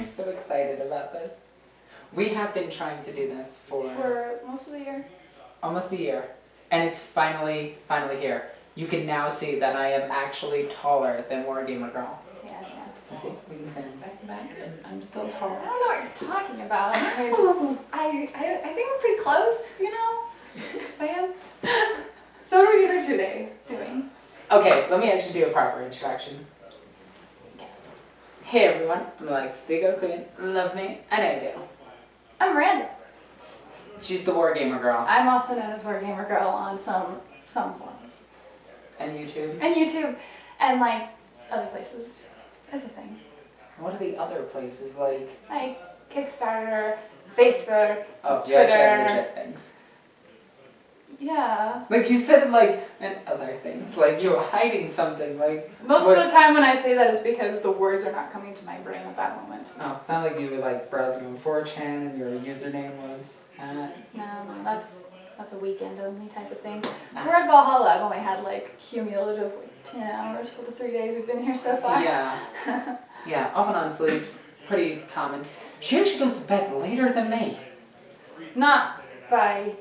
so excited about this. We have been trying to do this for most of the year. Almost a year. And it's finally here. You can now see that I am actually taller than Wargamer Girl. Yeah. Let's see, we can stand back to back, and I'm still taller. I don't know what you're talking about. I think we're pretty close, you know? Just saying. So what are we here today doing? Okay, let me actually do a proper introduction. Hey everyone, I'm Alexis the Egoqueen. Love me, I know you do. I'm Miranda. She's the Wargamer Girl. I'm also known as Wargamer Girl on some forums. And YouTube. And like other places. Is a thing. What are the other places like? Like Kickstarter, Facebook, Oh, Twitter. you actually have legit things. Yeah. Like you said, like, and other things. Like you were hiding something. Like most of the time when I say that is because the words are not coming to my brain at that moment. Oh, it sounded like you were like browsing on 4chan and your username was. No, that's a weekend only type of thing. We're at Valhalla. I've only had like cumulative 10 hours for the 3 days we've been here so far. Yeah. Yeah, off and on sleeps. Pretty common. She actually goes to bed later than me. Not by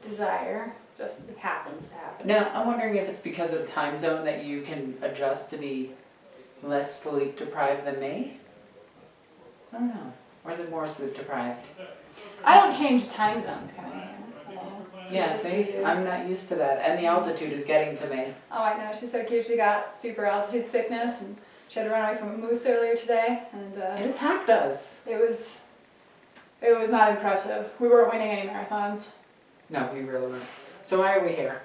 desire, just it happens to happen. Now, I'm wondering if it's because of the time zone that you can adjust to be less sleep deprived than me? I don't know. Or is it more sleep deprived? I don't change time zones coming here. Yeah, see? I'm not used to that. And the altitude is getting to me. Oh, I know. She's so cute. She got super altitude sickness and she had to run away from a moose earlier today. And it attacked us. It was not impressive. We weren't winning any marathons. No, we really weren't. So why are we here?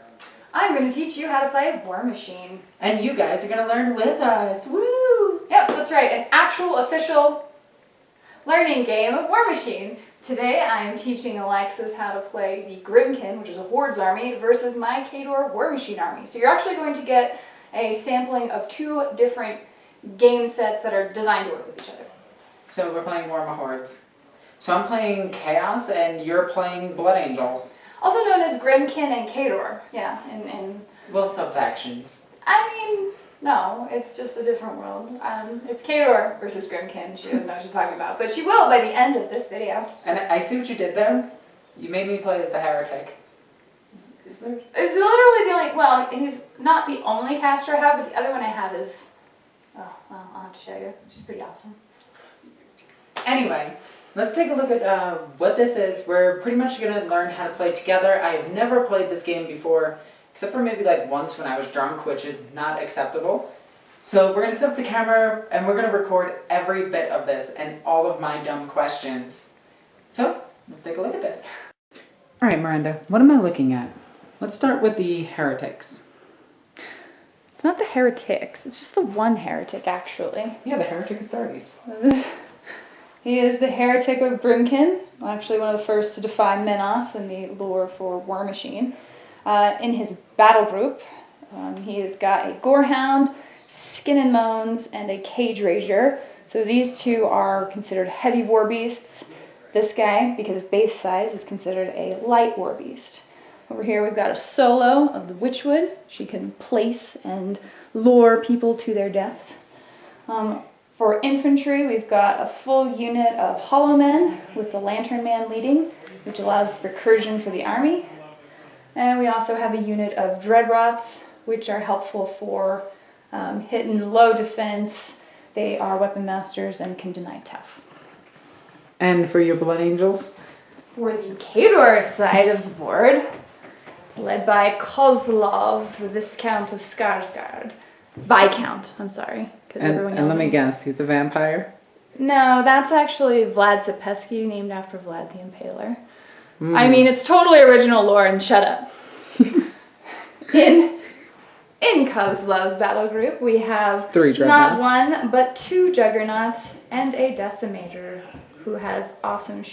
I'm going to teach you how to play Warmachine. And you guys are going to learn with us. Woo! Yep, that's right. An actual official learning game of Warmachine. Today I am teaching Alexis how to play the Grimkin, which is a Hordes army, versus my Khador Warmachine army. So you're actually going to get a sampling of 2 different game sets that are designed to work with each other. So we're playing Warhammer Hordes. So I'm playing Chaos and you're playing Blood Angels. Also known as Grimkin and Khador. Yeah, and well, sub-factions. I mean, no, it's just a different world. It's Khador versus Grimkin. She doesn't know what she's talking about, but she will by the end of this video. And I see what you did there. You made me play as the heretic. Is there? It's literally the only, well, he's not the only caster I have, but the other one I have is, oh, well, I'll have to show you. She's pretty awesome. Anyway, let's take a look at what this is. We're pretty much going to learn how to play together. I have never played this game before, except for maybe like once when I was drunk, which is not acceptable. So we're going to set up the camera and we're going to record every bit of this and all of my dumb questions. So let's take a look at this. All right, Miranda, what am I looking at? Let's start with the heretics. It's not the heretics, it's just the one heretic, actually. Yeah, the heretic Astartes. He is the heretic of Grimkin, actually one of the first to defy Menoth in the lore for Warmachine. In his battle group, he has got a Gorehound, Skin and Moans, and a Cage Rager. So these 2 are considered heavy Warbeasts. This guy, because of base size, is considered a light Warbeast. Over here we've got a solo of the Witchwood. She can place and lure people to their death. For infantry, we've got a full unit of Hollow Men with the Lantern Man leading, which allows recursion for the army. And we also have a unit of Dreadrots, which are helpful for hitting low defense. They are weapon masters and can deny tough. And for your Blood Angels? For the Khador side of the board, it's led by Kozlov, the Viscount of Skarsgård. Viscount, I'm sorry. And let me guess, he's a vampire? No, that's actually Vlad Sapesky, named after Vlad the Impaler. I mean, it's totally original lore, and shut up. In Kozlov's battle group, we have 3 Dreadnoughts. Not 1, but 2 Juggernauts and a Decimator, who has awesome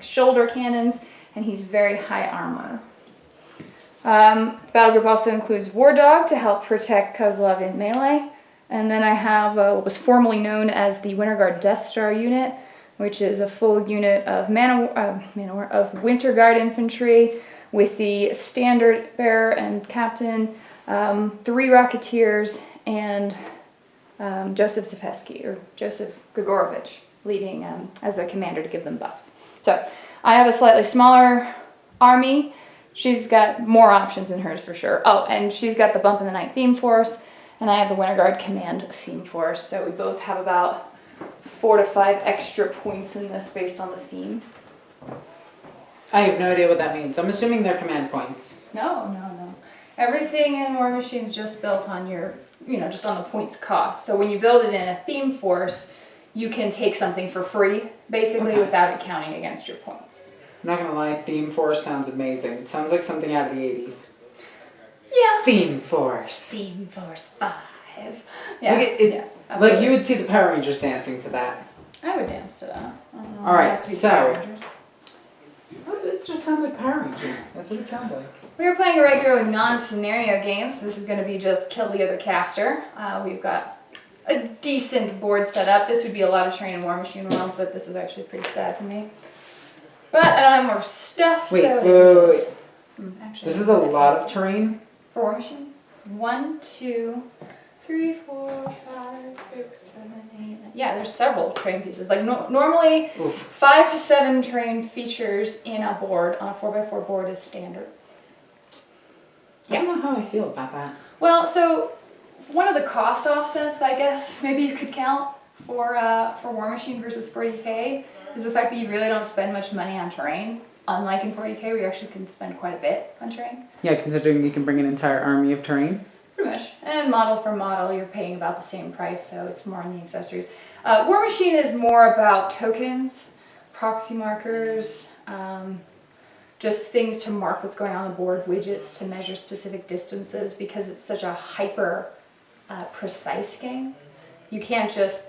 shoulder cannons, and he's very high armor. Battle group also includes War Dog to help protect Kozlov in melee. And then I have what was formerly known as the Winterguard Death Star unit, which is a full unit of Winter Guard infantry with the standard bearer and captain, 3 Rocketeers, and Joseph Zapesky, or Joseph Grigorovich, leading as their commander to give them buffs. So I have a slightly smaller army. She's got more options in hers for sure. Oh, and she's got the Bump in the Night theme force, and I have the Winter Guard Command theme force. So we both have about 4 to 5 extra points in this based on the theme. I have no idea what that means. I'm assuming they're command points. No. Everything in Warmachine is just built on your, just on the points cost. So when you build it in a theme force, you can take something for free, basically, without it counting against your points. I'm not gonna lie, Theme Force sounds amazing. It sounds like something out of the 80s. Yeah. Theme Force. Theme Force 5. Yeah. Like you would see the Power Rangers dancing to that. I would dance to that. Alright, so. It just sounds like Power Rangers. That's what it sounds like. We are playing a regular non-scenario game, so this is going to be just kill the other caster. We've got a decent board set up. This would be a lot of terrain in Warmachine world, but this is actually pretty sad to me. But I don't have more stuff, wait, so it is what it is. Actually, this is a lot of terrain? For Warmachine? 1, 2, 3, 4, 5, 6, 7, 8, 9. Yeah, there's several terrain pieces. Like normally, 5 to 7 terrain features in a board on a 4x4 board is standard. I don't know how I feel about that. Well, so one of the cost offsets, I guess, maybe you could count for Warmachine versus 40k is the fact that you really don't spend much money on terrain. Unlike in 40k, where you actually can spend quite a bit on terrain. Yeah, considering you can bring an entire army of terrain. Pretty much. And model for model, you're paying about the same price, so it's more on the accessories. Warmachine is more about tokens, proxy markers, just things to mark what's going on the board, widgets to measure specific distances, because it's such a hyper precise game. You can't just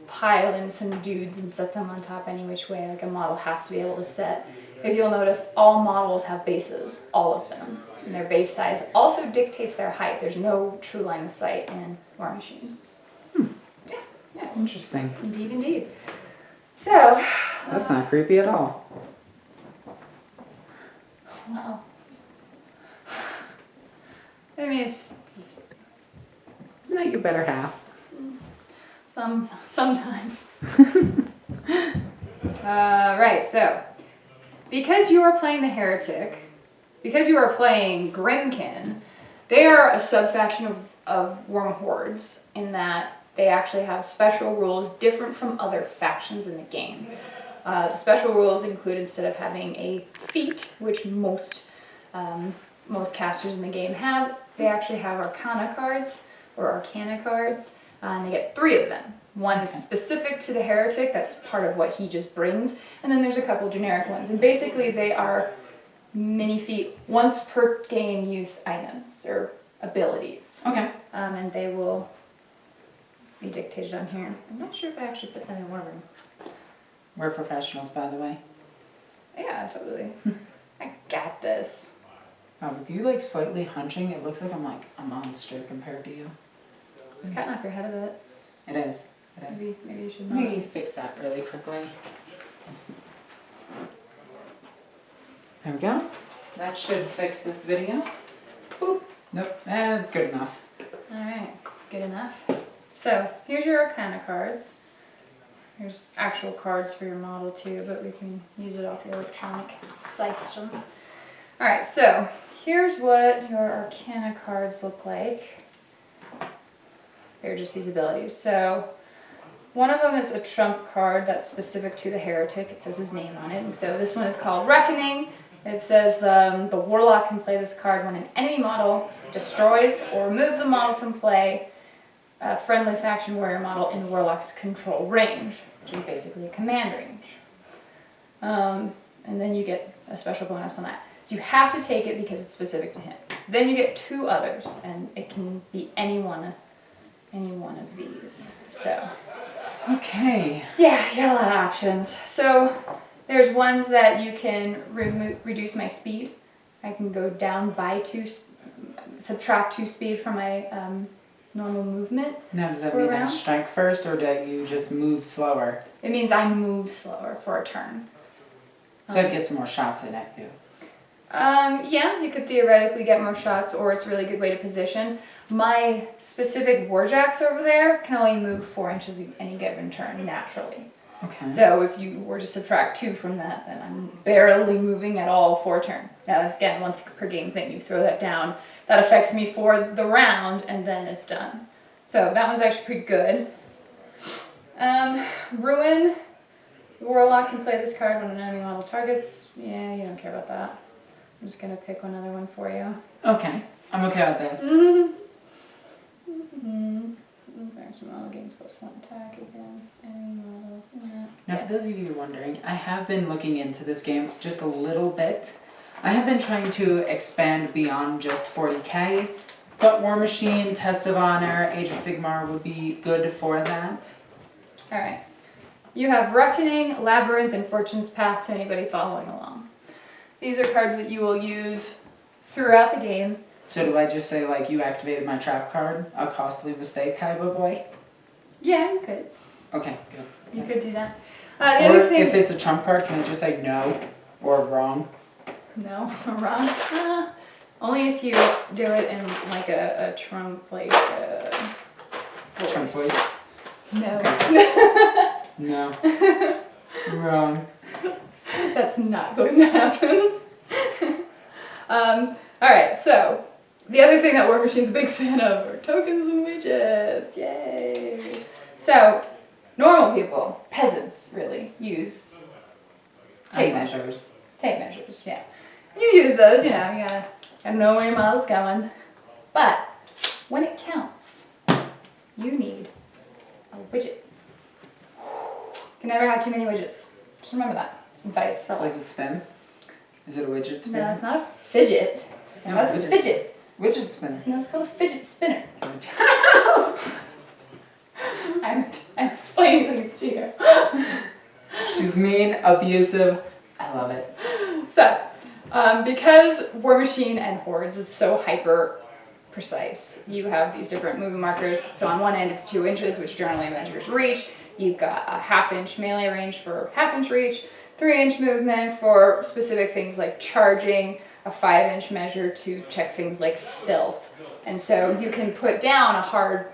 pile in some dudes and set them on top any which way. Like a model has to be able to set. If you'll notice, all models have bases, all of them. And their base size also dictates their height. There's no true line of sight in Warmachine. Yeah. Interesting. Indeed. So. That's not creepy at all. No. I mean, it's just. Isn't that your better half? Sometimes. Right, so. Because you are playing the Heretic, because you are playing Grimkin, they are a sub-faction of Worm Hordes in that they actually have special rules different from other factions in the game. The special rules include, instead of having a feat, which most casters in the game have, they actually have Arcana cards, or Arcana cards, and they get 3 of them. One is specific to the Heretic, that's part of what he just brings, and then there's a couple generic ones. And basically they are mini feat, once per game use items, or abilities. Okay. And they will be dictated on here. I'm not sure if I actually put them in one of them. We're professionals, by the way. Yeah, totally. I got this. With you like slightly hunching, it looks like I'm like a monster compared to you. It's cutting off your head a bit. It is. It is. Maybe you should Let me not. fix that really quickly. There we go. That should fix this video. Boop. Nope. Good enough. Alright, good enough. So, here's your Arcana cards. There's actual cards for your model too, but we can use it off the electronic system. Alright, so here's what your Arcana cards look like. They're just these abilities. So one of them is a trump card that's specific to the Heretic. It says his name on it. And so this one is called Reckoning. It says the Warlock can play this card when an enemy model destroys or removes a model from play, a friendly faction warrior model in the Warlock's control range, which is basically a command range. And then you get a special bonus on that. So you have to take it because it's specific to him. Then you get 2 others, and it can be any one of these. So. Okay. Yeah, you got a lot of options. So there's ones that you can reduce my speed. I can go down by 2, subtract 2 speed from my normal movement. Now does that mean I strike first, or do you just move slower? It means I move slower for a turn. So I'd get some more shots in at you. Yeah, you could theoretically get more shots, or it's a really good way to position. My specific warjacks over there can only move 4 inches any given turn naturally. Okay. So if you were to subtract 2 from that, then I'm barely moving at all for a turn. Now that's again once per game thing. You throw that down. That affects me for the round, and then it's done. So that one's actually pretty good. Ruin. Warlock can play this card when an enemy model targets. Yeah, you don't care about that. I'm just gonna pick one other one for you. Okay. I'm okay with this. Faction model gains +1 attack against enemy models. Now, for those of you wondering, I have been looking into this game just a little bit. I have been trying to expand beyond just 40k. Thought Warmachine, Test of Honor, Age of Sigmar would be good for that. Alright. You have Reckoning, Labyrinth, and Fortune's Path to anybody following along. These are cards that you will use throughout the game. So do I just say, like, you activated my trap card? A costly mistake, Kaiba boy? Yeah, you could. Okay, good. You could do that. Or other thing... if it's a trump card, can I just say no or wrong? No, wrong. Only if you do it in like a trump, like voice. Trump voice? No. Okay. No. Wrong. That's not going to happen. Alright, so the other thing that Warmachine's a big fan of are tokens and widgets. Yay! So, normal people, peasants really, use tape measures. Tape measures, yeah. You use those, you know, you gotta know where your model's going. But when it counts, you need a widget. Can never have too many widgets. Just remember that. Some advice for life. Does it spin? Is it a widget spinner? No, it's not a fidget. No, that's a fidget. Widget spinner. No, it's called a fidget spinner. I'm explaining things to you. She's mean, abusive. I love it. So, because Warmachine and Hordes is so hyper precise, you have these different movement markers. So on one end it's 2 inches, which generally measures reach. You've got a 1/2 inch melee range for 1/2 inch reach, 3 inch movement for specific things like charging, a 5 inch measure to check things like stealth. And so you can put down a hard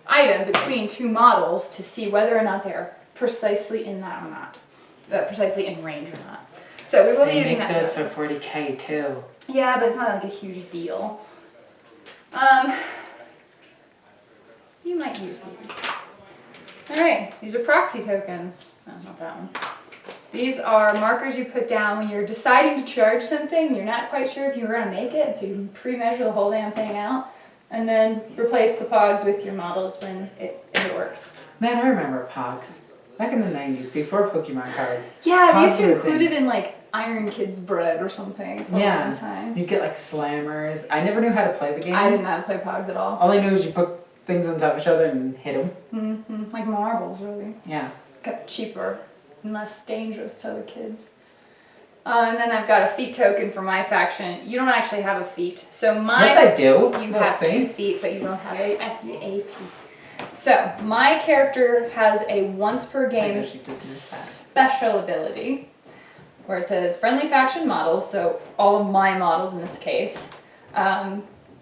item between 2 models to see whether or not they're precisely in that or not, precisely in range or not. So we will be using that. They make those for 40k too. Yeah, but it's not like a huge deal. You might use these. Alright, these are proxy tokens. No, not that one. These are markers you put down when you're deciding to charge something. You're not quite sure if you're going to make it, so you can pre-measure the whole damn thing out, and then replace the pogs with your models when it works. Man, I remember Pogs. Back in the 90s, before Pokemon cards. Yeah, we used to include it in like Iron Kids bread or something for a long time. You'd get like slammers. I never knew how to play the game. I didn't know how to play pogs at all. All I knew was you put things on top of each other and hit them. Mm-hmm. Like marbles, really. Yeah. Got cheaper and less dangerous to other kids. And then I've got a feat token for my faction. You don't actually have a feat. So my... Yes, I do. You have 2 feet, but you don't have a F-E-A-T. So, my character has a once per game special ability where it says friendly faction models, so all of my models in this case,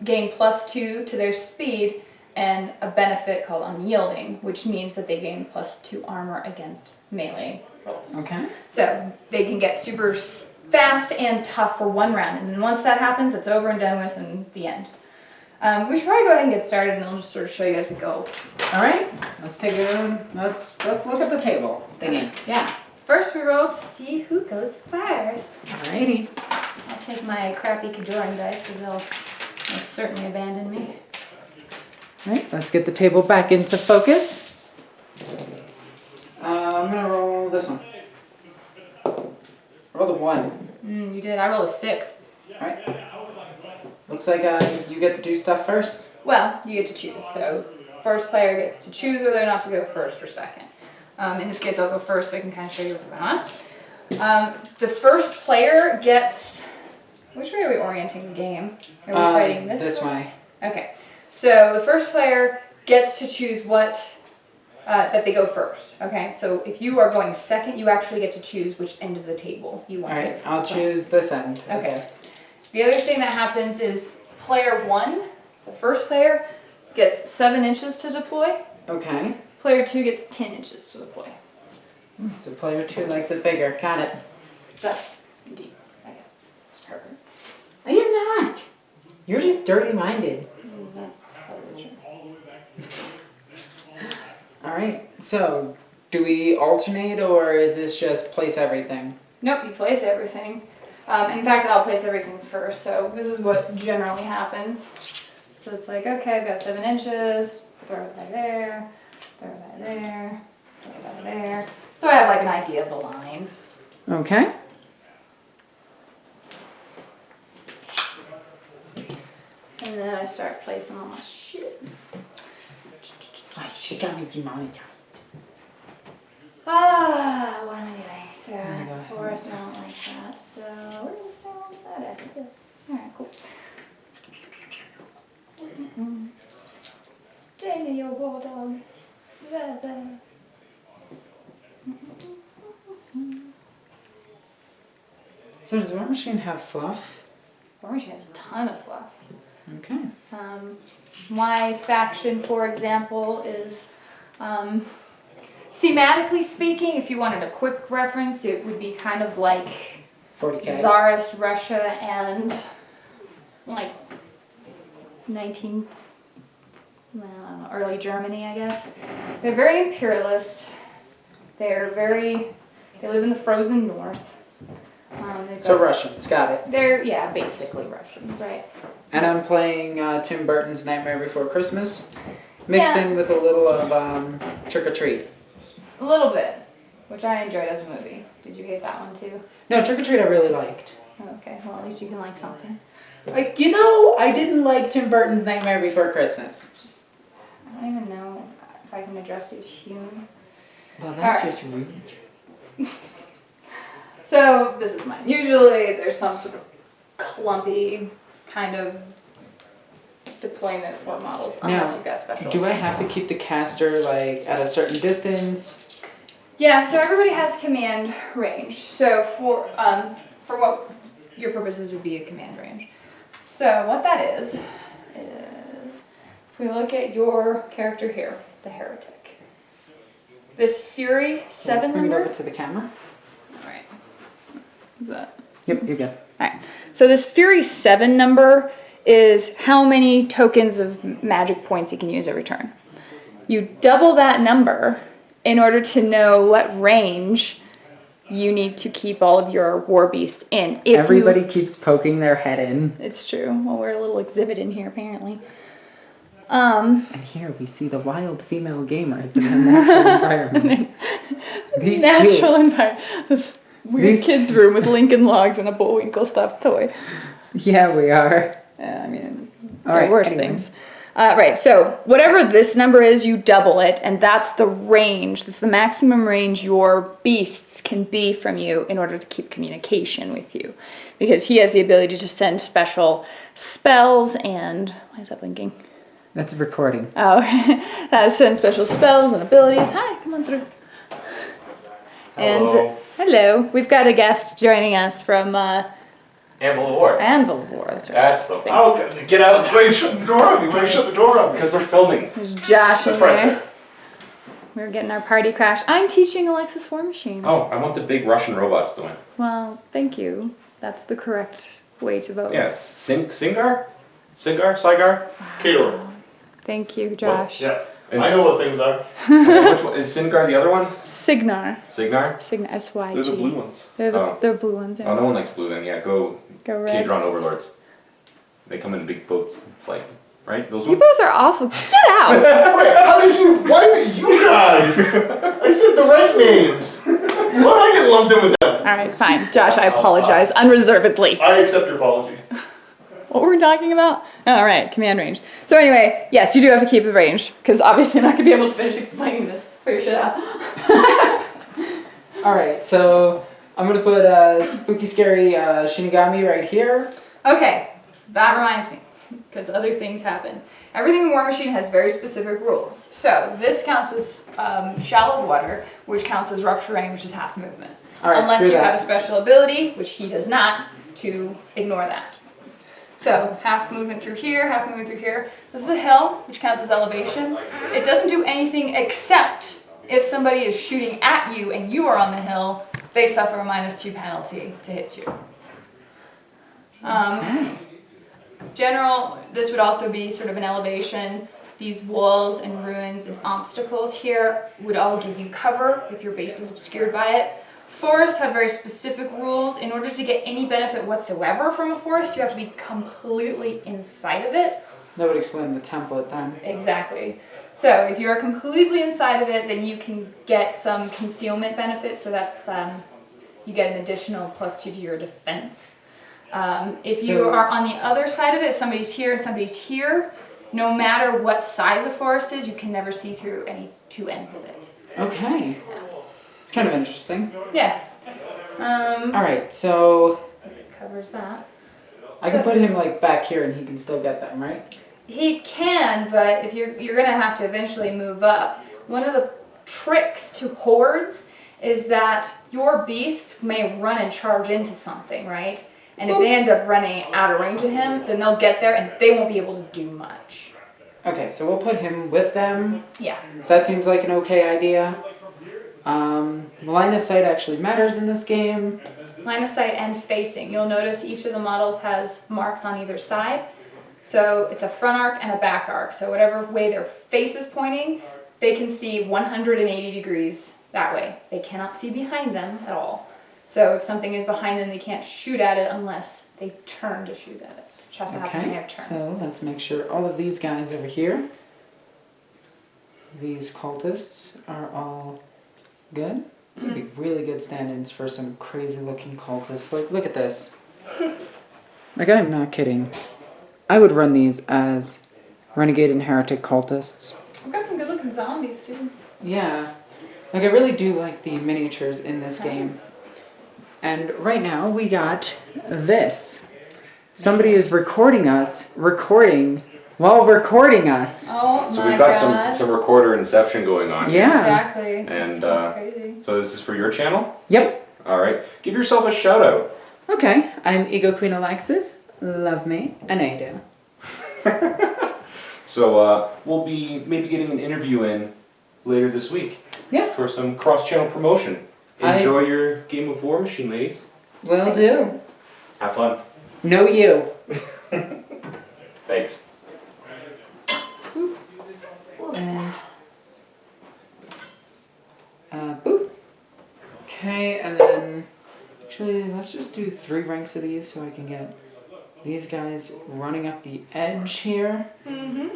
gain +2 to their speed and a benefit called unyielding, which means that they gain +2 armor against melee rolls. Okay. So, they can get super fast and tough for 1 round, and then once that happens, it's over and done with and the end. We should probably go ahead and get started, and I'll just sort of show you as we go. All right, let's look at the table thingy. Yeah. First, we roll to see who goes first. Alrighty. I'll take my crappy Kajoran dice because they'll certainly abandon me. All right, let's get the table back into focus. I'm gonna roll this one. Roll the 1. You did. I rolled a 6. All right. Looks like you get to do stuff first. Well, you get to choose. So, first player gets to choose whether or not to go first or second. In this case, I'll go first so I can kind of show you what's going on. The first player gets... Which way are we orienting the game? Are we fighting this way? Okay. So, the first player gets to choose what... that they go first. Okay? So, if you are going second, you actually get to choose which end of the table you want to... Alright, I'll choose this end, I guess. The other thing that happens is player 1, the first player, gets 7 inches to deploy. Okay. Player 2 gets 10 inches to deploy. So player 2 likes it bigger. Got it. That's indeed, I guess. Perfect. No, you're not. You're just dirty-minded. That's probably true. All right. So, do we alternate, or is this just place everything? Nope, you place everything. In fact, I'll place everything first, so this is what generally happens. So it's like, okay, I've got 7 inches, throw it by there, throw it by there, throw it by there. So I have like an idea of the line. Okay. And then I start placing all my shit. She's got me demonetized. What am I doing? So Oh my it's a God. forest, I don't like that. So we're gonna stay on the side after this. Alright, cool. Stay near your war dog. There. So does Warmachine have fluff? Warmachine has a ton of fluff. Okay. My faction, for example, is thematically speaking, if you wanted a quick reference, it would be kind of like 40K. Tsarist Russia and like I don't know, early Germany, I guess. They're very imperialist. They live in the frozen north. So Russians, got it. They're, yeah, basically Russians, right? And I'm playing Tim Burton's Nightmare Before Christmas, mixed Yeah. in with a little of Trick or Treat. A little bit, which I enjoyed as a movie. Did you hate that one too? No, Trick or Treat I really liked. Okay, well at least you can like something. Like, you know, I didn't like Tim Burton's Nightmare Before Christmas. I don't even know if I can address you as human. Well, that's Alright. just rude. So this is mine. Usually there's some sort of clumpy kind of deployment for models, unless Now, you've got special. Do I effects. have to keep the caster, like, at a certain distance? Yeah, so everybody has command range. So for what your purposes would be a command range. So what that is if we look at your character here, the heretic. This Fury 7 Bring it number. over to the camera. Alright. Is that? Yep, you're good. Alright. So this Fury 7 number is how many tokens of magic points you can use every turn. You double that number in order to know what range you need to keep all of your Warbeasts in. If Everybody keeps poking their head in. It's true. Well, we're a little exhibit in here, apparently. And here we see the wild female gamers in a natural environment. These Natural two. environment. This weird These kids' two. room with Lincoln Logs and a Bullwinkle stuffed toy. Yeah, we are. I mean, All there are right, worse anyway. things. Right, so whatever this number is, you double it, and that's the range. That's the maximum range your beasts can be from you in order to keep communication with you. Because he has the ability to send special spells and... Why is that blinking? That's recording. Oh, send special spells and abilities. Hi, come on through. Hello. And hello, we've got a guest joining us from Anvil of War. Anvil of War. That's right. That's the. Oh, get out! Why you shut the door on me? Why you shut the door on me? Because they're filming. There's Josh in That's right there. there. We're getting our party crashed. I'm teaching Alexis Warmachine. Oh, I want the big Russian robots to win. Well, thank you. That's the correct way to vote. Yes, Singar? Sigar? Keylor. Thank you, Josh. Yeah. And I know what things are. Which one? Is Singar the other one? Signar. Signar? Signar. S-Y-G. They're the blue ones. They're blue ones. Yeah. Oh, no one likes blue then. Yeah, go Go red. Cadron Overlords. They come in big boats, like, right? Those You ones? both are awful. Get out! Wait, how did you? Why is it you guys? I said the right names. Why am I getting lumped in with them? All right, fine. Josh, I apologize unreservedly. I accept your apology. What were we talking about? All right, command range. So anyway, yes, you do have to keep a range, because obviously I'm not going to be able to finish explaining this. Figure shit out. Alright, so I'm gonna put spooky scary Shinigami right here. Okay, that reminds me, because other things happen. Everything in Warmachine has very specific rules. So this counts as shallow water, which counts as rough terrain, which is half movement. Alright, Unless screw you that. have a special ability, which he does not, to ignore that. So half movement through here, half movement through here. This is a hill, which counts as elevation. It doesn't do anything except if somebody is shooting at you and you are on the hill, they suffer a -2 penalty to hit you. General, this would also be sort of an elevation. These walls and ruins and obstacles here would all give you cover if your base is obscured by it. Forests have very specific rules. In order to get any benefit whatsoever from a forest, you have to be completely inside of it. That would explain the template then. Exactly. So if you're completely inside of it, then you can get some concealment benefits. So that's, you get an additional +2 to your defense. If you are on the other side of it, if somebody's here and somebody's here, no matter what size a forest is, you can never see through any two ends of it. Okay. It's kind of interesting. Yeah. All right, so It covers that. I can put him like back here and he can still get them, right? He can, but if you're gonna have to eventually move up. One of the tricks to hordes is that your beast may run and charge into something, right? And if they end up running out of range of him, then they'll get there and they won't be able to do much. Okay, so we'll put him with them. Yeah. So that seems like an okay idea. Line of sight actually matters in this game. Line of sight and facing. You'll notice each of the models has marks on either side. So it's a front arc and a back arc. So whatever way their face is pointing, they can see 180 degrees that way. They cannot see behind them at all. So if something is behind them, they can't shoot at it unless they turn to shoot at it. Which has to happen when they have turn. So let's make sure all of these guys over here, these cultists, are all good. These would be really good stand-ins for some crazy looking cultists. Like, look at this. Like, I'm not kidding. I would run these as renegade and heretic cultists. We've got some good looking zombies too. Yeah. Like, I really do like the miniatures in this game. And right now we got this. Somebody is recording while recording us. Oh So my we've got god. some recorder inception going on. Yeah. Exactly. And It's so crazy. so this is for your channel? Yep. All right. Give yourself a shout out. Okay. I'm Egoqueenalexis. Love me. And I do. So we'll be maybe getting an interview in later this week. Yeah. For some cross-channel promotion. Enjoy your game of Warmachine, ladies. Will do. Have fun. No you. Thanks. And boop. Okay, and then actually let's just do 3 ranks of these so I can get these guys running up the edge here.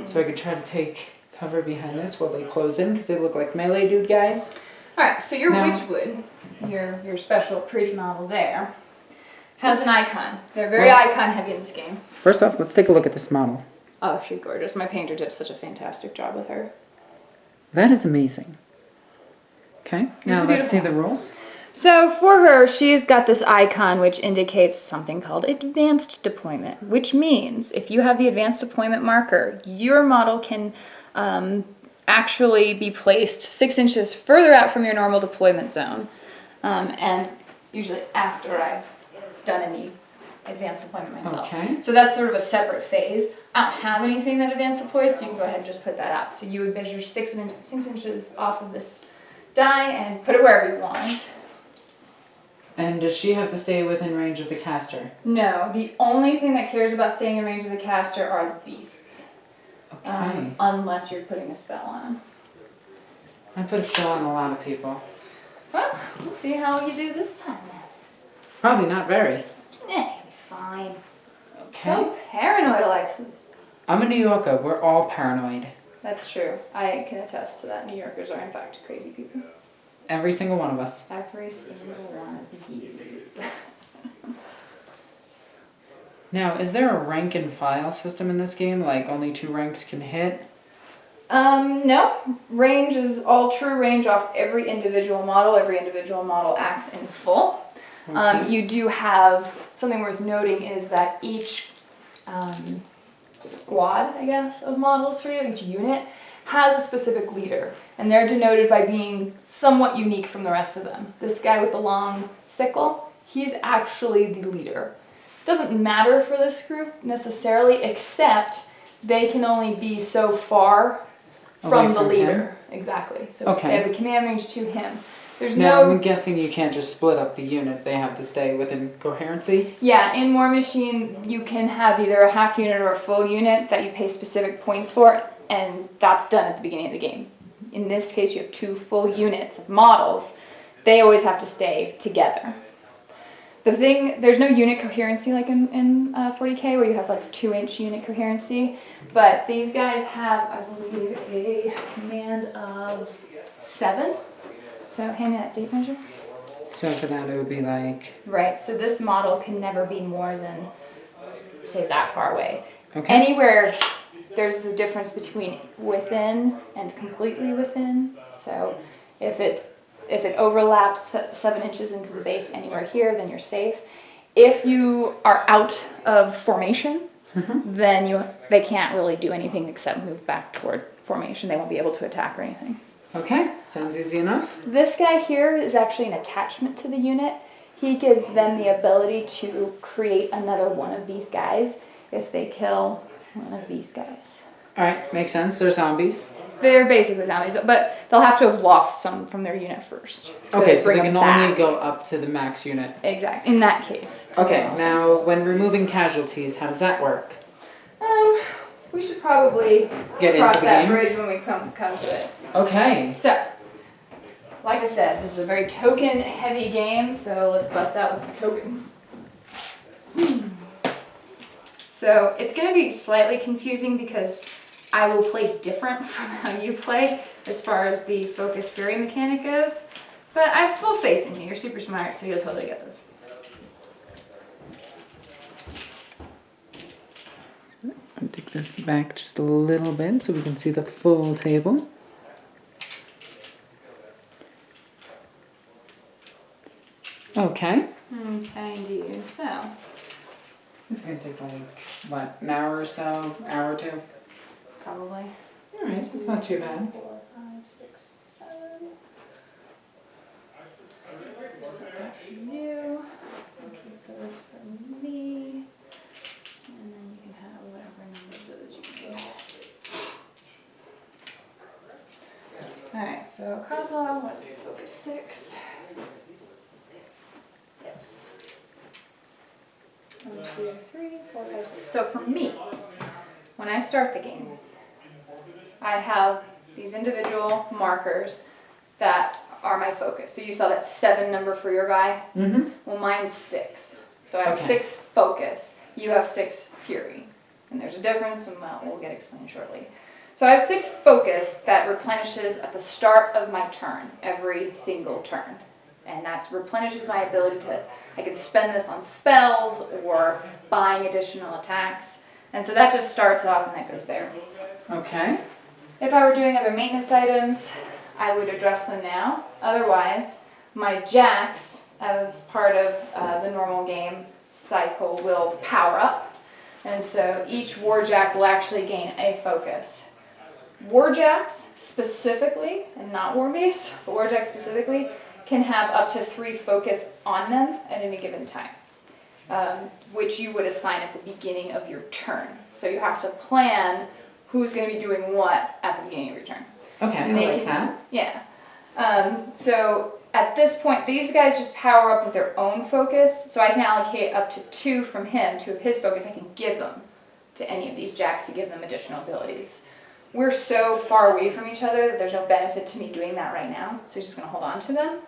So I could try to take cover behind this while they close in because they look like melee dude guys. Alright, so your Now- Witchwood, your special pretty model there, has an icon. They're very icon heavy in this game. First off, let's take a look at this model. Oh, she's gorgeous. My painter did such a fantastic job with her. That is amazing. Okay, now She's let's see beautiful. the rules. So for her, she's got this icon which indicates something called advanced deployment, which means if you have the advanced deployment marker, your model can actually be placed 6 inches further out from your normal deployment zone. And usually after I've done any advanced deployment myself. Okay. So that's sort of a separate phase. I don't have anything that advanced deploys, so you can go ahead and just put that out. So you would measure 6 inches off of this die and put it wherever you want. And does she have to stay within range of the caster? No, the only thing that cares about staying in range of the caster are the beasts. Okay. Unless you're putting a spell on them. I put a spell on a lot of people. Well, we'll see how you do this time then. Probably not very. You'll be fine. Okay. So paranoid, Alexis. I'm a New Yorker. We're all paranoid. That's true. I can attest to that. New Yorkers are in fact crazy people. Every single one of us. Every single one of you. Now, is there a rank and file system in this game? Like only 2 ranks can hit? No. Range is all true range off every individual model. Every individual model acts in full. Okay. You do have, something worth noting is that each squad, I guess, of models for you, each unit, has a specific leader. And they're denoted by being somewhat unique from the rest of them. This guy with the long sickle, he's actually the leader. Doesn't matter for this group necessarily, except they can only be so far from the from him? leader. Exactly. So Okay. they have a command range to him. There's Now, no... I'm guessing you can't just split up the unit. They have to stay within coherency. Yeah, in Warmachine, you can have either a half unit or a full unit that you pay specific points for, and that's done at the beginning of the game. In this case, you have 2 full units of models. They always have to stay together. There's no unit coherency like in 40k, where you have like 2-inch unit coherency, but these guys have, I believe, a command of 7. So hand me that tape measure. So for that, it would be like... Right, so this model can never be more than, say, that far away. Okay. Anywhere, there's a difference between within and completely within. So if it overlaps 7 inches into the base anywhere here, then you're safe. If you are out of formation, then they can't really do anything except move back toward formation. They won't be able to attack or anything. Okay, sounds easy enough. This guy here is actually an attachment to the unit. He gives them the ability to create another one of these guys if they kill one of these guys. Alright, makes sense. They're zombies. They're basically zombies, but they'll have to have lost some from their unit first. Okay, so bring they can them only back. go up to the max unit. Exactly, in that case. Okay, now when removing casualties, how does that work? We should probably Get cross into the that game? bridge when we come to it. Okay. So, like I said, this is a very token-heavy game, so let's bust out with some tokens. So, it's going to be slightly confusing because I will play different from how you play as far as the Focus Fury mechanic goes, but I have full faith in you. You're super smart, so you'll totally get this. I'll take this back just a little bit so we can see the full table. Okay. Okay, indeed. So, This is going to take like, what, an hour or so? Hour or 2? probably. Alright, it's not too bad. 4, 5, 6, 7. Set that for you. I'll keep those for me. And then you can have whatever number of those you need. Alright, so Kozlov, what's the focus? 6. Yes. 1, 2, 3, 4, 5, 6. So for me, when I start the game, I have these individual markers that are my focus. So you saw that 7 number for your guy? Mm-hmm. Well, mine's 6. So I have Okay. 6 focus. You have 6 fury. And there's a difference, and we'll get explained shortly. So I have 6 focus that replenishes at the start of my turn, every single turn. And that replenishes my ability to, I can spend this on spells or buying additional attacks. And so that just starts off and that goes there. Okay. If I were doing other maintenance items, I would address them now. Otherwise, my jacks, as part of the normal game cycle, will power up. And so each warjack will actually gain a focus. Warjacks specifically, and not Warbeast, but warjacks specifically, can have up to 3 focus on them at any given time, which you would assign at the beginning of your turn. So you have to plan who's going to be doing what at the beginning of your turn. Okay, I like that. Yeah. So at this point, these guys just power up with their own focus, so I can allocate up to 2 from him, 2 of his focus. I can give them to any of these jacks to give them additional abilities. We're so far away from each other that there's no benefit to me doing that right now, so he's just going to hold on to them.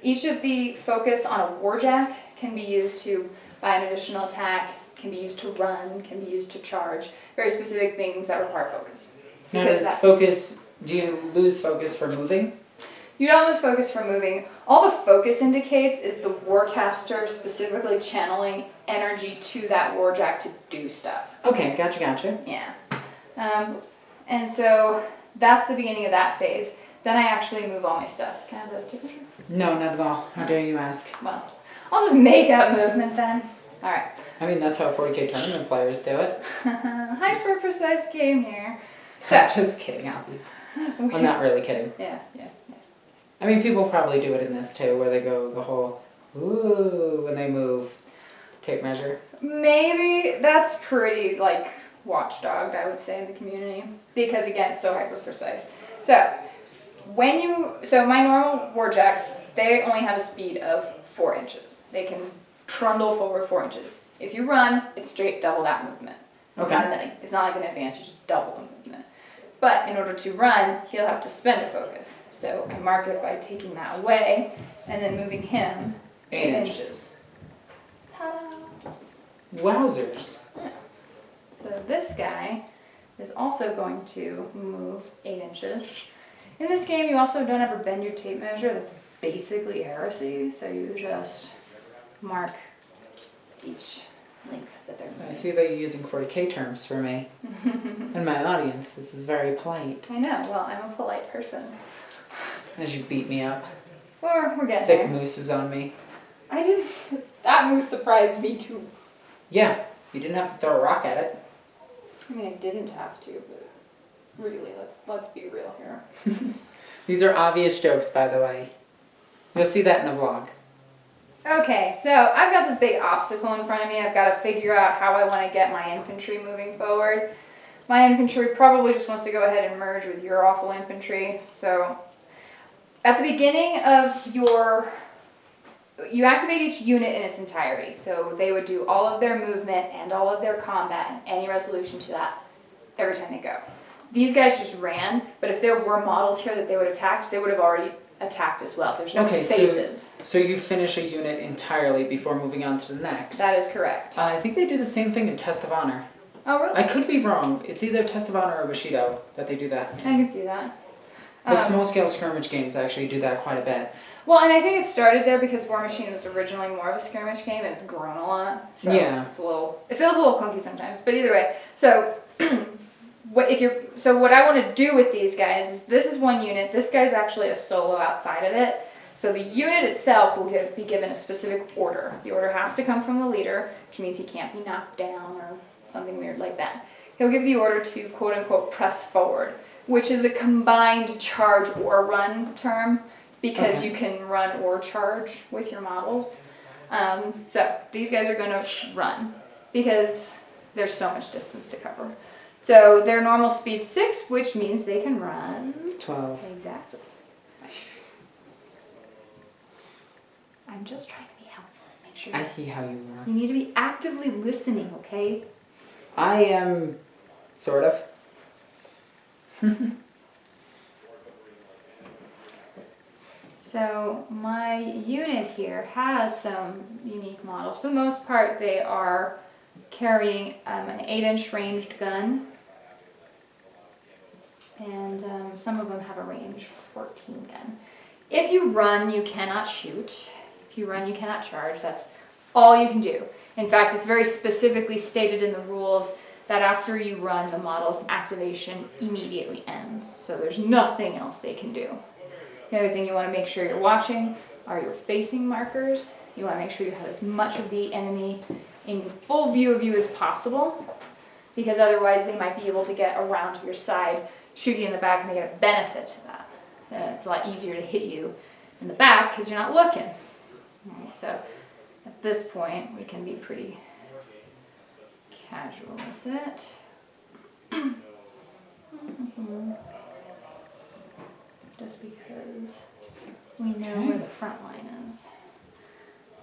Each of the focus on a warjack can be used to buy an additional attack, can be used to run, can be used to charge, very specific things that require focus. Now Because does that's- focus, do you lose focus for moving? You don't lose focus for moving. All the focus indicates is the warcaster specifically channeling energy to that warjack to do stuff. Okay, gotcha. Yeah. Oops. And so that's the beginning of that phase. Then I actually move all my stuff. Can I have the tape measure? No, not at all. How dare you ask? Well, I'll just make up movement then. All right. I mean, that's how 40k tournament players do it. Hyper precise game here. So, Just kidding, obviously. I'm not really kidding. Yeah. I mean, people probably do it in this too, where they go the whole, ooh, when they move tape measure. Maybe that's pretty, like, watchdogged, I would say, in the community. Because again, it's so hyper precise. So my normal warjacks, they only have a speed of 4 inches. They can trundle forward 4 inches. If you run, it's straight double that movement. It's not like an advance, you just double the movement. But in order to run, he'll have to spend a focus. So I mark it by taking that away and then moving him 8 inches. Ta-da! Wowzers. Yeah. So this guy is also going to move 8 inches. In this game, you also don't ever bend your tape measure. That's basically heresy. So you just mark each length that they're moving. I see that you're using 40K terms for me. And my audience, this is very polite. I know. Well, I'm a polite person. As you beat me up. We're getting Sick there. moose is on me. That moose surprised me too. Yeah, you didn't have to throw a rock at it. I mean, I didn't have to, but really, let's be real here. These are obvious jokes, by the way. You'll see that in the vlog. Okay, so I've got this big obstacle in front of me. I've got to figure out how I want to get my infantry moving forward. My infantry probably just wants to go ahead and merge with your awful infantry. So at the beginning of you activate each unit in its entirety. So they would do all of their movement and all of their combat and any resolution to that every time they go. These guys just ran, but if there were models here that they would attack, they would have already attacked as well. There's no phases. So you finish a unit entirely before moving on to the next. That is correct. I think they do the same thing in Test of Honor. Oh, really? I could be wrong. It's either Test of Honor or Bushido that they do that. I can see that. But small-scale skirmish games actually do that quite a bit. Well, and I think it started there because Warmachine was originally more of a skirmish game, and it's grown a lot. So Yeah. it feels a little clunky sometimes, but either way. So what I want to do with these guys is this is one unit. This guy's actually a solo outside of it. So the unit itself will be given a specific order. The order has to come from the leader, which means he can't be knocked down or something weird like that. He'll give the order to quote-unquote press forward, which is a combined charge or run term because you can run or charge with your models. So these guys are going to run because there's so much distance to cover. So their normal speed 6, which means they can run 12. Exactly. I'm just trying to be helpful. Make sure I see how you are. you need to be actively listening, okay? I am, sort of. So my unit here has some unique models. For the most part, they are carrying an 8-inch ranged gun, and some of them have a range 14 gun. If you run, you cannot shoot. If you run, you cannot charge. That's all you can do. In fact, it's very specifically stated in the rules that after you run, the model's activation immediately ends. So there's nothing else they can do. The other thing you want to make sure you're watching are your facing markers. You want to make sure you have as much of the enemy in full view of you as possible, because otherwise they might be able to get around to your side, shoot you in the back, and they get a benefit to that. It's a lot easier to hit you in the back because you're not looking. Right, so at this point, we can be pretty casual with it. Just because we know where the front line is.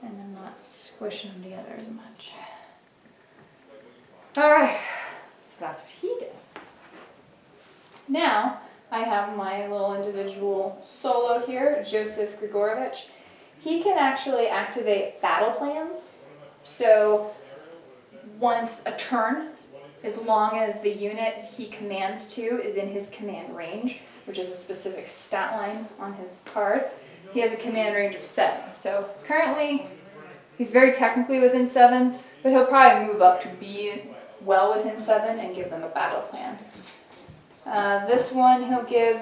And I'm not squishing them together as much. Alright, so that's what he does. Now, I have my little individual solo here, Joseph Grigorovich. He can actually activate battle plans. So once a turn, as long as the unit he commands to is in his command range, which is a specific stat line on his card, he has a command range of 7. So currently, he's very technically within 7, but he'll probably move up to be well within 7 and give them a battle plan. This one he'll give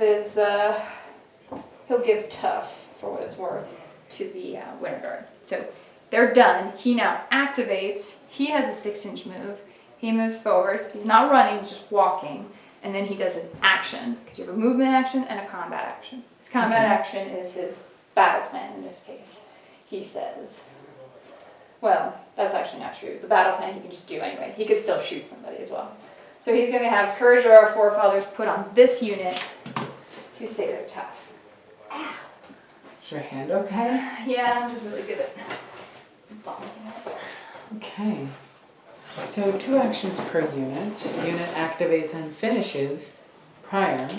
tough, for what it's worth, to the Winter Guard. So they're done. He now activates. He has a 6-inch move. He moves forward. He's not running, he's just walking. And then he does his action, because you have a movement action and a combat action. His combat action is his battle plan in this case. He says, well, that's actually not true. The battle plan he can just do anyway. He could still shoot somebody as well. So he's going to have Courage of Our Forefathers put on this unit to say they're tough. Ow. Is your hand okay? Yeah, I'm just really good at bonking it. Okay. So 2 actions per unit. Unit activates and finishes prior.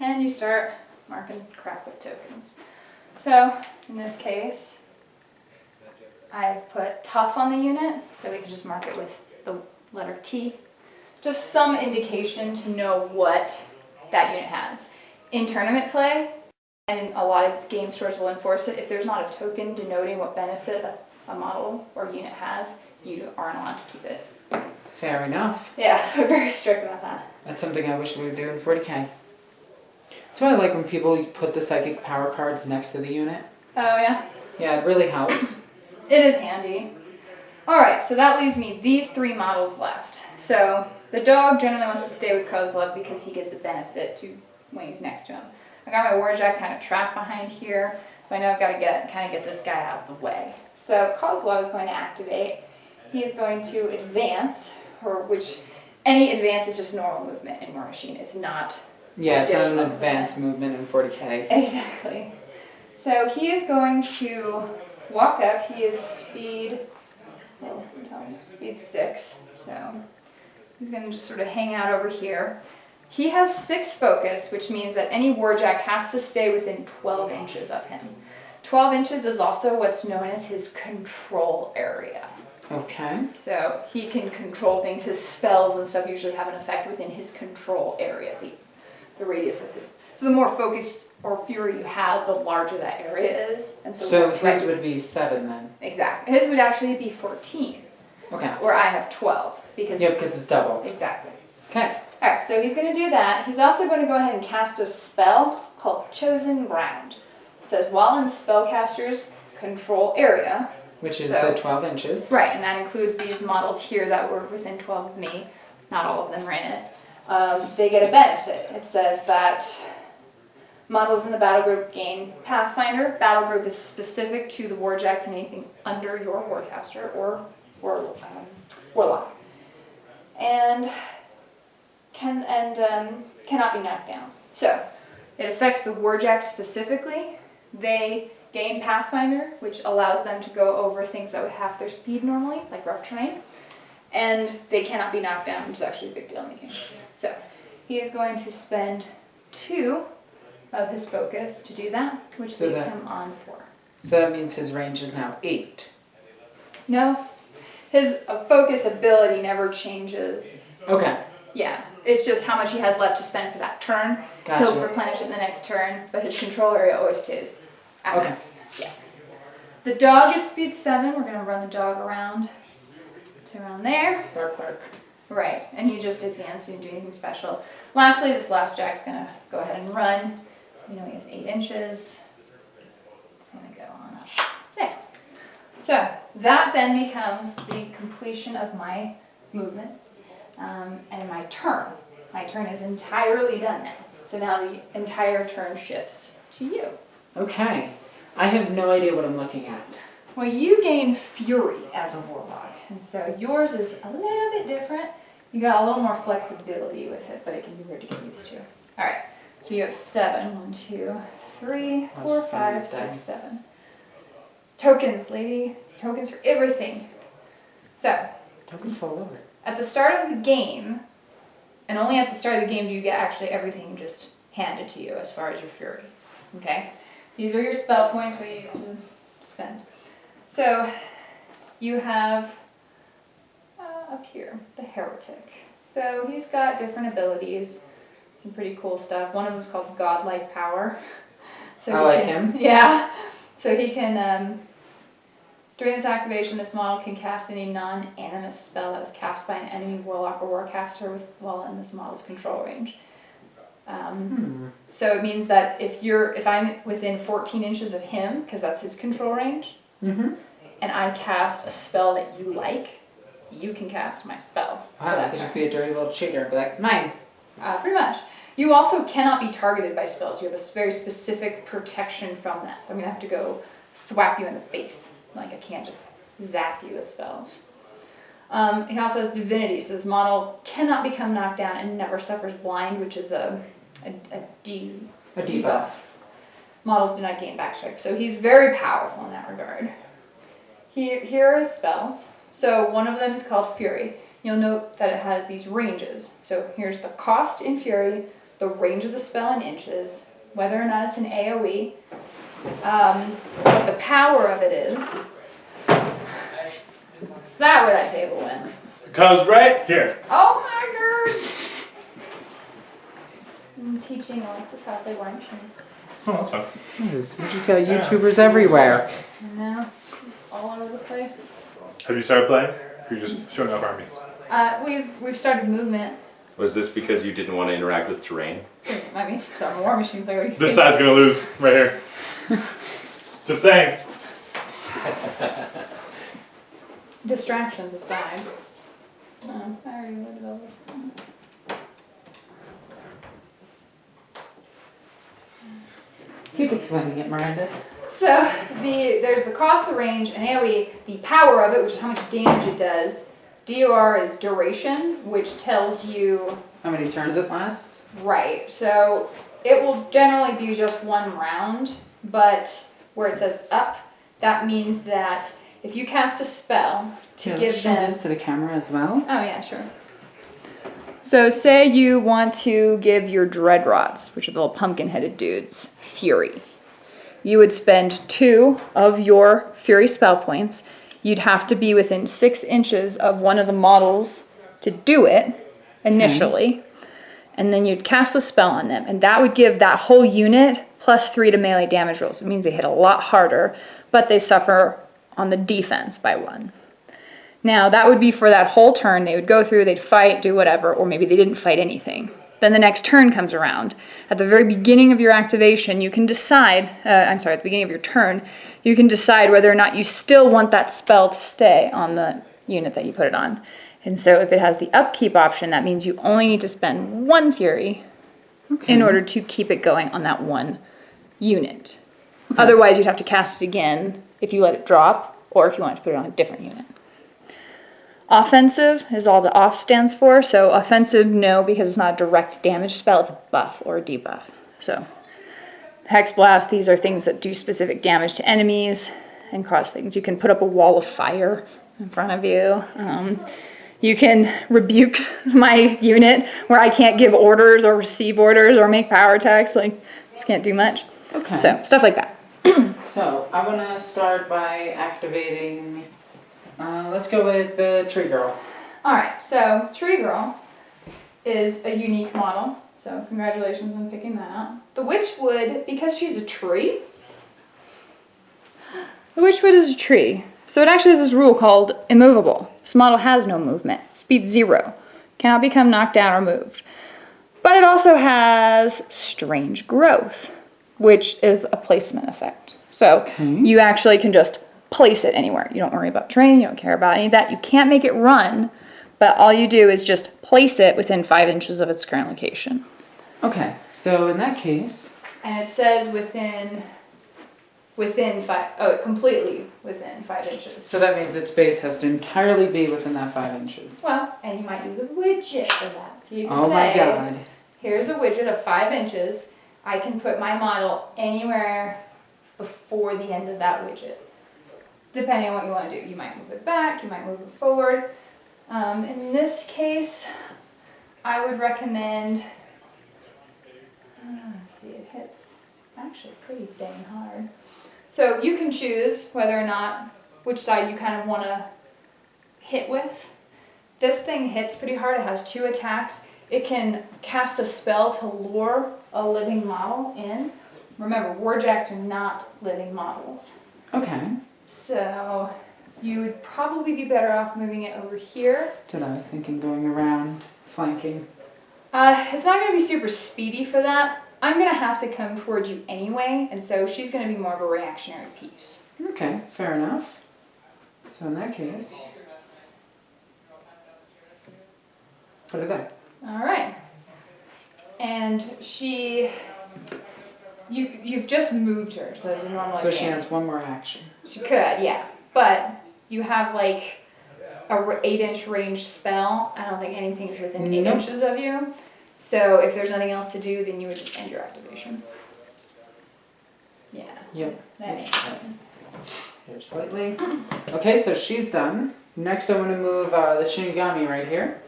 And you start marking crap with tokens. So, in this case, I've put tough on the unit, so we can just mark it with the letter T. Just some indication to know what that unit has. In tournament play, and a lot of game stores will enforce it, if there's not a token denoting what benefit a model or unit has, you aren't allowed to keep it. Fair enough. Yeah, we're very strict about that. That's something I wish we would do in 40k. That's why I like when people put the psychic power cards next to the unit. Oh yeah? Yeah, it really helps. It is handy. Alright, so that leaves me these 3 models left. So, the dog generally wants to stay with Kozlov because he gets the benefit to when he's next to him. I got my Warjack kind of trapped behind here, so I know I've got to get this guy out of the way. So, Kozlov is going to activate. He is going to advance, any advance is just normal movement in Warmachine. It's not Yeah, it's not an additional advanced movement in 40k. Exactly. So he is going to walk up. He is speed 6. So he's going to just sort of hang out over here. He has 6 focus, which means that any Warjack has to stay within 12 inches of him. 12 inches is also what's known as his control area. Okay. So he can control things. His spells and stuff usually have an effect within his control area, the radius of his. So the more focus or fury you have, the larger that area is. And So his would be 7 then. Exactly. His would actually be 14. Okay. Where I have 12 because because it's double. Exactly. Okay. All right. So he's going to do that. He's also going to go ahead and cast a spell called Chosen Ground. It says while in the spellcaster's control area. Which is the 12 inches. Right, and that includes these models here that were within 12 of me. Not all of them ran it. They get a benefit. It says that models in the battle group gain Pathfinder. Battle group is specific to the Warjacks and anything under your Warcaster or Warlock. And cannot be knocked down. So, it affects the Warjacks specifically. They gain Pathfinder, which allows them to go over things that would half their speed normally, like rough terrain. And they cannot be knocked down, which is actually a big deal in the game. So, he is going to spend 2 of his focus to do that, which leaves him on 4. So that means his range is now 8. No, his focus ability never changes. Okay. Yeah, it's just how much he has left to spend for that turn. Gotcha. He'll replenish it in the next turn, but his control area always stays at Okay. max. Yes. The dog is speed 7. We're going to run the dog around to around there. Bark, bark. Right, and he just advanced, didn't do anything special. Lastly, this last jack's going to go ahead and run. You know he has 8 inches. It's going to go on up there. So that then becomes the completion of my movement and my turn. My turn is entirely done now. So now the entire turn shifts to you. Okay. I have no idea what I'm looking at. Well, you gain Fury as a Warlock, and so yours is a little bit different. You got a little more flexibility with it, but it can be weird to get used to. All right, so you have 7. 1, 2, 3, 4, 5, 6, 7. Tokens, lady. Tokens for everything. So, Tokens all over. at the start of the game, and only at the start of the game do you get actually everything just handed to you as far as your Fury. Okay? These are your spell points we use to spend. So, you have up here, the Heretic. So he's got different abilities, some pretty cool stuff. One of them is called Godlike Power. So I like him. Yeah. So he can, during this activation, this model can cast any non-animus spell that was cast by an enemy Warlock or Warcaster while in this model's control range. So it means that if I'm within 14 inches of him, because that's his control range, and I cast a spell that you like, you can cast my spell. Wow, that could just be a dirty little cheater, but like, mine. Pretty much. You also cannot be targeted by spells. You have a very specific protection from that. So I'm going to have to go thwap you in the face. Like, I can't just zap you with spells. He also has divinity, so this model cannot become knocked down and never suffers blind, which is a debuff. Models do not gain backstrike, so he's very powerful in that regard. Here are his spells. So one of them is called Fury. You'll note that it has these ranges. So here's the cost in Fury, the range of the spell in inches, whether or not it's an AoE, what the power of it is. Is that where that table went? It goes right here. Oh my god! I'm teaching Alexis how to play Warmachine. Oh, that's fun. We just got YouTubers everywhere. I know, just all over the place. Have you started playing? Or are you just showing off armies? We've started movement. Was this because you didn't want to interact with terrain? I mean, so I'm a Warmachine player. This side's gonna lose right here. Just saying. Distractions aside. I already loaded all this. Keep explaining it, Miranda. So there's the cost, the range, and AoE, the power of it, which is how much damage it does. DOR is duration, which tells you How many turns it lasts? right. So it will generally be just one round, but where it says up, that means that if you cast a spell to give show them. this to the camera as well. Oh yeah, sure. So say you want to give your Dreadrots, which are the little pumpkin-headed dudes, Fury. You would spend 2 of your Fury spell points. You'd have to be within 6 inches of one of the models to do it initially. And then you'd cast a spell on them. And that would give that whole unit +3 to melee damage rolls. It means they hit a lot harder, but they suffer on the defense by 1. Now, that would be for that whole turn. They would go through, they'd fight, do whatever, or maybe they didn't fight anything. Then the next turn comes around. At the very beginning of your activation, you can decide, at the beginning of your turn, you can decide whether or not you still want that spell to stay on the unit that you put it on. And so if it has the upkeep option, that means you only need to spend 1 Fury in order to keep it going on that 1 unit. Otherwise, you'd have to cast it again if you let it drop, or if you wanted to put it on a different unit. Offensive is all the off stands for. So offensive, no, because it's not a direct damage spell. It's a buff or a debuff. So Hex Blast, these are things that do specific damage to enemies and cause things. You can put up a wall of fire in front of you. You can rebuke my unit where I can't give orders or receive orders or make power attacks. Like, just can't do much. Okay. So stuff like that. So I want to start by activating. Let's go with the Tree Girl. All right, so Tree Girl is a unique model, so congratulations on picking that out. The Witchwood, because she's a tree, the Witchwood is a tree, so it actually has this rule called immovable. This model has no movement, speed 0, cannot become knocked down or moved. But it also has strange growth, which is a placement effect. So you actually can just place it anywhere. You don't worry about terrain, you don't care about any of that. You can't make it run, but all you do is just place it within 5 inches of its current location. Okay, so in that case. And it says within 5, completely within 5 inches. So that means its base has to entirely be within that 5 inches. Well, and you might use a widget for that. So you can Oh say, my god. Here's a widget of 5 inches. I can put my model anywhere before the end of that widget. Depending on what you want to do. You might move it back, you might move it forward. In this case, I would recommend, let's see, it hits actually pretty dang hard. So you can choose whether or not, which side you kind of want to hit with. This thing hits pretty hard, it has 2 attacks. It can cast a spell to lure a living model in. Remember, warjacks are not living models. Okay. So you would probably be better off moving it over here. That's what I was thinking, going around, flanking. It's not going to be super speedy for that. I'm going to have to come towards you anyway, and so she's going to be more of a reactionary piece. Okay, fair enough. So in that case, put it there. All right. And you've just moved her, so it's a normal So she advance. has one more action. She could, yeah. But you have like a 8-inch range spell, I don't think anything's within 8 Nope. inches of you. So if there's nothing else to do, then you would just end your activation. Yeah. Yep. That ain't happening. Here slightly. Okay, so she's done. Next, I want to move the Shinigami right here.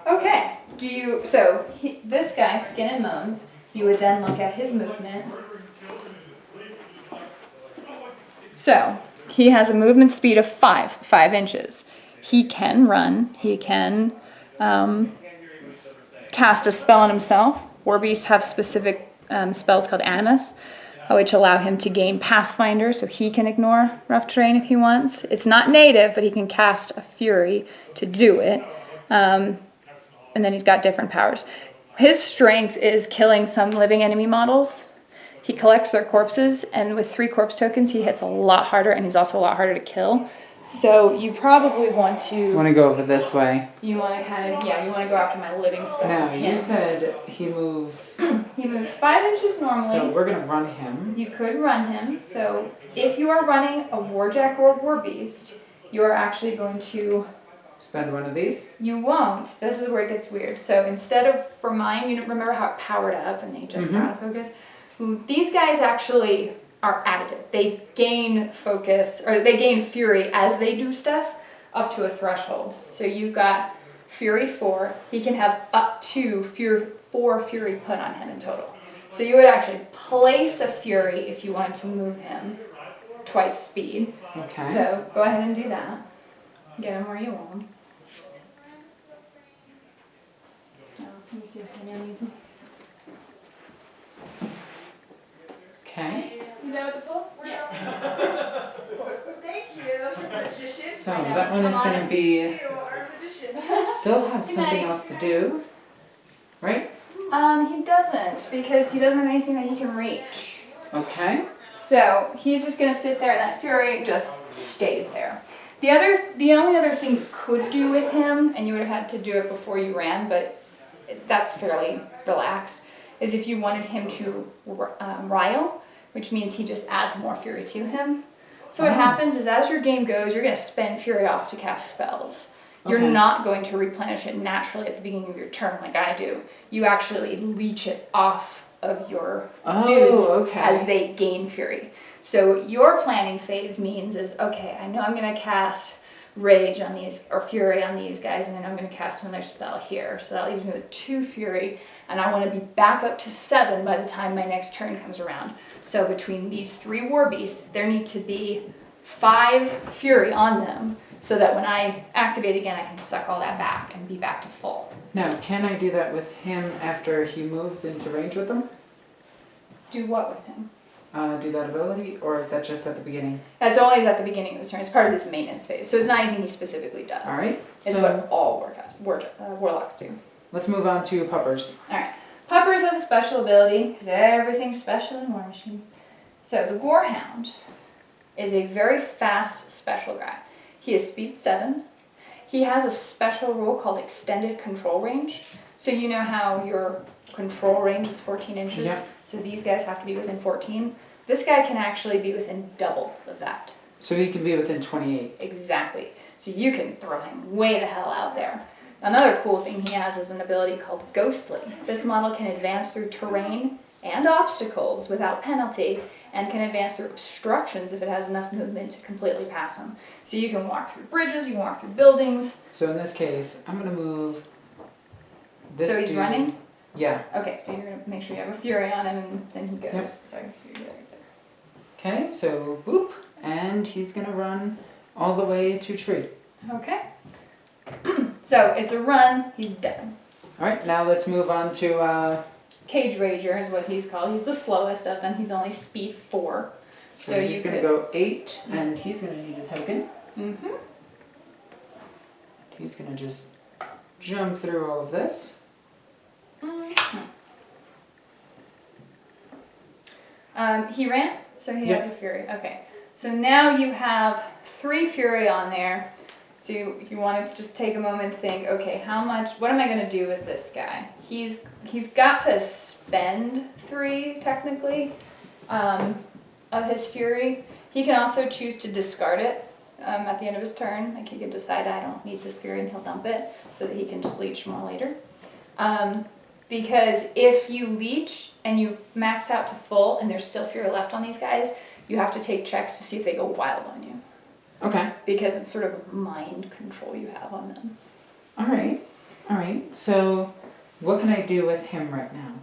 Okay. This guy, Skin and Moans, you would then look at his movement. So, he has a movement speed of 5 inches. He can run. He can cast a spell on himself. Warbeasts have specific spells called Animus, which allow him to gain Pathfinder, so he can ignore rough terrain if he wants. It's not native, but he can cast a Fury to do it. And then he's got different powers. His strength is killing some living enemy models. He collects their corpses, and with 3 corpse tokens, he hits a lot harder, and he's also a lot harder to kill. So you probably want to... Want to go over this way. You want to kind of, you want to go after my living stuff. Now, you said he moves, He moves 5 inches normally. so we're going to run him. You could run him. So if you are running a Warjack or a Warbeast, you are actually going to... Spend one of these. You won't. This is where it gets weird. So instead of, for mine, you remember how it powered up and they just got to focus? These guys actually are additive. They gain focus, or they gain fury as they do stuff up to a threshold. So you've got Fury 4. He can have up to 4 Fury put on him in total. So you would actually place a Fury if you wanted to move him twice speed. Okay. So go ahead and do that. Get him where you want him. Oh, let me see if Danielle needs him. Okay. You know what the pull? Yeah. Thank you, magician. So that one is going to be, You are a magician. still have something else to do, right? He doesn't, because he doesn't have anything that he can reach. Okay. So he's just gonna sit there, and that fury just stays there. The only other thing you could do with him, and you would have had to do it before you ran, but that's fairly relaxed, is if you wanted him to rile, which means he just adds more fury to him. So what happens is, as your game goes, you're gonna spend fury off to cast spells. You're Okay. not going to replenish it naturally at the beginning of your turn like I do. You actually leech it off of your dudes okay. as they gain fury. So your planning phase means is, okay, I know I'm going to cast rage on these, or fury on these guys, and then I'm going to cast another spell here. So that leaves me with 2 fury, and I want to be back up to 7 by the time my next turn comes around. So between these 3 Warbeasts, there need to be 5 fury on them, so that when I activate again, I can suck all that back and be back to full. Now, can I do that with him after he moves into range with them? Do what with him? Do that ability, or is that just at the beginning? That's always at the beginning of his turn. It's part of his maintenance phase. So it's not anything he specifically does. All right. It's So what all warlocks do. let's move on to puppers. All right. Puppers has a special ability, because everything's special in Warmachine. So the Gorehound is a very fast special guy. He is speed 7. He has a special rule called extended control range. So you know how your control range is 14 inches? Yeah. So these guys have to be within 14. This guy can actually be within double of that. So he can be within 28. Exactly. So you can throw him way the hell out there. Another cool thing he has is an ability called Ghostly. This model can advance through terrain and obstacles without penalty, and can advance through obstructions if it has enough movement to completely pass them. So you can walk through bridges, you can walk through buildings. So in this case, I'm going to move this So he's dude. running? Yeah. Okay, so you're going to make sure you have a Fury on him, and then he goes. Yep. Sorry, Fury right there. Okay, so boop, and he's going to run all the way to tree. Okay. So it's a run, he's done. All right, now let's move on to, Cage Rager is what he's called. He's the slowest of them. He's only speed 4. so he's going to go 8, and he's going to need a token. Mm-hmm. He's going to just jump through all of this. He ran, so he Yep. has a Fury. Okay. So now you have 3 Fury on there. So you want to just take a moment and think, okay, what am I going to do with this guy? He's got to spend 3, technically, of his Fury. He can also choose to discard it at the end of his turn. Like he can decide I don't need this fury and he'll dump it so that he can just leech more later. Because if you leech and you max out to full and there's still fury left on these guys, you have to take checks to see if they go wild on you. Okay. Because it's sort of mind control you have on them. All right. All right. So what can I do with him right now?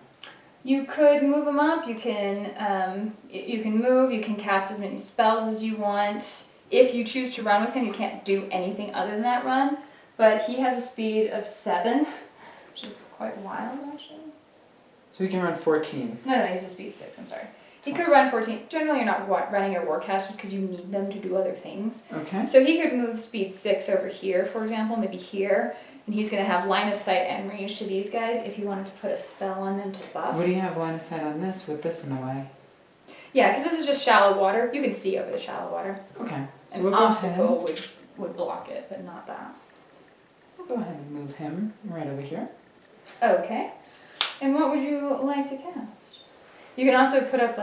You could move him up. You can move. You can cast as many spells as you want. If you choose to run with him, you can't do anything other than that run. But he has a speed of 7, which is quite wild, actually. So we can run 14. No, he's a speed 6. I'm sorry. He could run 14. Generally, you're not running your warcasters because you need them to do other things. Okay. So he could move speed 6 over here, for example, maybe here. And he's going to have line of sight and range to these guys if you wanted to put a spell on them to buff. What do you have line of sight on this with this in a way? Yeah, because this is just shallow water. You can see over the shallow water. Okay. So An we'll go ahead. obstacle would block it, but not that. We'll go ahead and move him right over here. Okay. And what would you like to cast? You can also put up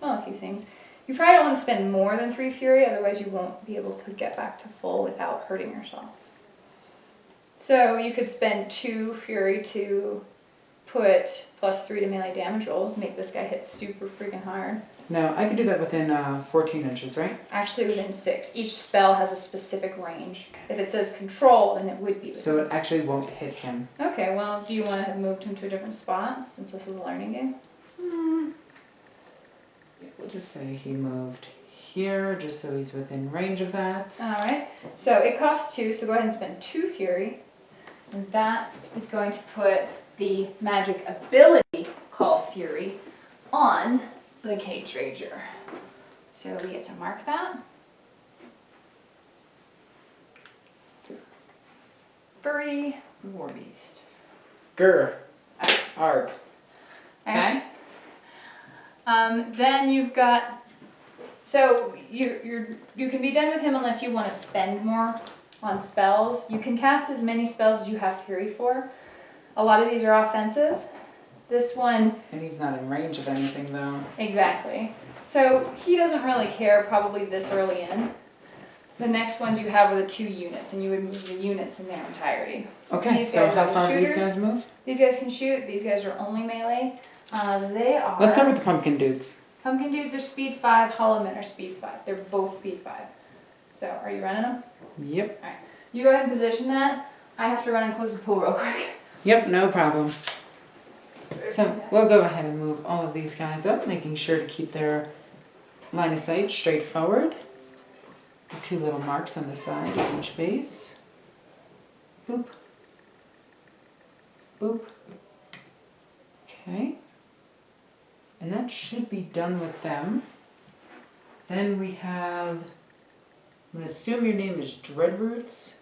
a few things. You probably don't want to spend more than 3 fury, otherwise you won't be able to get back to full without hurting yourself. So you could spend 2 fury to put +3 to melee damage rolls, make this guy hit super freaking hard. No, I could do that within 14 inches, right? Actually within 6. Each spell has a specific range. If it says control, then it would be within. So it actually won't hit him. Okay, well, do you want to have moved him to a different spot, since this is a learning game? Yeah, we'll just say he moved here, just so he's within range of that. Alright, so it costs 2, so go ahead and spend 2 fury. And that is going to put the magic ability called Fury on the Cage Rager. So we get to mark that. Furry Warbeast. Grr. Arg. Okay. Then you've got, so you can be done with him unless you want to spend more on spells. You can cast as many spells as you have Fury for. A lot of these are offensive. This one, And he's not in range of anything though. exactly. So he doesn't really care probably this early in. The next ones you have are the 2 units, and you would move the units in their entirety. Okay, These so guys how are the far do these shooters. guys move? These guys can shoot. These guys are only melee. They are... Let's start with the pumpkin dudes. Pumpkin dudes are speed 5, hollow men are speed 5. They're both speed 5. So, are you running them? Yep. You go ahead and position that. I have to run and close the pool real quick. Yep, no problem. So we'll go ahead and move all of these guys up, making sure to keep their line of sight straight forward. The 2 little marks on the side of each base. Boop. Boop. Okay. And that should be done with them. Then we have, I'm going to assume your name is Dreadroots.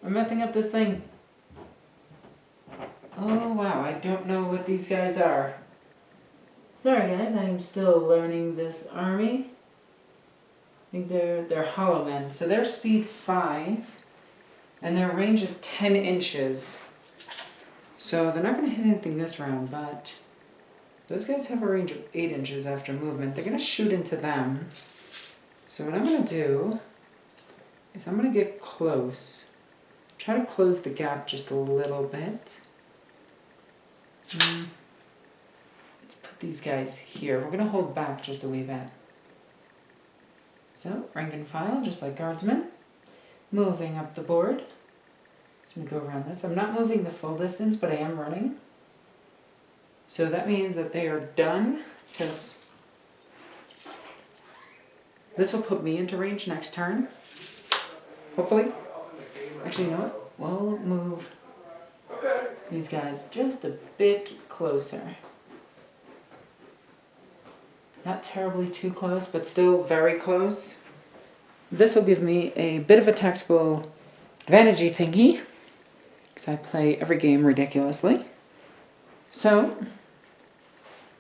I'm messing up this thing. Oh wow, I don't know what these guys are. Sorry guys, I'm still learning this army. I think they're hollow men, so they're speed 5, and their range is 10 inches. So they're not going to hit anything this round, but those guys have a range of 8 inches after movement. They're going to shoot into them. So what I'm going to do is I'm going to get close. Try to close the gap just a little bit. Let's put these guys here. We're going to hold back just a wee bit. So, rank and file, just like guardsmen. Moving up the board. So I'm going to go around this. I'm not moving the full distance, but I am running. So that means that they are done, because this will put me into range next turn. Hopefully. Actually, you know what? We'll move these guys just a bit closer. Not terribly too close, but still very close. This will give me a bit of a tactical advantage-y thingy, because I play every game ridiculously. So,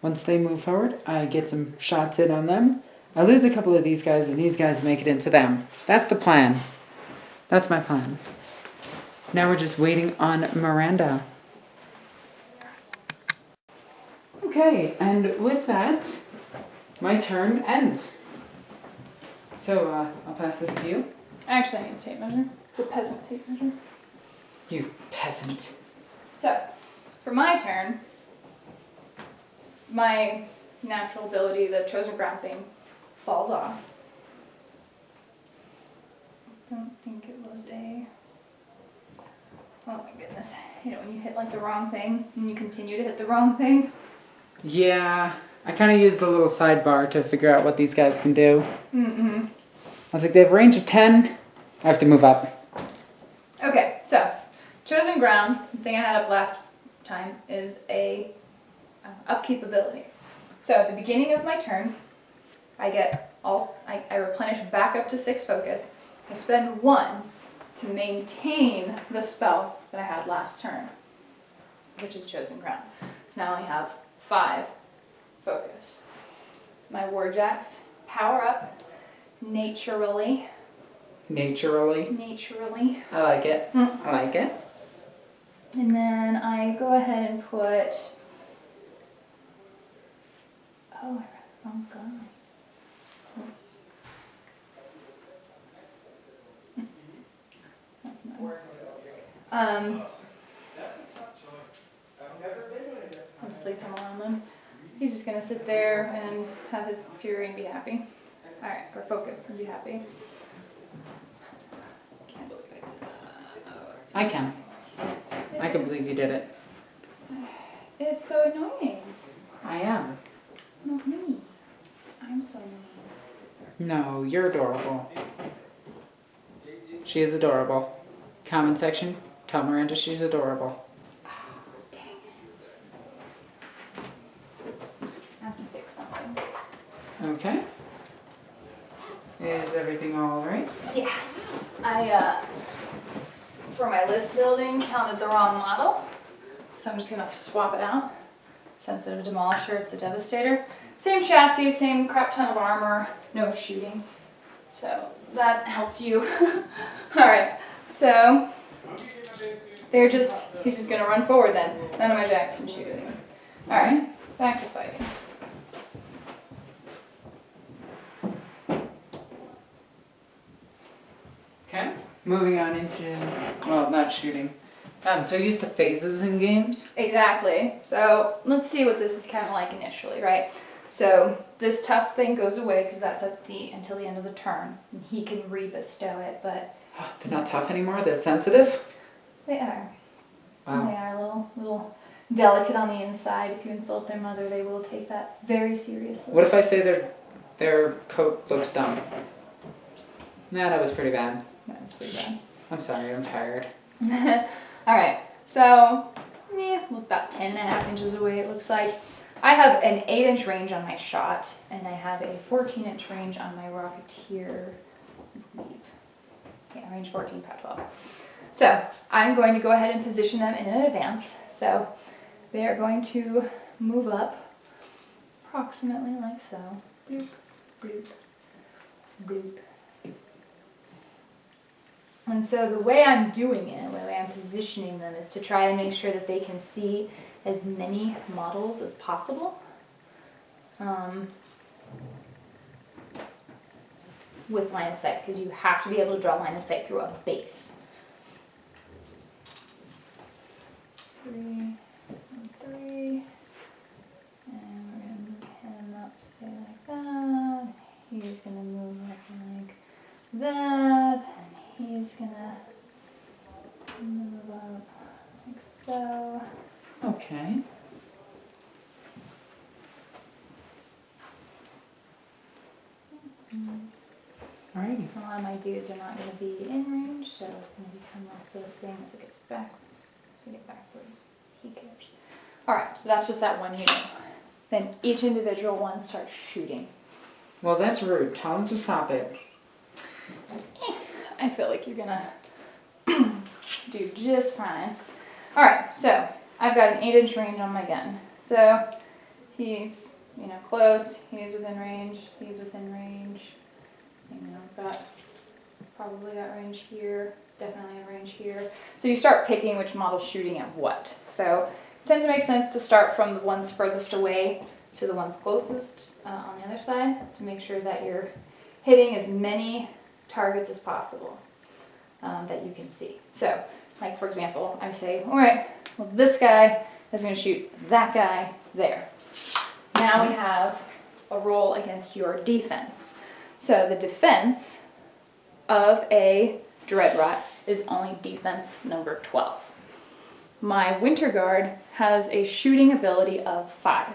once they move forward, I get some shots in on them. I lose a couple of these guys, and these guys make it into them. That's the plan. That's my plan. Now we're just waiting on Miranda. Okay, and with that, my turn ends. So I'll pass this to you. Actually, I need a tape measure. The peasant tape measure. You peasant. So, for my turn, my natural ability, the chosen ground thing, falls off. I don't think it was a... Oh my goodness. You know, when you hit like the wrong thing, and you continue to hit the wrong thing. Yeah, I kind of used the little sidebar to figure out what these guys can do. Mm-hmm. I was like, they have a range of 10. I have to move up. Okay, so, chosen ground, the thing I had up last time, is a upkeep ability. So at the beginning of my turn, I get I replenish back up to 6 focus. I spend 1 to maintain the spell that I had last turn, which is chosen ground. So now I have 5 focus. My warjacks power up naturally. Naturally. I like it. I like it. And then I go ahead and put... Oh, I read the wrong guy. Oops. That's not... I'll just leave him alone then. He's just gonna sit there and have his fury and be happy. Alright, or focus and be happy. Can't believe I did that. I can. I can believe you did it. It's so annoying. I am. Not me. I'm so annoying. No, you're adorable. She is adorable. Comment section, tell Miranda she's adorable. Dang it. I have to fix something. Okay. Is everything all right? Yeah. I, for my list building, counted the wrong model. So I'm just gonna swap it out. Instead of a Demolisher, it's a Devastator. Same chassis, same crap ton of armor, no shooting. So that helps you. Alright, so he's just gonna run forward then. None of my jacks can shoot at him. Alright, back to fighting. Okay. Moving on into, well, not shooting. So used to phases in games. Exactly. So let's see what this is kind of like initially, right? So this tough thing goes away because that's until the end of the turn. And he can re-bestow it, but They're not tough anymore. They're sensitive. they are. Wow. They are a little delicate on the inside. If you insult their mother, they will take that very seriously. What if I say their coat looks dumb? Nah, that was pretty bad. That's pretty bad. I'm sorry. I'm tired. Alright, so, about 10.5 inches away it looks like. I have an 8-inch range on my shot, and I have a 14-inch range on my Rocketeer, I believe. Yeah, range 14, power 12. So, I'm going to go ahead and position them in an advance. So, they are going to move up approximately like so. Bloop, bloop, bloop. And so the way I'm doing it, the way I'm positioning them, is to try and make sure that they can see as many models as possible. With line of sight, because you have to be able to draw line of sight through a base. 3 and 3. And we're going to move him up, say like that. He's going to move up like that. He's gonna move up like so. Okay. Alrighty. A lot of my dudes are not going to be in range, so it's going to become also a thing as it gets back. As we get backwards, he cares. Alright, so that's just that one unit. Then each individual one starts shooting. Well, that's rude. Tell him to stop it. I feel like you're gonna do just fine. Alright, so I've got an 8-inch range on my gun. So he's, close, he's within range, he's within range. Probably got range here, definitely have range here. So you start picking which model's shooting at what. So it tends to make sense to start from the ones furthest away to the ones closest on the other side to make sure that you're hitting as many targets as possible that you can see. So, like for example, I say, all right, well this guy is going to shoot that guy there. Now we have a roll against your defense. So the defense of a Dreadrot is only defense number 12. My Winter Guard has a shooting ability of 5.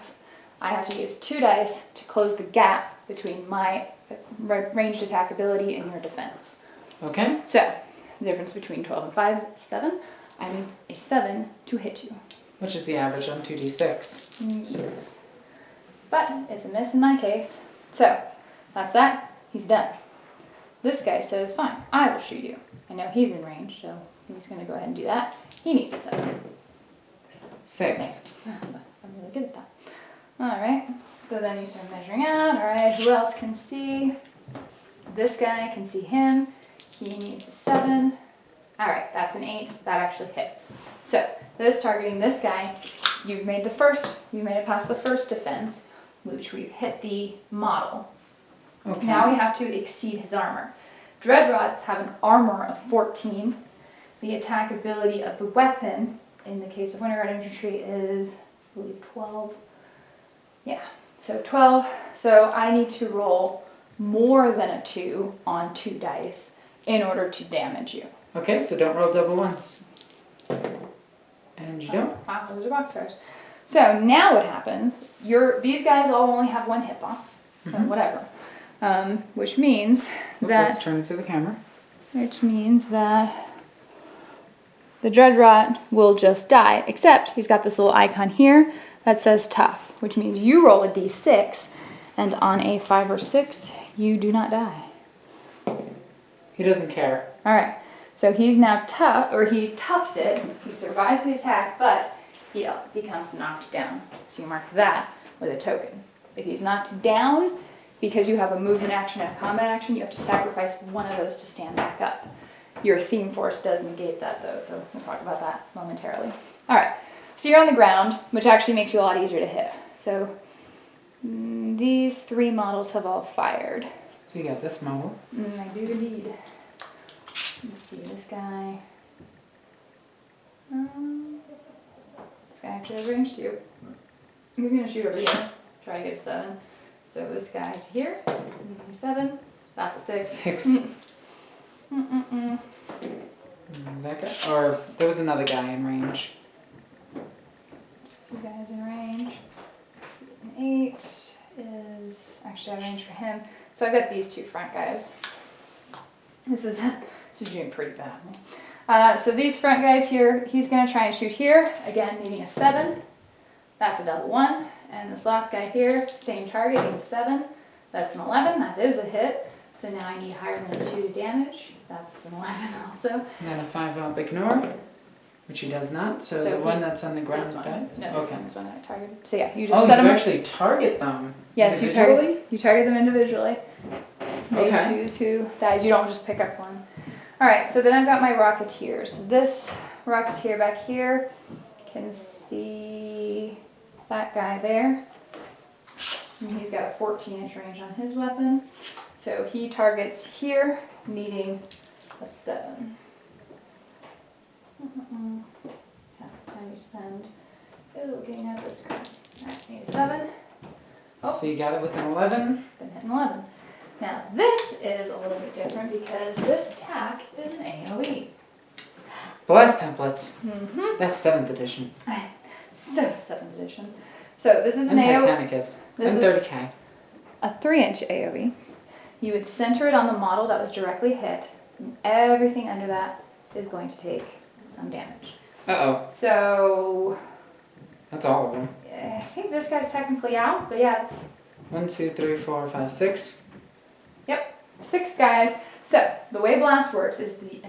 I have to use 2 dice to close the gap between my ranged attack ability and your defense. Okay. So, the difference between 12 and 5 is 7. I need a 7 to hit you. Which is the average on 2d6. Yes. But it's a miss in my case. So, that's that. He's done. This guy says, fine, I will shoot you. I know he's in range, so he's going to go ahead and do that. He needs a 7. 6. I'm really good at that. Alright, so then you start measuring out. Alright, who else can see? This guy can see him. He needs a 7. Alright, that's an 8. That actually hits. So, this targeting this guy, you've made it past the first defense, which we've hit the model. Okay. Now we have to exceed his armor. Dreadrots have an armor of 14. The attack ability of the weapon, in the case of Winter Guard Infantry, is, I believe, 12. Yeah, so 12. So I need to roll more than a 2 on 2 dice in order to damage you. Okay, so don't roll double ones. And you don't. Wow, those are boxcars. So now what happens, these guys all only have 1 hitbox, so whatever. Which means Let's turn it to the camera. the Dreadrot will just die, except he's got this little icon here that says tough, which means you roll a d6, and on a 5 or 6, you do not die. He doesn't care. Alright, so he's now tough, or he toughs it, he survives the attack, but he becomes knocked down. So you mark that with a token. If he's knocked down, because you have a movement action and a combat action, you have to sacrifice one of those to stand back up. Your theme force does negate that though, so we'll talk about that momentarily. Alright, so you're on the ground, which actually makes you a lot easier to hit. So these 3 models have all fired. So you got this model. I do indeed. Let's see, this guy. This guy actually has range 2. He's going to shoot over here, try to get a 7. So this guy to here, 7. That's a 6. 6. That guy, or there was another guy in range. 2 guys in range. An 8 is actually I have range for him. So I've got these 2 front guys. This is doing pretty bad. So these front guys here, he's going to try and shoot here. Again, needing a 7. That's a double 1. And this last guy here, same target, he's a 7. That's an 11. That is a hit. So now I need higher than a 2 to damage. That's an 11 also. And then a 5 up ignore, which he does not. So the one that's on the ground This one. dies. No, this Okay. one is one that I targeted. So yeah, you just Oh, set you them up. actually target them. Yes, you target them individually. They Okay. choose who dies. You don't just pick up one. Alright, so then I've got my Rocketeers. This Rocketeer back here can see that guy there. And he's got a 14-inch range on his weapon. So he targets here, needing a 7. Half the time you spend looking at this crap. Alright, need a 7. Oh. So you got it with an 11. Been hitting 11s. Now this is a little bit different because this attack is an AoE. Blast templates. Mm-hmm. That's 7th edition. So 7th edition. So this is an And AoE, Titanicus. This And is- 30k. a 3-inch AoE. You would center it on the model that was directly hit, and everything under that is going to take some damage. Uh-oh. So That's all of them. I think this guy's technically out, but yeah, it's 1, 2, 3, 4, 5, 6. 6 guys. So the way blast works is the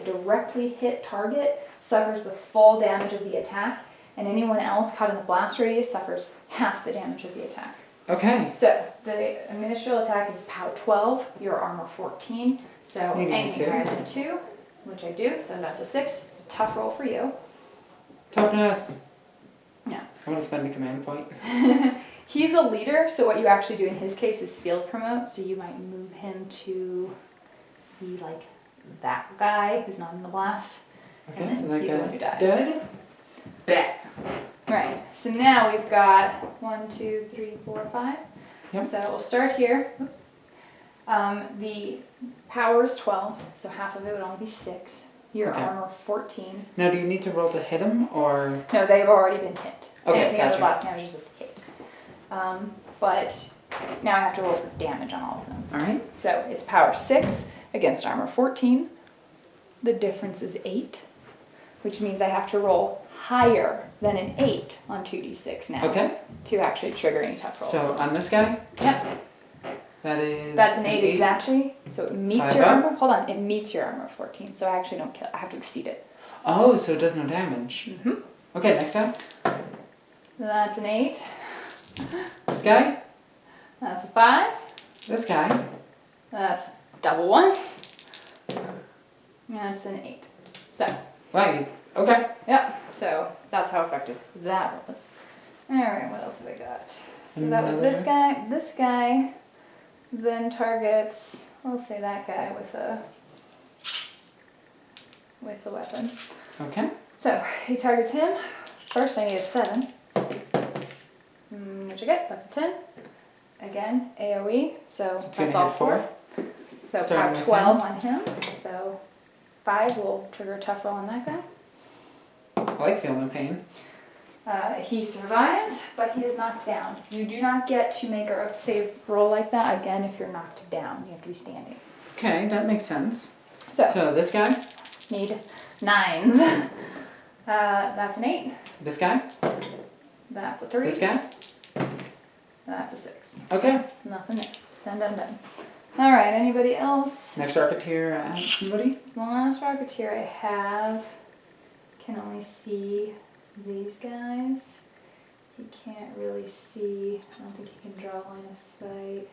directly hit target suffers the full damage of the attack, and anyone else caught in the blast radius suffers half the damage of the attack. Okay. So the initial attack is POW 12, your armor 14, so You need a anything 2. higher than a 2, which I do, so that's a 6. It's a tough roll for you. Toughness. Yeah. I want to spend a command point. He's a leader, so what you actually do in his case is field promote. So you might move him to be like that guy who's not in the blast. Okay, And so then that he's the guy's one who dies. dead. Dead. Right. So now we've got 1, 2, 3, 4, 5. Yep. So we'll start here. Oops. The power is 12, so half of it would only be 6. Your Okay. armor 14. Now, do you need to roll to hit him, or? No, they've already been hit. Okay, Anything gotcha. other blast damage is just hit. But now I have to roll for damage on all of them. All right. So it's power 6 against armor 14. The difference is 8, which means I have to roll higher than an 8 on 2d6 now Okay. to actually trigger any tough rolls. So on this guy, Yep, that is. that's an 8 exactly. So it meets 5 your up. armor. Hold on, it meets your armor 14. So I actually don't kill. I have to exceed it. Oh, so it does no damage. Mm-hmm. Okay, next guy. That's an 8. This guy. That's a 5. This guy. That's double 1. That's an 8. So, Wow. Okay. yep. So that's how effective that was. Alright, what else have I got? So that was this guy. This guy then targets, we'll say that guy with a weapon. Okay. So he targets him. First I need a 7. Which I get, that's a 10. Again, AoE, so So it's that's gonna all hit 4. So Starting power with 12 on him. So 5 will trigger a tough roll on that guy. I like feeling the pain. He survives, but he is knocked down. You do not get to make a save roll like that again if you're knocked down. You have to be standing. Okay, that makes sense. So, So this guy. need 9s. That's an 8. This guy. That's a 3. This guy. That's a 6. Okay. Nothing there. Done, done, done. Alright, anybody else? Next Rocketeer, somebody? The last Rocketeer I have can only see these guys. He can't really see. I don't think he can draw line of sight.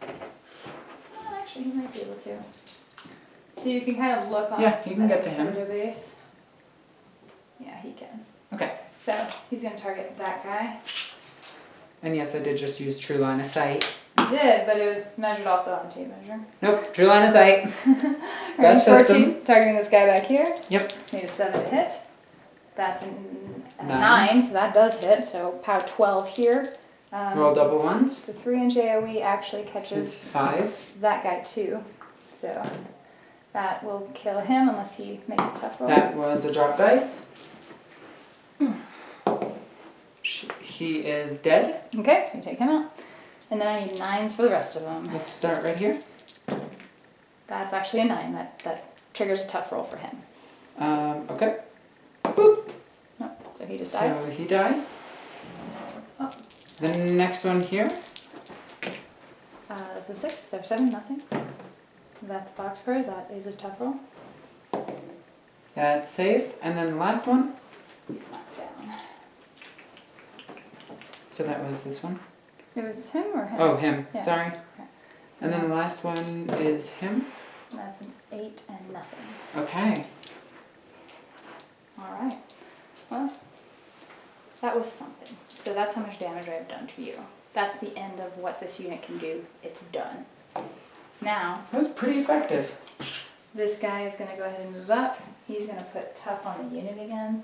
Well, actually, he might be able to. So you can kind of look on Yeah, you can get to him. their base. Yeah, he can. Okay. So he's going to target that guy. And yes, I did just use True Line of Sight. He did, but it was measured also on a tape measure. Nope, True Line of Sight. Range Best 14, system. targeting this guy back here. Yep. Need a 7 to hit. That's a 9. 9, so that does hit. So power 12 here. Roll double ones. The 3-inch AoE actually catches It's 5. that guy too. So that will kill him unless he makes a tough roll. That was a drop dice. He is dead. Okay, so you take him out. And then I need 9s for the rest of them. Let's start right here. That's actually a 9. That triggers a tough roll for him. Okay. Boop. Nope, so he just So dies. he dies. Oh. The next one here. That's a 6, so 7, nothing. That's boxcars, that is a tough roll. That's saved. And then the last one. He's knocked down. So that was this one. It was him or him? Oh, him. Yeah. Sorry. Okay. And then the last one is him. That's an 8 and nothing. Okay. Alright. Well, that was something. So that's how much damage I've done to you. That's the end of what this unit can do. It's done. Now, That was pretty effective. this guy is going to go ahead and move up. He's going to put tough on the unit again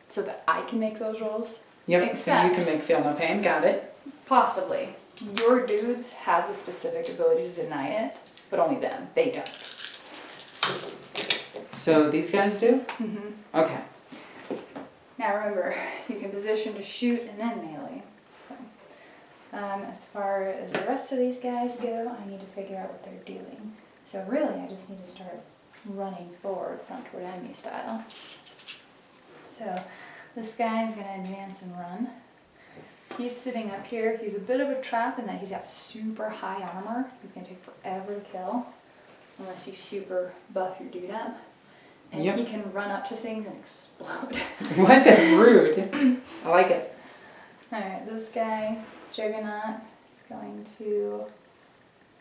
so that I can make those rolls. Yep, so you Except- can make Feel No Pain. Got it. Possibly. Your dudes have the specific ability to deny it, but only them. They don't. So these guys do? Mm-hmm. Okay. Now remember, you can position to shoot and then melee. So, as far as the rest of these guys go, I need to figure out what they're doing. So really, I just need to start running forward, front toward enemy style. So this guy is going to advance and run. He's sitting up here. He's a bit of a trap in that he's got super high armor. He's going to take forever to kill unless you super buff your dude up. And Yep. he can run up to things and explode. What? That's rude. I like it. Alright, this guy, Juggernaut, is going to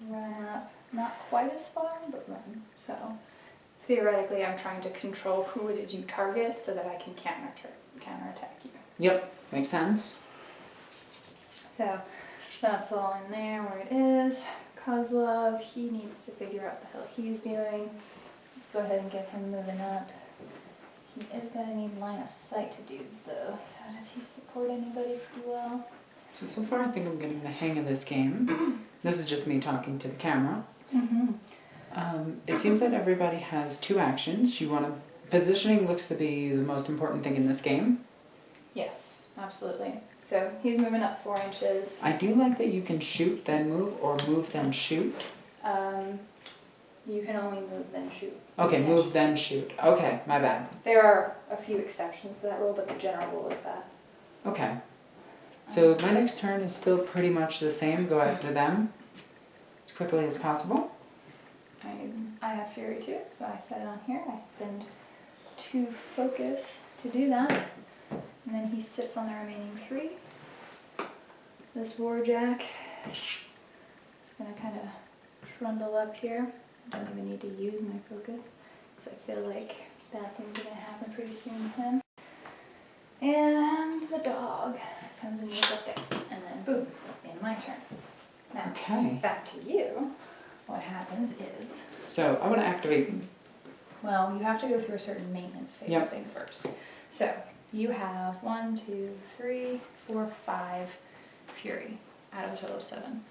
run up, not quite as far, but run. So theoretically, I'm trying to control who it is you target so that I can counterattack you. Yep, makes sense. So That's all in there where it is. Kozlov, he needs to figure out what the hell he's doing. Let's go ahead and get him moving up. He is going to need line of sight to dudes though, so does he support anybody pretty well? So far I think I'm getting the hang of this game. This is just me talking to the camera. It seems that everybody has 2 actions. Positioning looks to be the most important thing in this game. Yes, absolutely. So he's moving up 4 inches. I do like that you can shoot then move or move then shoot. You can only move then shoot. Okay, move then shoot. Okay, my bad. There are a few exceptions to that rule, but the general rule is that. Okay. So my next turn is still pretty much the same. Go after them as quickly as possible. I have Fury too, so I set it on here. I spend 2 focus to do that. And then he sits on the remaining 3. This Warjack is going to kind of trundle up here. I don't even need to use my focus because I feel like bad things are going to happen pretty soon with him. And the dog comes and moves up there. And then boom, that's the end of my turn. Now, Okay. back to you. What happens is, So I want to activate. well, you have to go through a certain maintenance phase thing first. So you have 1, 2, 3, 4, 5 Fury out of a total of 7.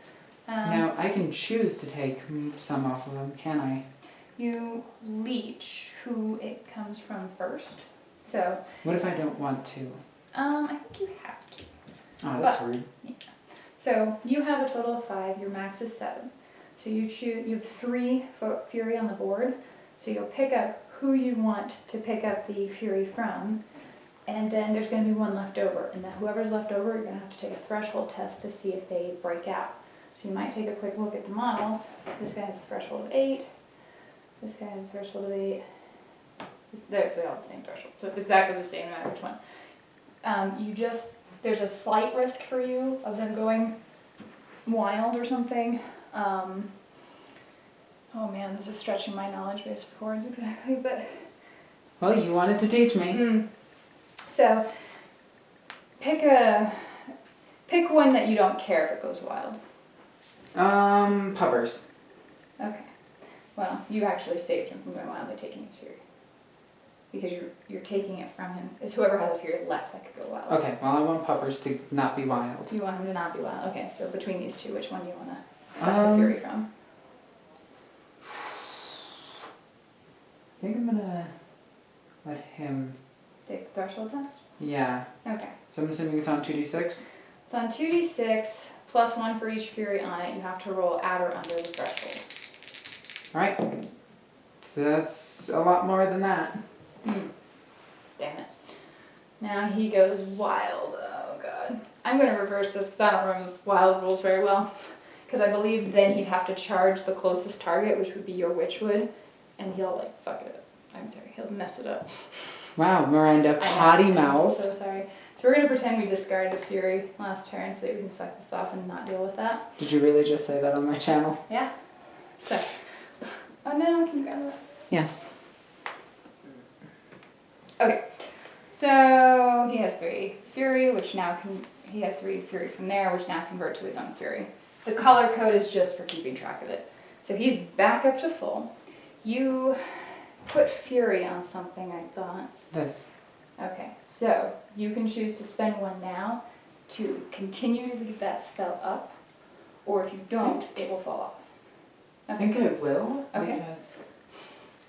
Now I can choose to take some off of them, can I? You leech who it comes from first. So What if I don't want to? I think you have to. Oh, that's But- rude. So you have a total of 5. Your max is 7. So you choose. You have 3 Fury on the board. So you'll pick up who you want to pick up the Fury from, and then there's going to be 1 left over. And that whoever's left over, you're going to have to take a threshold test to see if they break out. So you might take a quick look at the models. This guy has a threshold of 8. This guy has a threshold of 8. They're actually all the same threshold, so it's exactly the same no matter which one. There's a slight risk for you of them going wild or something. Oh man, this is stretching my knowledge base for words exactly, but. Well, you wanted to teach me. So, pick one that you don't care if it goes wild. Puppers. Okay. Well, you actually saved him from going wild by taking his Fury. Because you're taking it from him. It's whoever has a Fury left that could go wild. Okay, well I want puppers to not be wild. You want him to not be wild. Okay, so between these 2, which one do you want to suck the Fury from? I think I'm gonna let him. Take the threshold test? Yeah. Okay. So I'm assuming it's on 2d6? It's on 2d6, plus 1 for each Fury on it. You have to roll at or under the threshold. Alright. So that's a lot more than that. Damn it. Now he goes wild. Oh god. I'm going to reverse this because I don't remember the wild rules very well. Because I believe then he'd have to charge the closest target, which would be your Witchwood. And he'll fuck it up. I'm sorry, he'll mess it up. Wow, Miranda, I know, potty I'm mouth. so sorry. So we're going to pretend we discarded a Fury last turn so that we can suck this off and not deal with that. Did you really just say that on my channel? Yeah. So. Oh no, can you grab it? Yes. Okay. So he has 3 Fury, which now he has 3 Fury from there, which now convert to his own Fury. The color code is just for keeping track of it. So he's back up to full. You put Fury on something, I thought. This. Okay, so you can choose to spend 1 now to continue to get that spell up, or if you don't, it will fall off. I think I will. Okay. Because.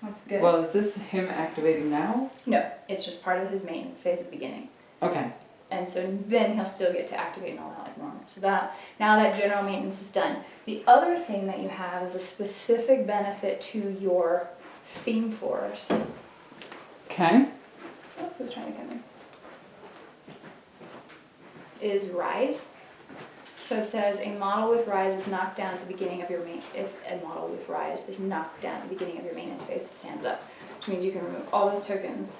That's good. Well, is this him activating now? No, it's just part of his maintenance phase at the beginning. Okay. And so then he'll still get to activate and all that like normal. So that, now that general maintenance is done. The other thing that you have is a specific benefit to your theme force. Okay. Oh, who's trying to come in? Is Rise. So it says a model with Rise is knocked down at the beginning of your if a model with Rise is knocked down at the beginning of your maintenance phase, it stands up. Which means you can remove all those tokens.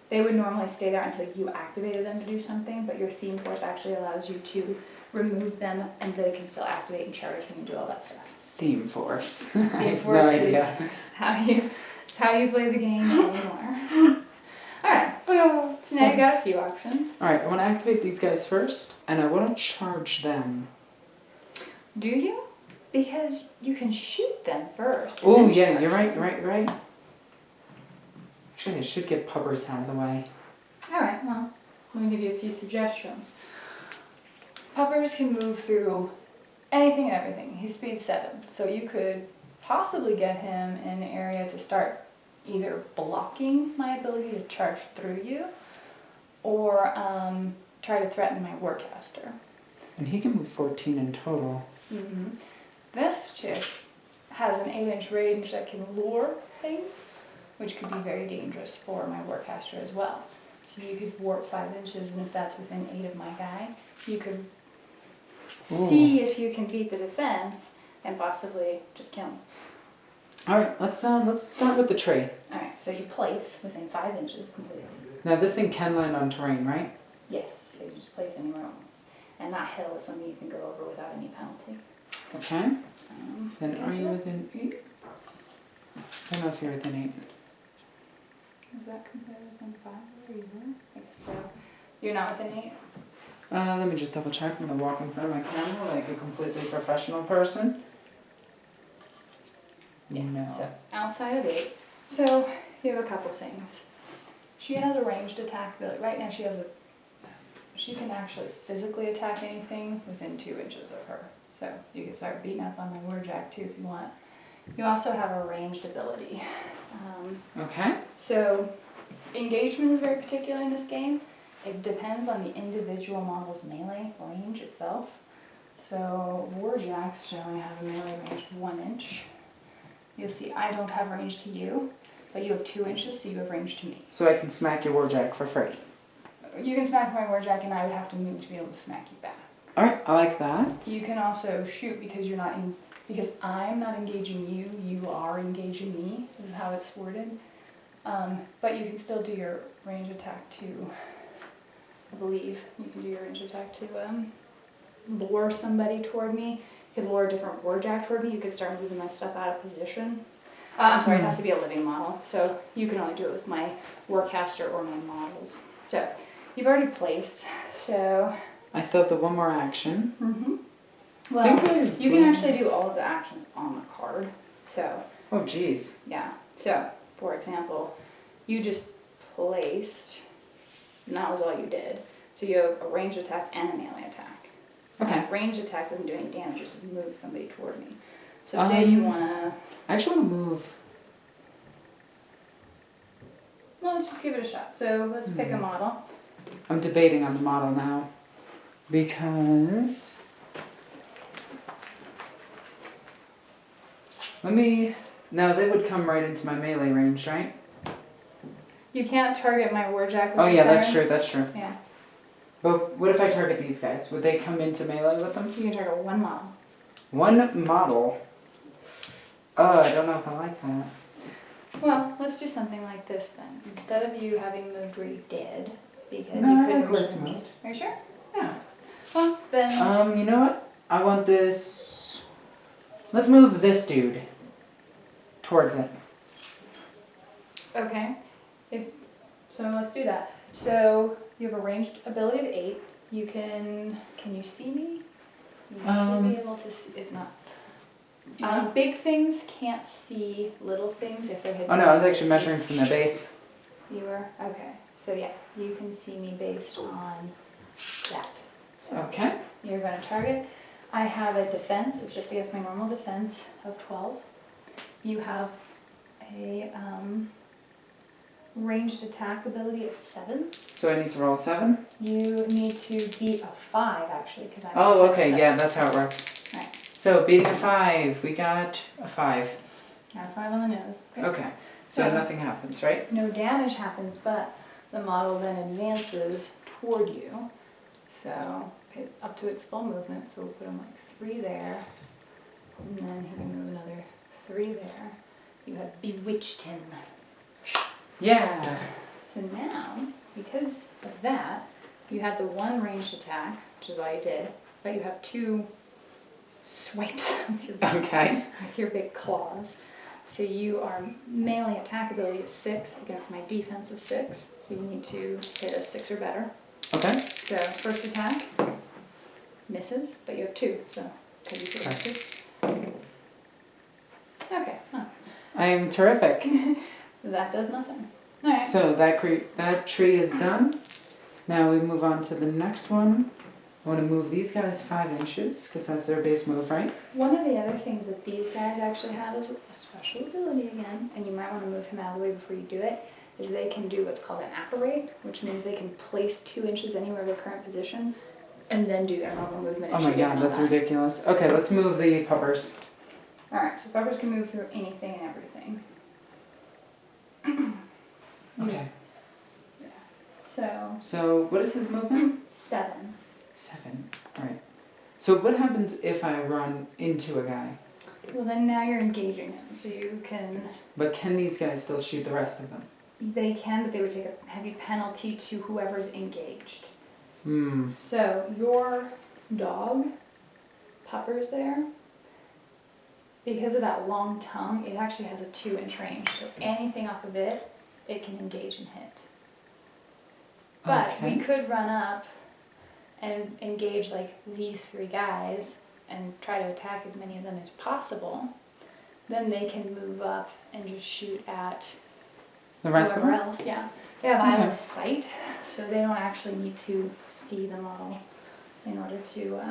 They would normally stay there until you activated them to do something, but your theme force actually allows you to remove them and they can still activate and charge them and do all that stuff. Theme force. I Theme have force no is idea. it's how you play the game anymore. Alright, so now you got a few options. Alright, I want to activate these guys first, and I want to charge them. Do you? Because you can shoot them first. and Oh then yeah, charge you're right, them. you're right. Actually, I should get puppers out of the way. Alright, well, let me give you a few suggestions. Puppers can move through anything and everything. He's speed 7, so you could possibly get him in an area to start either blocking my ability to charge through you, or try to threaten my Warcaster. And he can move 14 in total. This chick has an 8-inch range that can lure things, which could be very dangerous for my Warcaster as well. So you could warp 5 inches, and if that's within 8 of my guy, you could see if you can beat the defense and possibly just kill him. All right, let's start with the tree. Alright, so you place within 5 inches completely. Now this thing can land on terrain, right? Yes, so you just place anywhere else. And that hill is something you can go over without any penalty. Okay. Then are okay, you so within 8? I don't know if you're within 8. is that compared within 5 or you were? Okay, so you're not within 8? Let me just double check. I'm gonna walk in front of my camera like a completely professional person. No. So outside of 8. So you have a couple things. She has a ranged attack ability. Right now she can actually physically attack anything within 2 inches of her. So you can start beating up on my Warjack too if you want. You also have a ranged ability. Okay. So engagement is very particular in this game. It depends on the individual model's melee range itself. So Warjacks generally have a melee range of 1 inch. You'll see I don't have range to you, but you have 2 inches, so you have range to me. So I can smack your warjack for free. You can smack my Warjack, and I would have to move to be able to smack you back. All right, I like that. You can also shoot because you're not in. Because I'm not engaging you, you are engaging me. Is how it's worded. But you can still do your range attack to. I believe you can do your range attack to lure somebody toward me. You could lure a different Warjack toward me. You could start moving my stuff out of position. I'm sorry, it has to be a living model. So you can only do it with my Warcaster or my models. So you've already placed. So. I still have the one more action. Well, you can actually do all of the actions on the card. So. Oh, geez. Yeah. So, for example, you just placed, and that was all you did. So you have a ranged attack and a melee attack. Okay. Ranged attack doesn't do any damage, just move somebody toward me. So say you want to... I actually want to move. Well, let's just give it a shot. So let's pick a model. I'm debating on the model now. Because... Now they would come right into my melee range, right? You can't target my Warjack with Oh the yeah, that's siren. true, that's true. Yeah. But what if I target these guys? Would they come into melee with them? You can target one model. One model? Oh, I don't know if I like that. Well, let's do something like this then. Instead of you having moved where you did, because No, you I couldn't like where it's originally- moved. Are you sure? Yeah. Well, then... You know what? I want this... Let's move this dude towards it. Okay. So let's do that. So you have a ranged ability of 8. You can you see me? You should be able to see. It's not. Big things can't see little things if they're hidden. Oh no, I was actually places. measuring from the base. You were? Okay. So yeah, you can see me based on that. So Okay. you're going to target. I have a defense. It's just against my normal defense of 12. You have a ranged attack ability of 7. So I need to roll 7? You need to beat a 5 actually, because I'm. Oh, okay, yeah, that's how it works. Right. So beating a 5, we got a 5. Got a 5 on the nose. Great. Okay, so So- nothing happens, right? No damage happens, but the model then advances toward you. So up to its full movement. So we'll put him like 3 there, and then he can move another 3 there. You have bewitched him. Yeah. So now, because of that, you had the 1 ranged attack, which is all you did, but you have 2 swipes with your big claws. So you are melee attack ability of 6 against my defense of 6. So you need to hit a 6 or better. Okay. So first attack misses, but you have 2, so Because you suggested. Okay. Huh. I'm terrific. That does nothing. All right. So that tree is done. Now we move on to the next one. I want to move these guys 5 inches because that's their base move, right? One of the other things that these guys actually have is a special ability again, and you might want to move him out of the way before you do it, is they can do what's called an apparate, which means they can place 2 inches anywhere of their current position and then do their normal movement. Oh and my shoot in god, all that's that. ridiculous. Okay, let's move the puppers. Alright, so puppers can move through anything and everything. You Okay. just- yeah. So, So what is his movement? 7. 7. Alright. So what happens if I run into a guy? Well, then now you're engaging him, so you can. But can these guys still shoot the rest of them? They can, but they would take a heavy penalty to whoever's engaged. Hmm. So your dog, Pupper's there, because of that long tongue, it actually has a 2-inch range. So anything off of it, it can engage and hit. But Okay. we could run up and engage like these 3 guys and try to attack as many of them as possible. Then they can move up and just shoot at The rest of whoever them? else. Yeah, they have eye Okay. of sight, so they don't actually need to see them all in order to.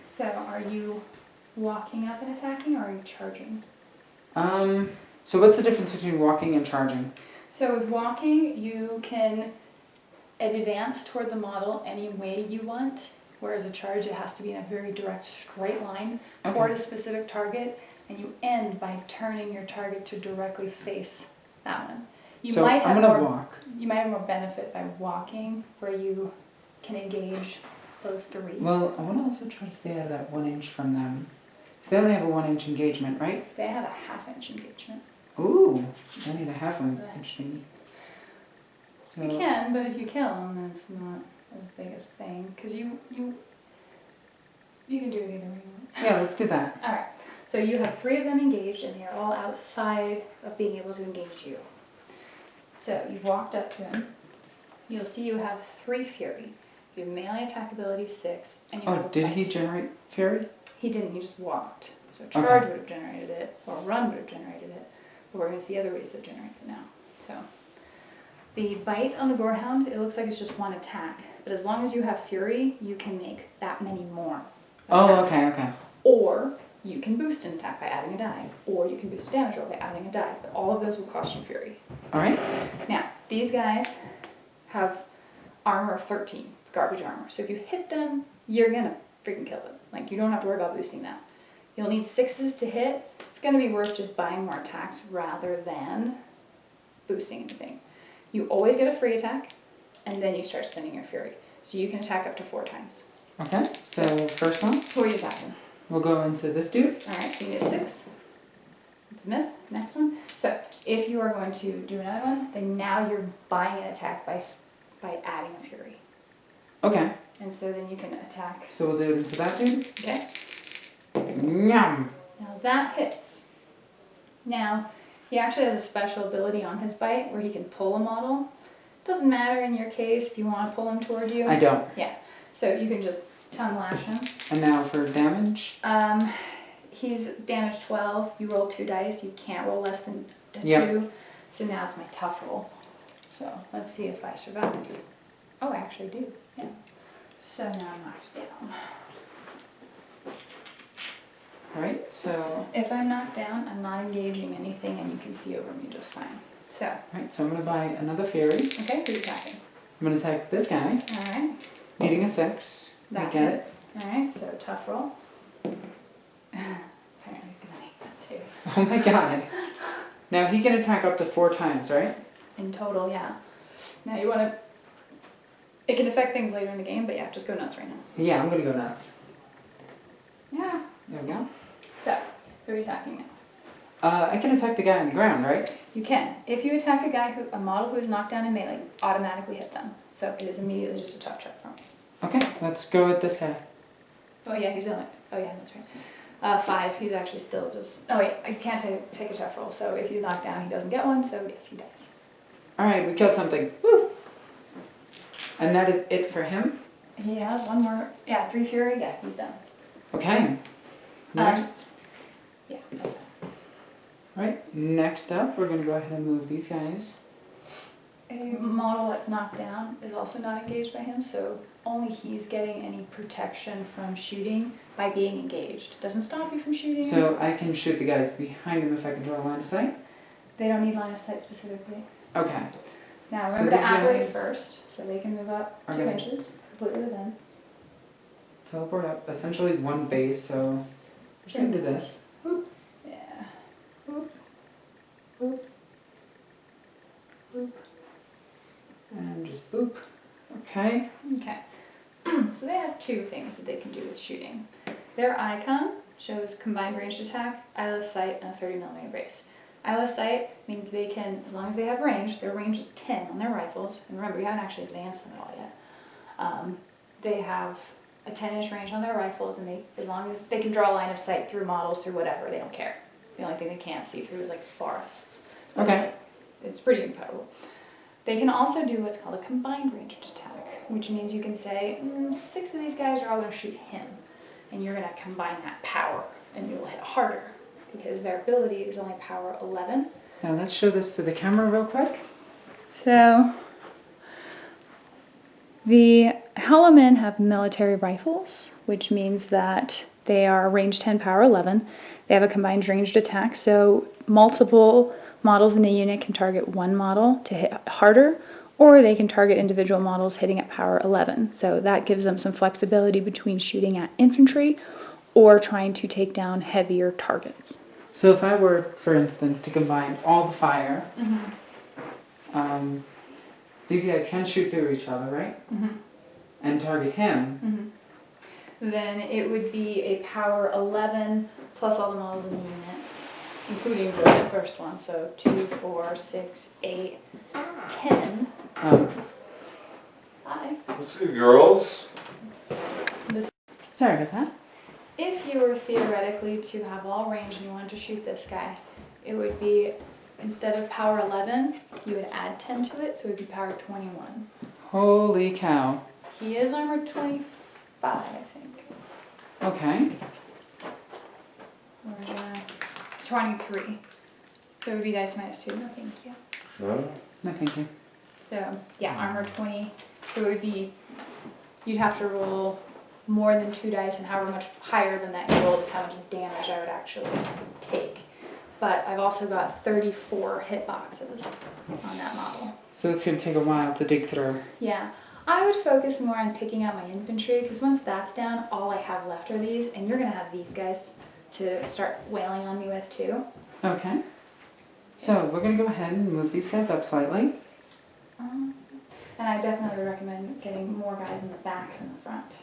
So, are you walking up and attacking, or are you charging? So what's the difference between walking and charging? So with walking, you can advance toward the model any way you want, whereas a charge, it has to be in a very direct straight line toward a specific target, and you end by turning your target to directly face that one. You So might I'm have gonna more. walk. You might have more benefit by walking, where you can engage those 3. Well, I want to also try to stay out of that 1 inch from them. Because they only have a 1 inch engagement, right? They have a 1/2 inch engagement. Ooh, I need a 1/2 inch thingy. So, You can, but if you kill them, then it's not as big a thing, because you can do it either way you want. yeah, let's do that. All right. So you have 3 of them engaged, and they're all outside of being able to engage you. So you've walked up to him. You'll see you have 3 fury. You have melee attack ability 6, and you have Oh, a did he bite. generate fury? He didn't. He just walked. So charge would have generated it, or run would have generated it. But we're going to see other ways that generates it now. So the bite on the Gorehound, it looks like it's just 1 attack. But as long as you have fury, you can make that many more. Oh, attacks. okay. Or you can boost an attack by adding a die. Or you can boost a damage roll by adding a die. But all of those will cost you fury. Alright. Now, these guys have armor of 13. It's garbage armor. So if you hit them, you're going to freaking kill them. Like, you don't have to worry about boosting that. You'll need 6s to hit. It's going to be worth just buying more attacks rather than boosting anything. You always get a free attack, and then you start spending your fury. So you can attack up to 4 times. Okay, so first one, Who are you attacking? we'll go into this dude. Alright, so you need a 6. It's a miss. Next one. So if you are going to do another one, then now you're buying an attack by adding a fury. Okay, And so then you can attack. so we'll do it into that dude. Okay? Yum! Now that hits. Now, he actually has a special ability on his bite where he can pull a model. Doesn't matter in your case if you want to pull him toward you. I don't. Yeah. So you can just tongue lash him. And now for damage. He's damage 12. You roll 2 dice. You can't roll less than a 2. Yep. So now it's my tough roll. So let's see if I survive. Oh, I actually do. Yeah. So now I'm knocked down. Alright, so If I'm knocked down, I'm not engaging anything, and you can see over me just fine. So, alright, so I'm gonna buy another fury. okay, who are you attacking? I'm gonna attack this guy, Alright, needing a 6. I that get it. hits. Alright, so tough roll. Apparently he's gonna make that too. Oh my god. Now he can attack up to 4 times, right? In total, yeah. Now you wanna... It can affect things later in the game, but yeah, just go nuts right now. Yeah, I'm gonna go nuts. Yeah. There we go. So, who are you attacking now? I can attack the guy on the ground, right? You can. If you attack a model who is knocked down in melee, you automatically hit them. So it is immediately just a tough check from me. Okay, let's go with this guy. Oh yeah, he's on it. Oh yeah, that's right. 5, he's actually still just... Oh yeah, you can't take a tough roll, so if he's knocked down, he doesn't get one, so yes, he does. Alright, we killed something. Woo! And that is it for him. He has one more... Yeah, 3 fury, yeah, he's done. Okay, Next. Yeah, that's fine. Right. Next up, we're gonna go ahead and move these guys. A model that's knocked down is also not engaged by him, so only he's getting any protection from shooting by being engaged. Doesn't stop you from shooting. So I can shoot the guys behind him if I can draw a line of sight. They don't need line of sight specifically. Okay. Now So remember to these operate guys first, so they can move up are 2 gonna- inches completely within. Teleport up. Essentially one base. So we're just gonna do this. Yeah. Boop. Boop. Boop. And just boop. Okay. Okay. So they have 2 things that they can do with shooting. Their icon shows combined ranged attack, eyeless sight, and a 30mm base. Eyeless sight means they can, as long as they have range, their range is 10 on their rifles. And remember, we haven't actually advanced them at all yet. They have a 10-inch range on their rifles, and as long as they can draw a line of sight through models, through whatever, they don't care. The only thing they can't see through is like forests. Okay. It's pretty incredible. They can also do what's called a combined ranged attack, which means you can say, 6 of these guys are all going to shoot him. And you're going to combine that power, and you'll hit harder, because their ability is only power 11. Now let's show this to the camera real quick. So, the Hollow Men have military rifles, which means that they are range 10, power 11. They have a combined ranged attack, so multiple models in the unit can target one model to hit harder, or they can target individual models hitting at power 11. So that gives them some flexibility between shooting at infantry or trying to take down heavier targets. So if I were, for instance, to combine all the fire, these guys can shoot through each other, right? And target him. Then it would be a power 11 plus all the models in the unit, including the first one. So 2, 4, 6, 8, 10. Hi. What's good, girls? Sorry about that. If you were theoretically to have all range and you wanted to shoot this guy, it would be, instead of power 11, you would add 10 to it, so it would be power 21. Holy cow. He is armored 25, I think. Okay. Or 23. So it would be dice minus 2. No, thank you. No? No, thank you. So, yeah, armor 20. So it would be, you'd have to roll more than 2 dice, and however much higher than that you roll is how much damage I would actually take. But I've also got 34 hitboxes on that model. So it's going to take a while to dig through. Yeah, I would focus more on picking out my infantry, because once that's down, all I have left are these, and you're going to have these guys to start wailing on me with too. Okay. So we're going to go ahead and move these guys up slightly. And I definitely recommend getting more guys in the back than the front.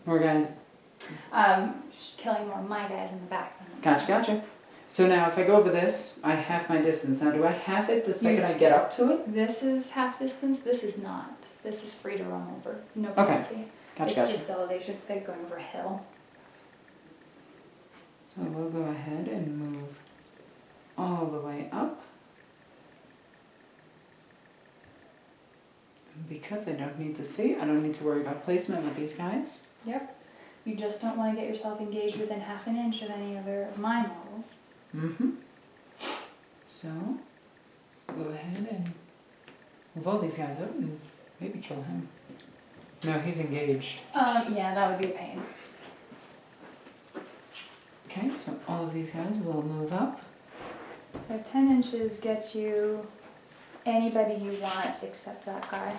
More guys. Killing more of my guys in the back than the Gotcha, gotcha. So now if I go over this, I half my distance. Now do I half it the second I get up to it? This is half distance, this is not. This is free to roam over, no Okay. penalty. Gotcha, It's gotcha. just elevation, it's like going over a hill. So we'll go ahead and move all the way up. And because I don't need to see, I don't need to worry about placement with these guys. Yep. You just don't want to get yourself engaged within half an inch of any other of my models. So, go ahead and move all these guys up and maybe kill him. No, he's engaged. Yeah, that would be a pain. Okay, so all of these guys will move up. So 10 inches gets you anybody you want except that guy.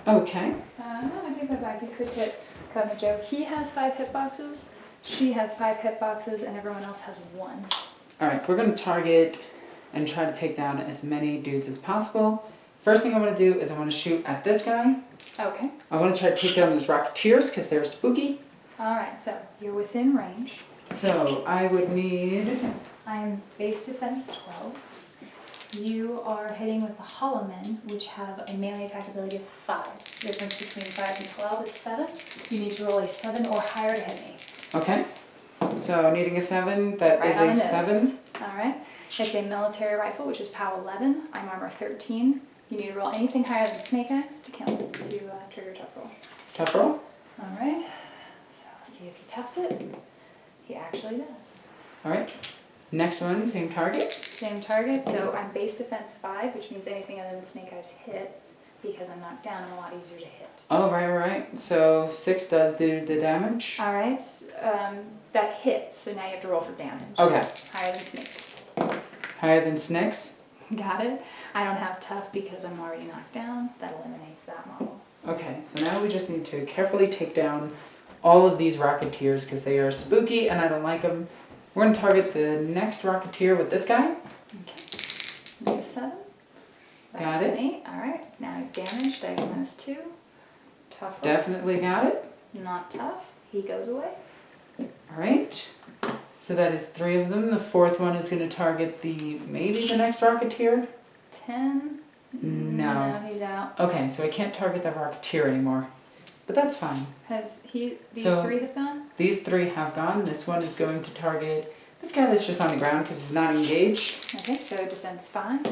Okay. No, I take that back. You could hit Covenant Joe. He has 5 hitboxes, she has 5 hitboxes, and everyone else has 1. Alright, we're going to target and try to take down as many dudes as possible. First thing I want to do is I want to shoot at this guy. Okay. I want to try to take down those Rocketeers because they're spooky. Alright, so you're within range. So I would need... I'm base defense 12. You are hitting with the Hollow Men, which have a melee attack ability of 5. The difference between 5 and 12 is 7. You need to roll a 7 or higher to hit me. Okay. So needing a 7, that Right is on a the nose. 7. Alright. It's a military rifle, which is POW 11. I'm armor 13. You need to roll anything higher than Snake Eyes to trigger tough roll. Tough roll. Alright. So see if he toughs it. He actually does. Alright. Next one, same target. Same target, so I'm base defense 5, which means anything other than snake eyes hits. Because I'm knocked down, I'm a lot easier to hit. Oh, right. So 6 does do the damage. Alright, that hits, so now you have to roll for damage. Okay. Higher than snakes. Higher than Snicks. Got it? I don't have tough because I'm already knocked down. That eliminates that model. Okay, so now we just need to carefully take down all of these Rocketeers because they are spooky and I don't like them. We're going to target the next Rocketeer with this guy. Okay. Use 7. Got it. An 8. Alright, now damage, dice -2. Tough. Definitely got it. Not tough. He goes away. Alright. So that is 3 of them. The 4th one is going to target maybe the next Rocketeer. 10. No. He's out. Okay, so I can't target that Rocketeer anymore. But that's fine. These So- 3 have gone? These 3 have gone. This one is going to target this guy that's just on the ground because he's not engaged. Okay, so defense 5.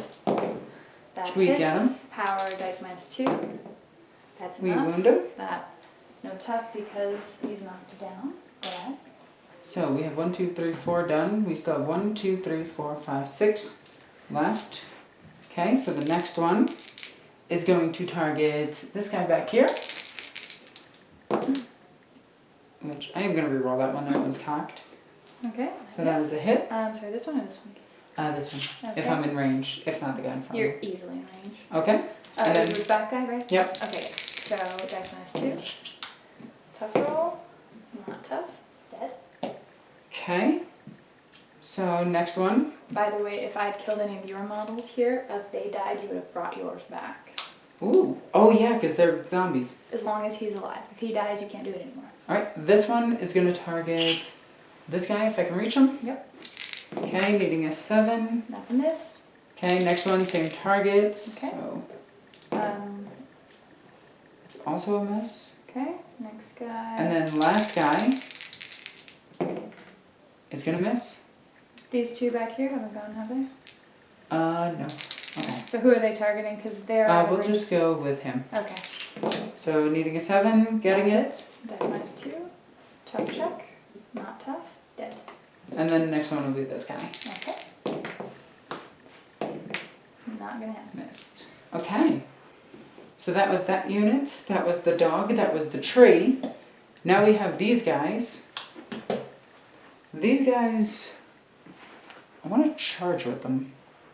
That Should we hits. get him? Power dice -2. That's We enough. wound him. That no tough because he's knocked down. But So we have 1, 2, 3, 4 done. We still have 1, 2, 3, 4, 5, 6 left. Okay, so the next one is going to target this guy back here. Which I am going to reroll that one. That one's cocked. okay. So that is a hit. Sorry, this one or this one? This one. Okay. If I'm in range. If not, the guy in front of You're me. easily in range. Okay. And This then- was that guy, right? Yep. Okay, so dice -2. Tough roll. Not tough. Dead. Okay. So next one. By the way, if I had killed any of your models here, as they died, you would have brought yours back. Ooh. Oh yeah, because they're zombies. As long as he's alive. If he dies, you can't do it anymore. Alright, this one is going to target this guy if I can reach him. Yep. Okay, needing a 7. That's a miss. Okay, next one, same targets. Okay. So Um, it's also a miss. okay, next guy. And then last guy is going to miss. These 2 back here haven't gone, have they? No. Okay. So who are they targeting? Because they're out of We'll range. just go with him. Okay. So needing a 7, getting it. Dice -2. Tough check. Not tough. Dead. And then the next one will be this guy. Okay. Not gonna happen. Missed. Okay. So that was that unit. That was the dog. That was the tree. Now we have these guys. These guys, I want to charge with them.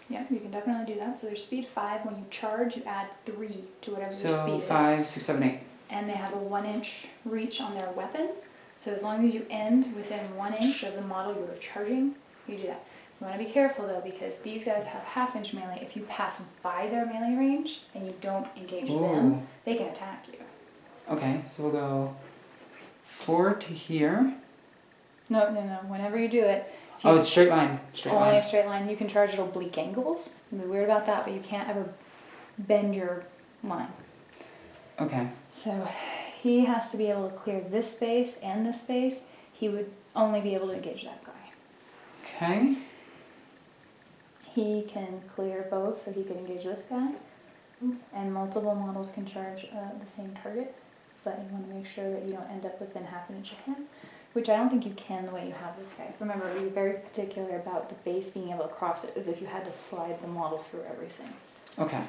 Yeah, you can definitely do that. So they're speed 5. When you charge, you add 3 to whatever your So speed 5, 6, 7, 8. is. And they have a 1-inch reach on their weapon. So as long as you end within 1 inch of the model you were charging, you do that. You want to be careful though, because these guys have half-inch melee. If you pass by their melee range and you don't engage them, Ooh. they can attack you. Okay, so we'll go 4 to here. No. Whenever you do it, if you Oh, it's straight line. Straight only line. a straight line. You can charge at oblique angles. You'll be weird about that, but you can't ever bend your line. Okay. So he has to be able to clear this space and this space. He would only be able to engage that guy. Okay. He can clear both, so he could engage this guy. And multiple models can charge the same target, but you want to make sure that you don't end up within half an inch of him, which I don't think you can the way you have this guy. Remember, you're very particular about the base being able to cross it, as if you had to slide the model through everything. Okay.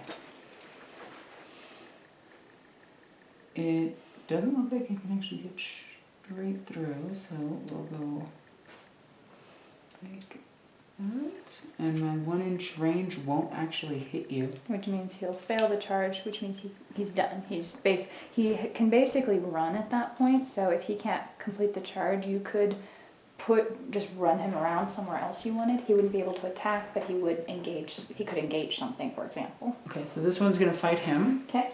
It doesn't look like it can actually get straight through, so we'll go like that. And my 1-inch range won't actually hit you. Which means he'll fail the charge, which means he's done. He can basically run at that point, so if he can't complete the charge, you could just run him around somewhere else you wanted. He wouldn't be able to attack, but he could engage something, for example. Okay, so this one's gonna fight him. Okay.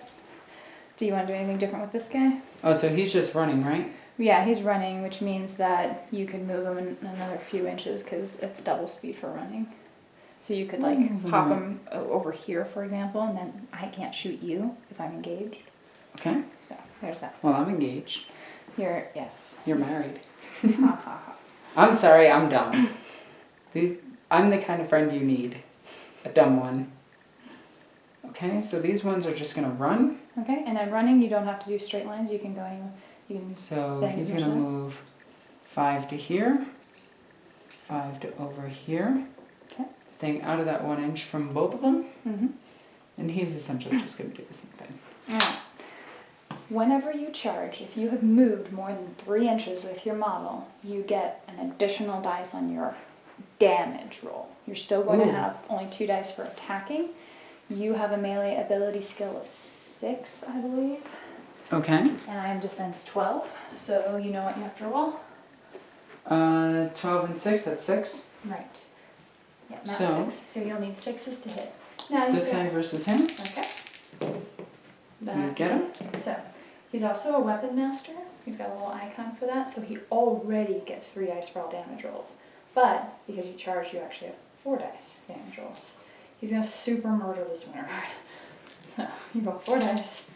Do you want to do anything different with this guy? Oh, so he's just running, right? Yeah, he's running, which means that you can move him in another few inches because it's double speed for running. So you could pop him over here, for example, and then I can't shoot you if I'm engaged. Okay. So there's that. Well, I'm engaged. Yes. You're married. Ha ha ha. I'm sorry, I'm dumb. I'm the kind of friend you need. A dumb one. Okay, so these ones are just gonna run. Okay, and then running, you don't have to do straight lines. You can go anywhere. You can So bend he's your gonna side. move 5 to here. 5 to over here. Okay. Staying out of that 1 inch from both of them. Mm-hmm. And he's essentially just going to do the same thing. Alright. Whenever you charge, if you have moved more than 3 inches with your model, you get an additional dice on your damage roll. You're still going to Ooh. have only 2 dice for attacking. You have a melee ability skill of 6, I believe. Okay. And I am defense 12, so you know what you have to roll. 12 and 6, that's 6. Right. Yeah, not So- 6. So you'll need 6s to hit. Now you This get- guy versus him. Okay. You get him? So, he's also a weapon master. He's got a little icon for that, so he already gets 3 dice for all damage rolls. But, because you charge, you actually have 4 dice damage rolls. He's gonna super murder this winter guard. So, you roll 4 dice,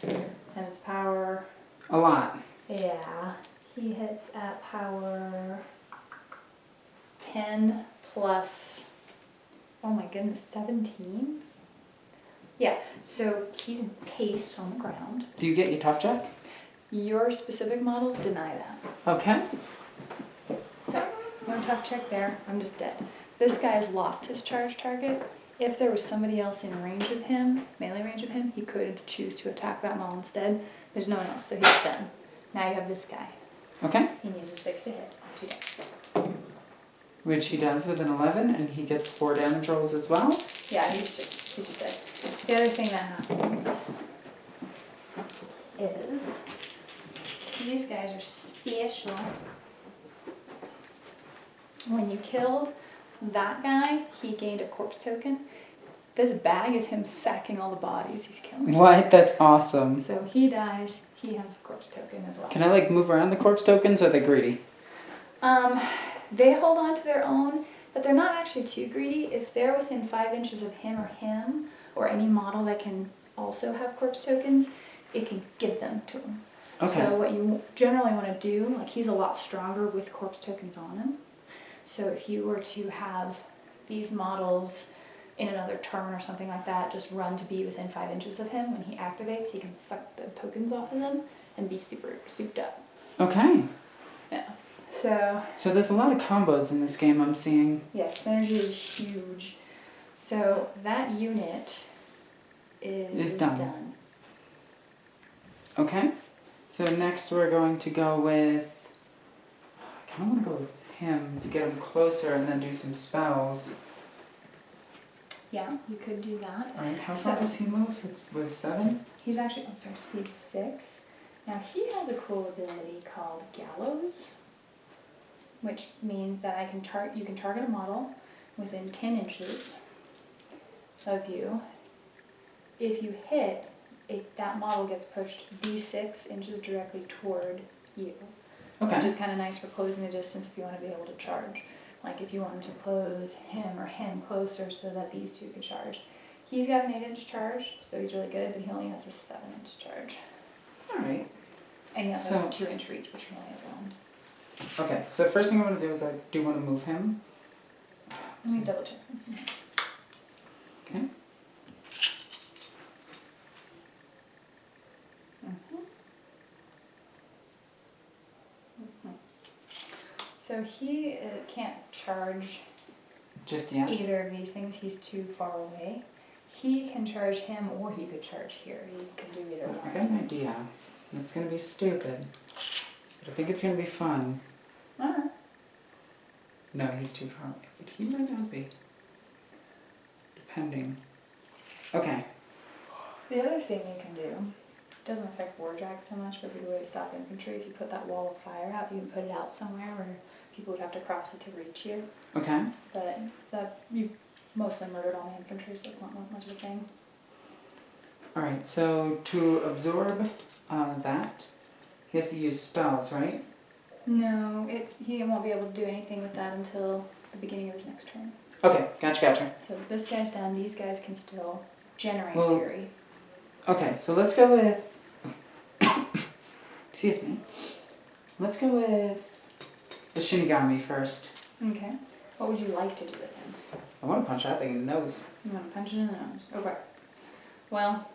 and it's power, A lot. yeah, he hits at power 10 plus, oh my goodness, 17? Yeah, so he's paced on the ground. Do you get your tough check? Your specific models deny that. Okay. So, no tough check there, I'm just dead. This guy has lost his charge target. If there was somebody else in range of him, melee range of him, he could choose to attack that model instead. There's no one else, so he's done. Now you have this guy. Okay. He needs a 6 to hit on 2 dice. Which he does with an 11, and he gets 4 damage rolls as well. Yeah, he's just dead. The other thing that happens is these guys are special. When you killed that guy, he gained a corpse token. This bag is him sacking all the bodies he's killing. What? That's awesome. So he dies, he has the corpse token as well. Can I like move around the corpse tokens, or are they greedy? They hold on to their own, but they're not actually too greedy. If they're within 5 inches of him, or any model that can also have corpse tokens, it can give them to him. Okay. So what you generally want to do, like he's a lot stronger with corpse tokens on him. So if you were to have these models in another turn or something like that, just run to be within 5 inches of him. When he activates, you can suck the tokens off of them and be super souped up. Okay. Yeah. So there's a lot of combos in this game I'm seeing. Yes, synergy is huge. So that unit is done. Okay. So next we're going to go with... I kind of want to go with him to get him closer and then do some spells. Yeah, you could do that. Alright, how So- far does he move? It was 7? He's actually, I'm sorry, speed 6. Now he has a cool ability called Gallows, which means that you can target a model within 10 inches of you. If you hit, that model gets pushed d6 inches directly toward you. Okay. Which is kind of nice for closing the distance if you want to be able to charge. Like if you wanted to close him or him closer so that these two could charge. He's got an 8-inch charge, so he's really good, but he only has a 7-inch charge. Alright. And he also So- has a 2-inch reach, which he only has 1. Okay, so first thing I want to do is I do want to move him. Let me double check something. Okay. So he can't charge Just yet. either of these things. He's too far away. He can charge him, or he could charge here. He can do either I got one. an idea. It's going to be stupid. But I think it's going to be fun. Alright. No, he's too far away. But he might not be. Depending. Okay. The other thing you can do, it doesn't affect Warjack so much, but it's a good way to stop infantry. If you put that wall of fire out, you can put it out somewhere where people would have to cross it to reach you. Okay. But that you mostly murdered all the infantry, so it's not much of a thing. Alright, so to absorb that, he has to use spells, right? No, he won't be able to do anything with that until the beginning of his next turn. Okay, gotcha. So this guy's done. These guys can still generate Well- fury. Okay, so let's go with... Excuse me. Let's go with the Shinigami first. Okay. What would you like to do with him? I want to punch that thing in the nose. You want to punch it in the nose. Okay. Well,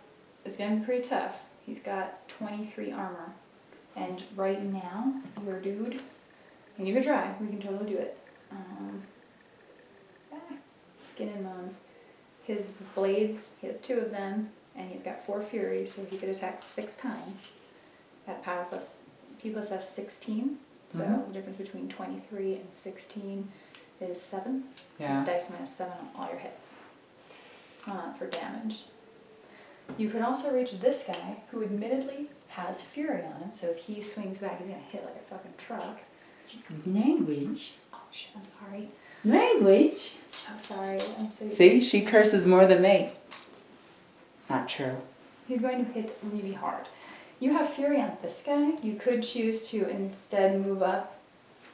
it's going to be pretty tough. He's got 23 armor. And right now, your dude And you could try. We can totally do it. Skin and Bones. His blades, he has 2 of them, and he's got 4 fury, so he could attack 6 times. That power plus, P plus S 16, so the difference between 23 and 16 is 7. Yeah. Dice minus 7 on all your hits for damage. You can also reach this guy, who admittedly has fury on him, so if he swings back, he's gonna hit like a fucking truck. Language. Oh shit, I'm sorry. Language. I'm sorry. See, she curses more than me. It's not true. He's going to hit really hard. You have fury on this guy. You could choose to instead move up.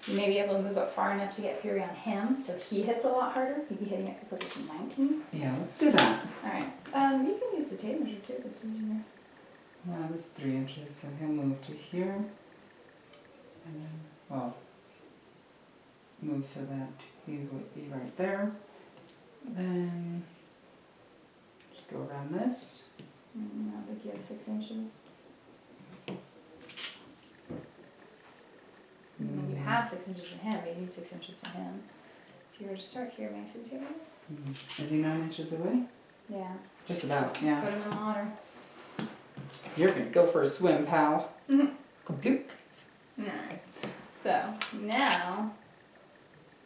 You may be able to move up far enough to get fury on him, so he hits a lot harder. He'd be hitting it because it's 19. Yeah, let's do that. Alright. You can use the tape measure too, if it's easier. Well, this is 3 inches, so he'll move to here. And then, well, move so that he would be right there. Then, just go around this. I think you have 6 inches. And then you have 6 inches to him, but you need 6 inches to him. If you were to start here, may I see the tape measure? Is he 9 inches away? Yeah. Just about, Put yeah. him in the water. You're gonna go for a swim, pal. Kablook. Alright. So, now,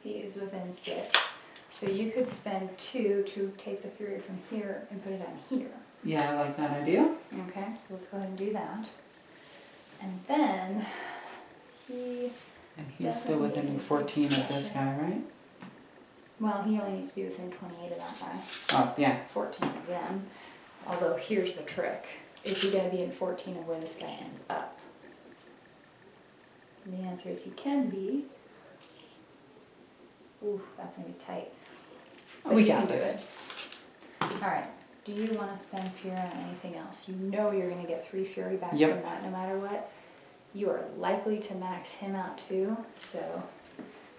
he is within 6. So you could spend 2 to take the fury from here and put it on here. Yeah, I like that idea. Okay, so let's go ahead and do that. And then, he, And he's still within 14 of this guy, right? well, he only needs to be within 28 of that guy. Oh, yeah. 14 of them. Although, here's the trick. Is he going to be in 14 of where this guy ends up? And the answer is he can be. Ooh, that's going to be tight. Oh, we you got can do this. it. Alright, do you want to spend fury on anything else? You know you're going to get 3 fury back Yep. from that no matter what. You are likely to max him out too, so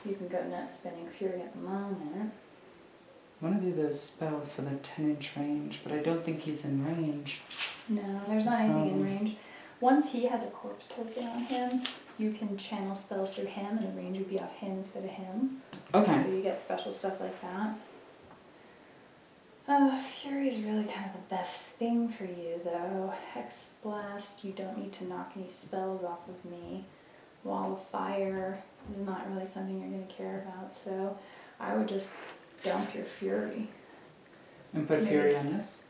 you can go nuts spending fury at the moment. I want to do those spells for the 10-inch range, but I don't think he's in range. No, there's not anything in range. Once he has a corpse token on him, you can channel spells through him and the range would be off him instead of him. Okay. So you get special stuff like that. Fury is really kind of the best thing for you though. Hex Blast, you don't need to knock any spells off of me. Wall of Fire is not really something you're going to care about, so I would just dump your Fury. And put Fury on this?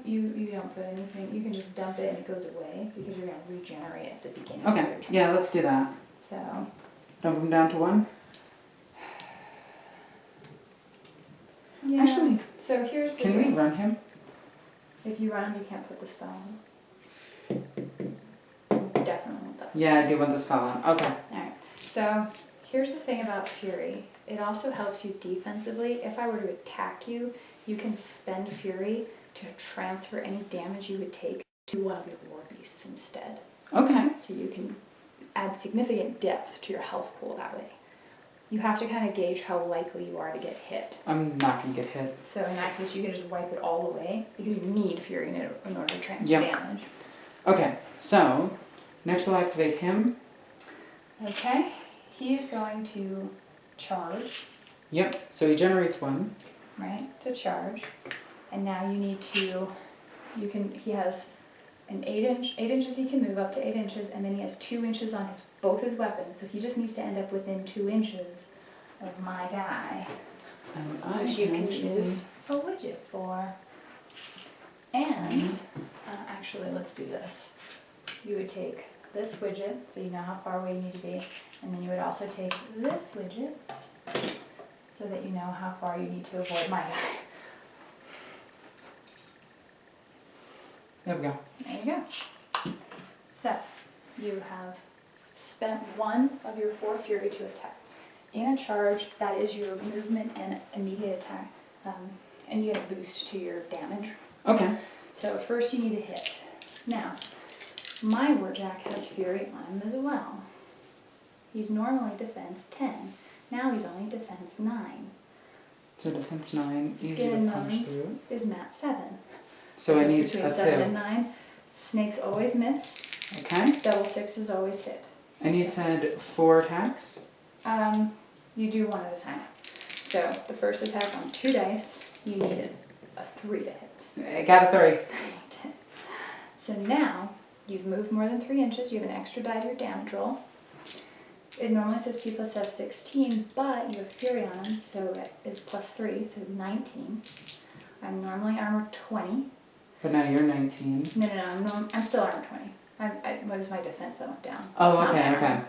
You don't put anything. You can just dump it and it goes away because you're going to regenerate at the beginning of your Okay, turn. yeah, let's do that. So, Dump him down to 1? yeah. Actually, so here's the can we deal. run him? If you run him, you can't put the spell on. You definitely want that. Yeah, I do want the spell on. Okay. Alright, so here's the thing about Fury. It also helps you defensively. If I were to attack you, you can spend Fury to transfer any damage you would take to one of your Warbeasts instead. Okay. So you can add significant depth to your health pool that way. You have to kind of gauge how likely you are to get hit. I'm not going to get hit. So in that case, you can just wipe it all away because you need Fury in order to transfer Yep. damage. Okay, so next we'll activate him. Okay, he's going to charge. Yep, so he generates 1. Right, to charge. And now you need to, he has an 8 inches he can move up to 8 inches, and then he has 2 inches on both his weapons, so he just needs to end up within 2 inches of my guy, And I which you can actually- use a widget for. And, actually let's do this. You would take this widget, so you know how far away you need to be, and then you would also take this widget, so that you know how far you need to avoid my guy. There we go. There you go. So, you have spent 1 of your 4 fury to attack. In a charge, that is your movement and immediate attack, and you get a boost to your damage. Okay. So first you need to hit. Now, my Warjack has fury on him as well. He's normally defense 10. Now he's only defense 9. So defense 9, easy Skin to and punch Bones through. is mat 7. So I Difference need between a 7 and 2. 9. Snakes always miss. Okay. Double 6s always hit. And you said 4 attacks? You do one at a time. So the first attack on 2 dice, you needed a 3 to hit. I got a 3. So now you've moved more than 3 inches. You have an extra die to your damage roll. It normally says P plus F 16, but you have Fury on him, so it is plus 3, so 19. I'm normally armor 20. But now you're 19. No, I'm still armor 20. It was my defense that went down. Oh, not okay, my okay. armor.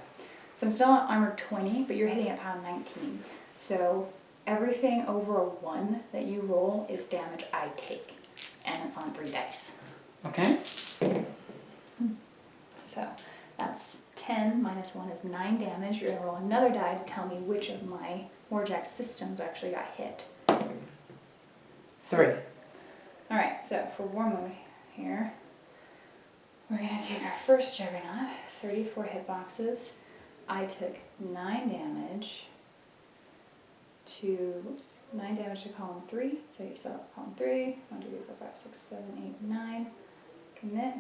So I'm still on armor 20, but you're hitting at pound 19. So everything over a 1 that you roll is damage I take, and it's on 3 dice. Okay. So that's 10 minus 1 is 9 damage. You're going to roll another die to tell me which of my Warjack systems actually got hit. 3. Alright, so for war mode here, we're going to take our first Juggernaut, 34 hitboxes. I took 9 damage to, 9 damage to column 3. So you set up column 3, 1, 2, 3, 4, 5, 6, 7, 8, 9. Commit.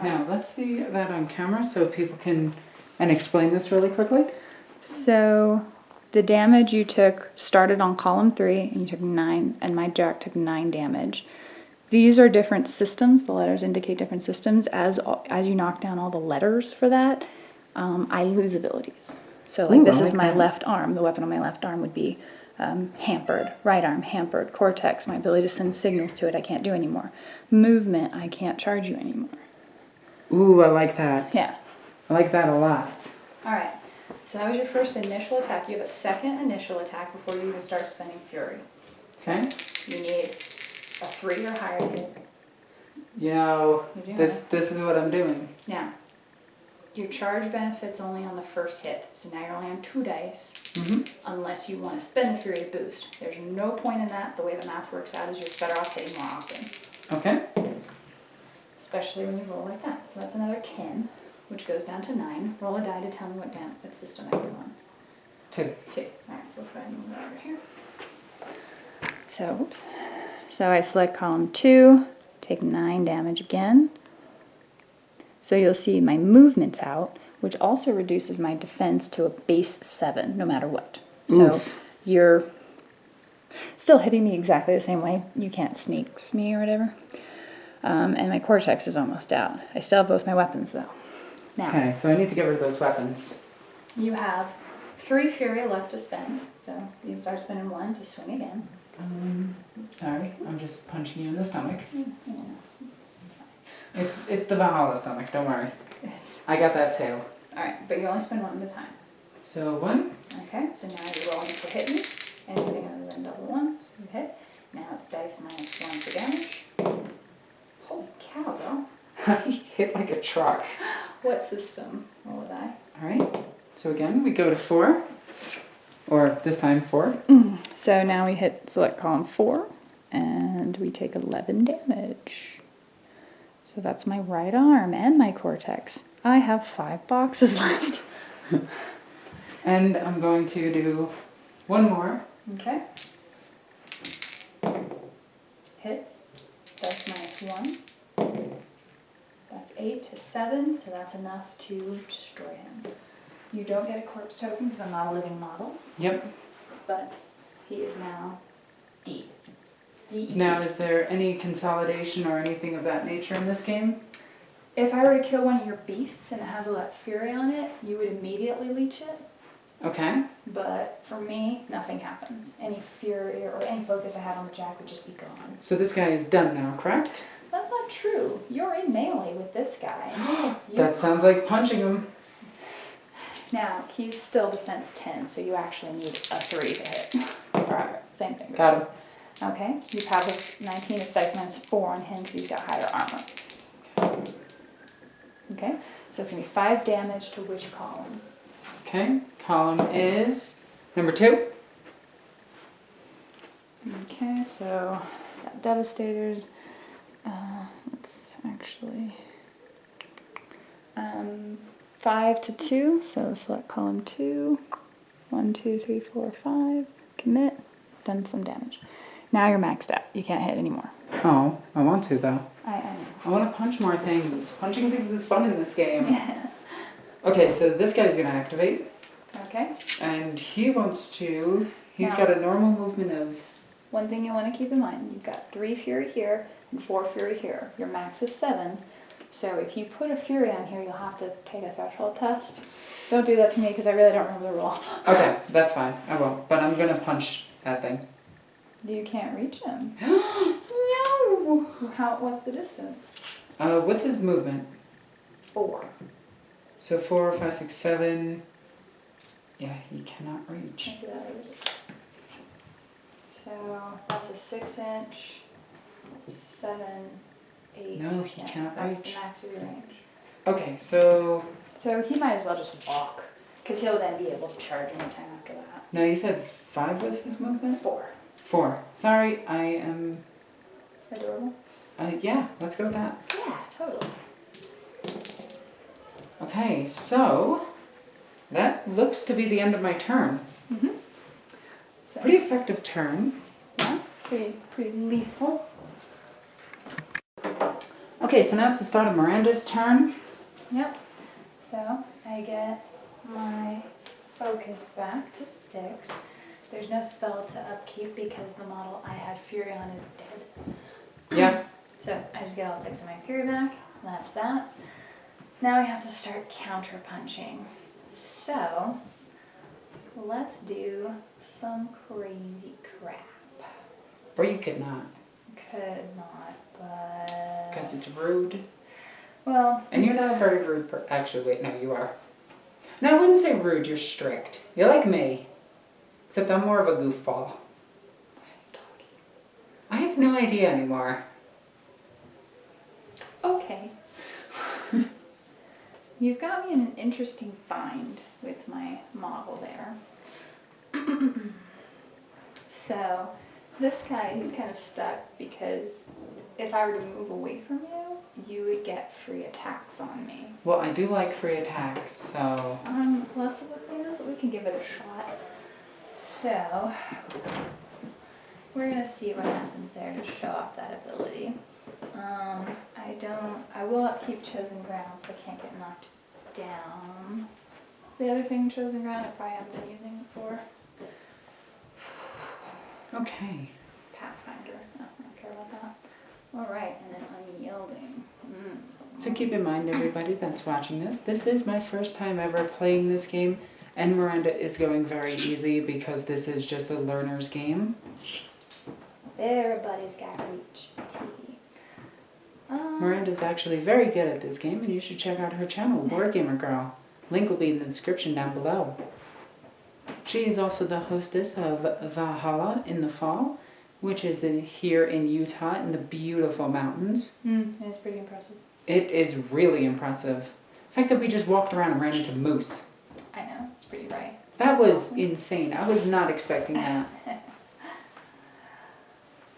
Now, let's see that on camera so people can and explain this really quickly. So the damage you took started on column 3, and you took 9, and my Jack took 9 damage. These are different systems. The letters indicate different systems. As you knock down all the letters for that, I lose abilities. So like Ooh, this I is like my that. left arm. The weapon on my left arm would be hampered. Right arm hampered. Cortex, my ability to send signals to it, I can't do anymore. Movement, I can't charge you anymore. Ooh, I like that. Yeah. I like that a lot. Alright, so that was your first initial attack. You have a second initial attack before you even start spending Fury. Okay. You need a 3 or higher to hit. You know, You're doing this is what I'm doing. Now, your charge benefits only on the first hit, so now you're only on 2 dice, unless you want to spend the Fury to boost. There's no point in that. The way the math works out is you're better off hitting more often. Okay. Especially when you roll like that. So that's another 10, which goes down to 9. Roll a die to tell me what system it was on. 2. 2. Alright, so let's go ahead and move that over here. So I select column 2, take 9 damage again. So you'll see my movement's out, which also reduces my defense to a base 7, no matter what. So Oof. you're still hitting me exactly the same way. You can't sneak me or whatever. And my cortex is almost out. I still have both my weapons though. Now, Okay, so I need to get rid of those weapons. you have 3 Fury left to spend, so you can start spending 1 to swing again. Sorry, I'm just punching you in the stomach. Yeah. It's the Valhalla stomach, don't worry. Yes. I got that too. Alright, but you only spend 1 at a time. So 1. Okay, so now you're rolling to hit me. Anything other than double 1s, you hit. Now it's dice minus 1 for damage. Holy cow, girl. I hit like a truck. What system? Roll a die. Alright, so again, we go to 4. Or this time 4. So now we hit select column 4, and we take 11 damage. So that's my right arm and my cortex. I have 5 boxes left. And I'm going to do 1 more. Okay. Hits. Dice minus 1. That's 8 to 7, so that's enough to destroy him. You don't get a corpse token because I'm not a living model, Yep. but he is now D. D-E-D. Now, is there any consolidation or anything of that nature in this game? If I were to kill one of your beasts and it has a lot of fury on it, you would immediately leech it. Okay. But for me, nothing happens. Any fury or any focus I have on the jack would just be gone. So this guy is done now, correct? That's not true. You're in melee with this guy. And That sounds like punching him. Now, he's still defense 10, so you actually need a 3 to hit. Alright, same thing. Got him. Okay, you have this 19, it's dice minus 4 on him because he's got higher armor. Okay, so it's going to be 5 damage to which column? Okay, column is number 2. Okay, so got devastated. It's actually 5 to 2, so select column 2. 1, 2, 3, 4, 5. Commit. Done some damage. Now you're maxed out. You can't hit anymore. Oh, I want to though. I know. I want to punch more things. Punching things is fun in this game. Okay, so this guy's gonna activate, Okay. and he wants to. He's Now- got a normal movement of. One thing you want to keep in mind, you've got 3 fury here and 4 fury here. Your max is 7. So if you put a fury on here, you'll have to take a threshold test. Don't do that to me because I really don't remember the rule. Okay, that's fine. I won't. But I'm gonna punch that thing. You can't reach him. No. What's the distance? What's his movement? 4. So 4, 5, 6, 7. Yeah, he cannot reach. Can I see that? So that's a 6-inch, 7, 8. No, he yeah, cannot that's reach. the max of your range. Okay, so So he might as well just walk, because he'll then be able to charge anytime after that. no, you said 5 was his movement. 4. 4. Sorry, I am. Adorable? Yeah, let's go with that. Yeah, totally. Okay, so that looks to be the end of my turn. Mm-hmm. So, Pretty effective turn. yeah, pretty lethal. Okay, so now it's the start of Miranda's turn. Yep. So I get my focus back to 6. There's no spell to upkeep because the model I had Fury on is dead. Yeah. So I just get all 6 of my Fury back. That's that. Now I have to start counter punching. So let's do some crazy crap. Or you could not, Could not, but because it's rude. well, And you're not a very rude person. Actually, wait, no, you are. No, I wouldn't say rude, you're strict. You're like me. Except I'm more of a goofball. I have no idea anymore. okay. You've got me in an interesting bind with my model there. So, this guy, he's kind of stuck because if I were to move away from you, you would get free attacks on me. Well, I do like free attacks, so. I'm less of a fan, but we can give it a shot. So, we're gonna see what happens there to show off that ability. I will upkeep Chosen Ground, so I can't get knocked down. The other thing, Chosen Ground, I probably haven't been using it for. Okay. Pathfinder. No, I don't care about that. Alright, and then Unyielding. So keep in mind, everybody that's watching this is my first time ever playing this game, and Miranda is going very easy because this is just a learner's game. Everybody's got reach. Miranda's actually very good at this game, and you should check out her channel, Wargamer Girl. Link will be in the description down below. She is also the hostess of Valhalla in the Fall, which is here in Utah in the beautiful mountains. It's pretty impressive. It is really impressive. The fact that we just walked around and ran into moose. I know, it's pretty right. That was insane. I was not expecting that.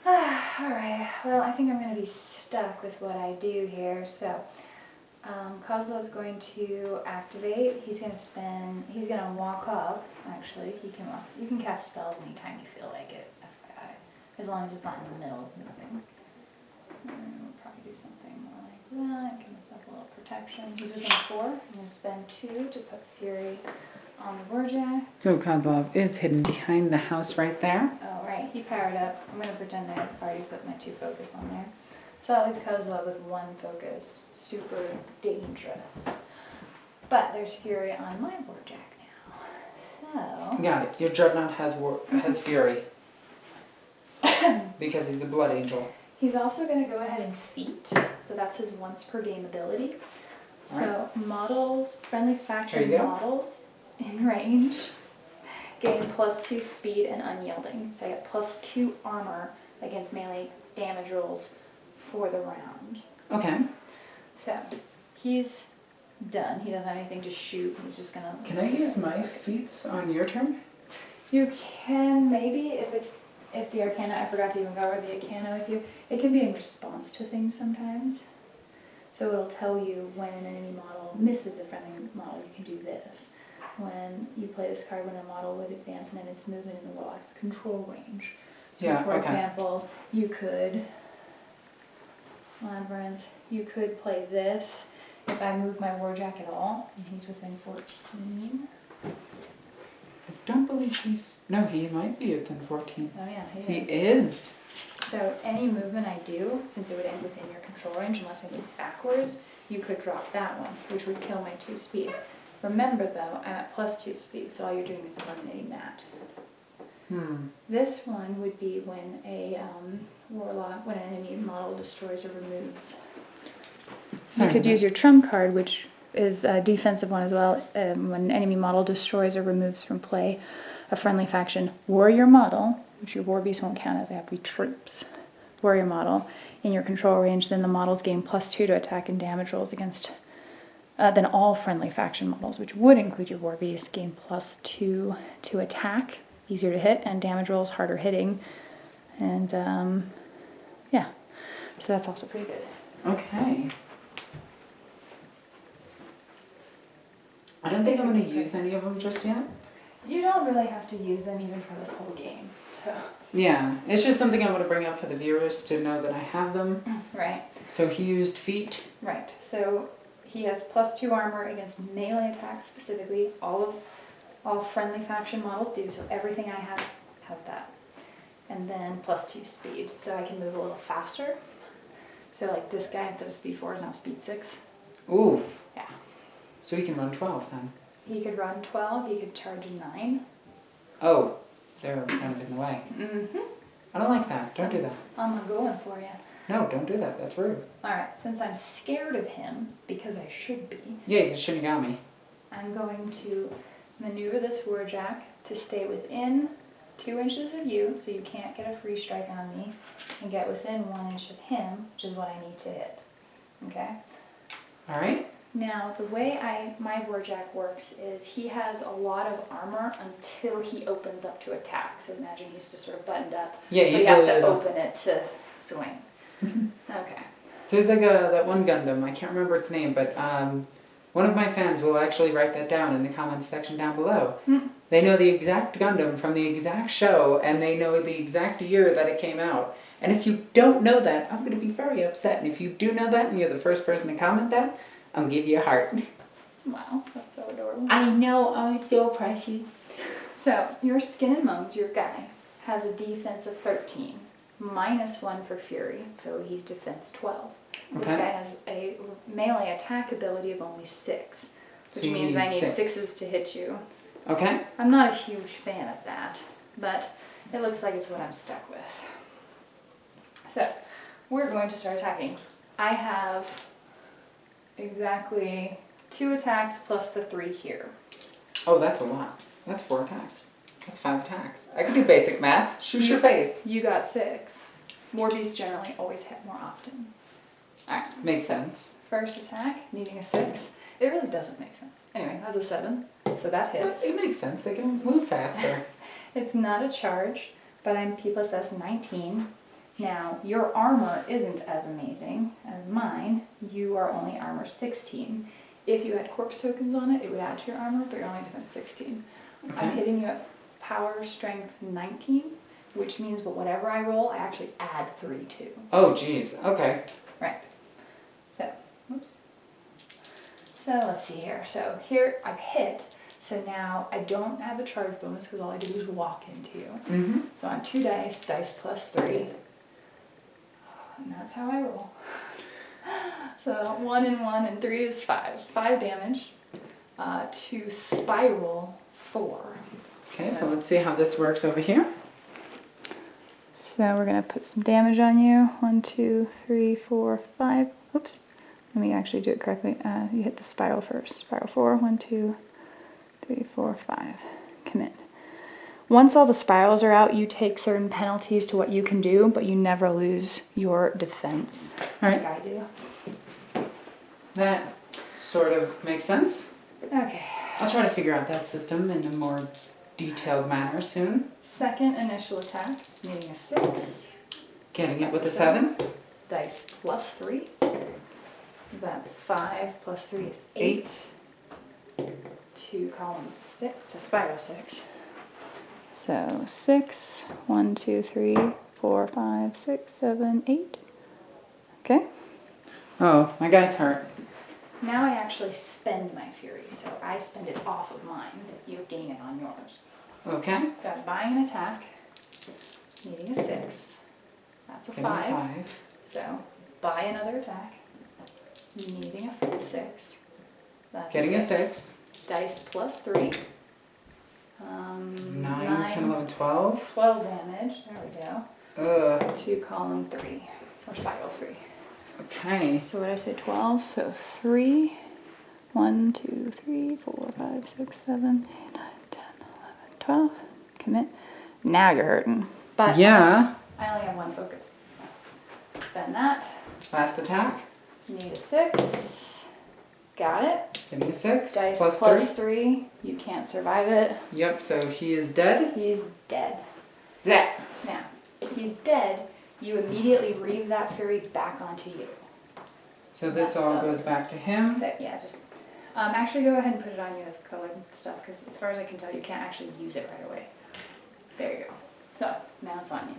Alright, well, I think I'm going to be stuck with what I do here. So, Kozlo's going to activate. He's going to walk up, actually. You can cast spells anytime you feel like it, FYI. As long as it's not in the middle of moving. We'll probably do something more like that. Give myself a little protection. He's within 4. I'm going to spend 2 to put Fury on the Warjack. So Kozlov is hidden behind the house right there. Oh, right, he powered up. I'm going to pretend I've already put my 2 focus on there. So that leaves Kozlov with 1 focus. Super dangerous. But there's Fury on my Warjack now. So... Got it. Your Dreadnought has Fury. Because he's a Blood Angel. He's also going to go ahead and Feat. So that's his once per game ability. So models, friendly faction models in range gain +2 speed and unyielding. So I get +2 armor against melee damage rolls for the round. Okay. So he's done. He doesn't have anything to shoot. He's just gonna. Can I use my feats on your turn? You can maybe if the Arcana. I forgot to even go over the Arcana with you. It can be in response to things sometimes. So it'll tell you when an enemy model misses a friendly model, you can do this. When you play this card, when a model would advance and its movement in the warlock's control range. So for example, you could, Labyrinth, you could play this if I move my Warjack at all, and he's within 14. I don't believe he's... No, he might be within 14. Oh yeah, He is. So any movement I do, since it would end within your control range unless I move backwards, you could drop that one, which would kill my 2 speed. Remember though, I'm at +2 speed, so all you're doing is eliminating that. This one would be when a warlock, when an enemy model destroys or removes. So you could use your trump card, which is a defensive one as well. When an enemy model destroys or removes from play a friendly faction warrior model, which your Warbeast won't count as, they have to be troops, warrior model, in your control range, then the models gain +2 to attack and damage rolls against, then all friendly faction models, which would include your Warbeast, gain +2 to attack, easier to hit, and damage rolls, harder hitting. And yeah, so that's also pretty good. Okay. I don't think I'm going to use any of them just yet. You don't really have to use them even for this whole game. So. Yeah, it's just something I want to bring up for the viewers to know that I have them. Right. So he used feet. Right. So he has +2 armor against melee attacks specifically. All friendly faction models do. So everything I have has that. And then +2 speed, so I can move a little faster. So like this guy, instead of speed 4, is now speed 6. Oof. Yeah. So he can run 12 then. He could run 12. He could charge 9. Oh, they're kind of in the way. Mm-hmm. I don't like that. Don't do that. I'm not going for you. No, don't do that. That's rude. All right. Since I'm scared of him, because I should be, Yeah, he's a Shinigami. I'm going to maneuver this Warjack to stay within 2 inches of you, so you can't get a free strike on me, and get within 1 inch of him, which is what I need to hit. Okay? All right. Now, the way my Warjack works is he has a lot of armor until he opens up to attack. So imagine he's just sort of buttoned up, Yeah, but he's he has to a- open it to swing. Okay. There's like that one Gundam. I can't remember its name, but one of my fans will actually write that down in the comments section down below. They know the exact Gundam from the exact show, and they know the exact year that it came out. And if you don't know that, I'm going to be very upset. And if you do know that, and you're the first person to comment that, I'm going to give you a heart. Wow, that's so adorable. I know, I'm so precious. So, your Skin and Bones, your guy, has a defense of 13, -1 for Fury, so he's defense 12. This Okay. guy has a melee attack ability of only 6, which So you means need I need 6. 6s to hit you. Okay. I'm not a huge fan of that, but it looks like it's what I'm stuck with. So, we're going to start attacking. I have exactly 2 attacks plus the 3 here. Oh, that's a lot. That's 4 attacks. That's 5 attacks. I can do basic math. Shoot your face. You got 6. Warbeasts generally always hit more often. Alright, Makes sense. first attack, needing a 6. It really doesn't make sense. Anyway, that's a 7, so that hits. It makes sense. They can move faster. It's not a charge, but I'm P+S 19. Now, your armor isn't as amazing as mine. You are only armor 16. If you had corpse tokens on it, it would add to your armor, but you're only defense 16. Okay. I'm hitting you at power strength 19, which means that whatever I roll, I actually add 3 to. Oh, geez. Okay. Right. So, oops. So let's see here. So here I've hit. So now I don't have a charge bonus because all I do is walk into you. Mm-hmm. So on 2 dice, dice plus 3. And that's how I roll. So 1 and 1 and 3 is 5. 5 damage. To spiral 4. Okay, so let's see how this works over here. So we're gonna put some damage on you. 1, 2, 3, 4, 5. Oops. Let me actually do it correctly. You hit the spiral first. Spiral 4. 1, 2, 3, 4, 5. Commit. Once all the spirals are out, you take certain penalties to what you can do, but you never lose your defense. All right. Like I do. That sort of makes sense. Okay. I'll try to figure out that system in a more detailed manner soon. Second initial attack, needing a 6. Getting it with a That's a 7. Dice plus 3. That's 5 plus 3 is 8. 2 columns 6, to spiral 6. So 6, 1, 2, 3, 4, 5, 6, 7, 8. Okay. Oh, my guy's hurt. now I actually spend my fury, so I spend it off of mine. You gain it on yours. Okay. So I'm buying an attack, needing a 6. That's a Getting a 5. 5. So buy another attack, needing a 6. That's Getting a 6. Dice plus 3. This is 9, 10, 11, 12. 12 damage. There we go. Ugh. To column 3. Or spiral 3. Okay. So what did I say? 12. So 3. 1, 2, 3, 4, 5, 6, 7, 8, 9, 10, 11, 12. Commit. Now you're hurting. But Yeah. I only have 1 focus. Spend that. Last attack. Need a 6. Got it. Getting a 6. Dice Plus plus 3. You can't survive it. 3. Yep, so he is dead. He's dead. Yeah. Now, he's dead. You immediately read that fury back onto you. So this That's all the- goes back to him. Yeah, just actually go ahead and put it on you as colored stuff because as far as I can tell, you can't actually use it right away. There you go. So now it's on you.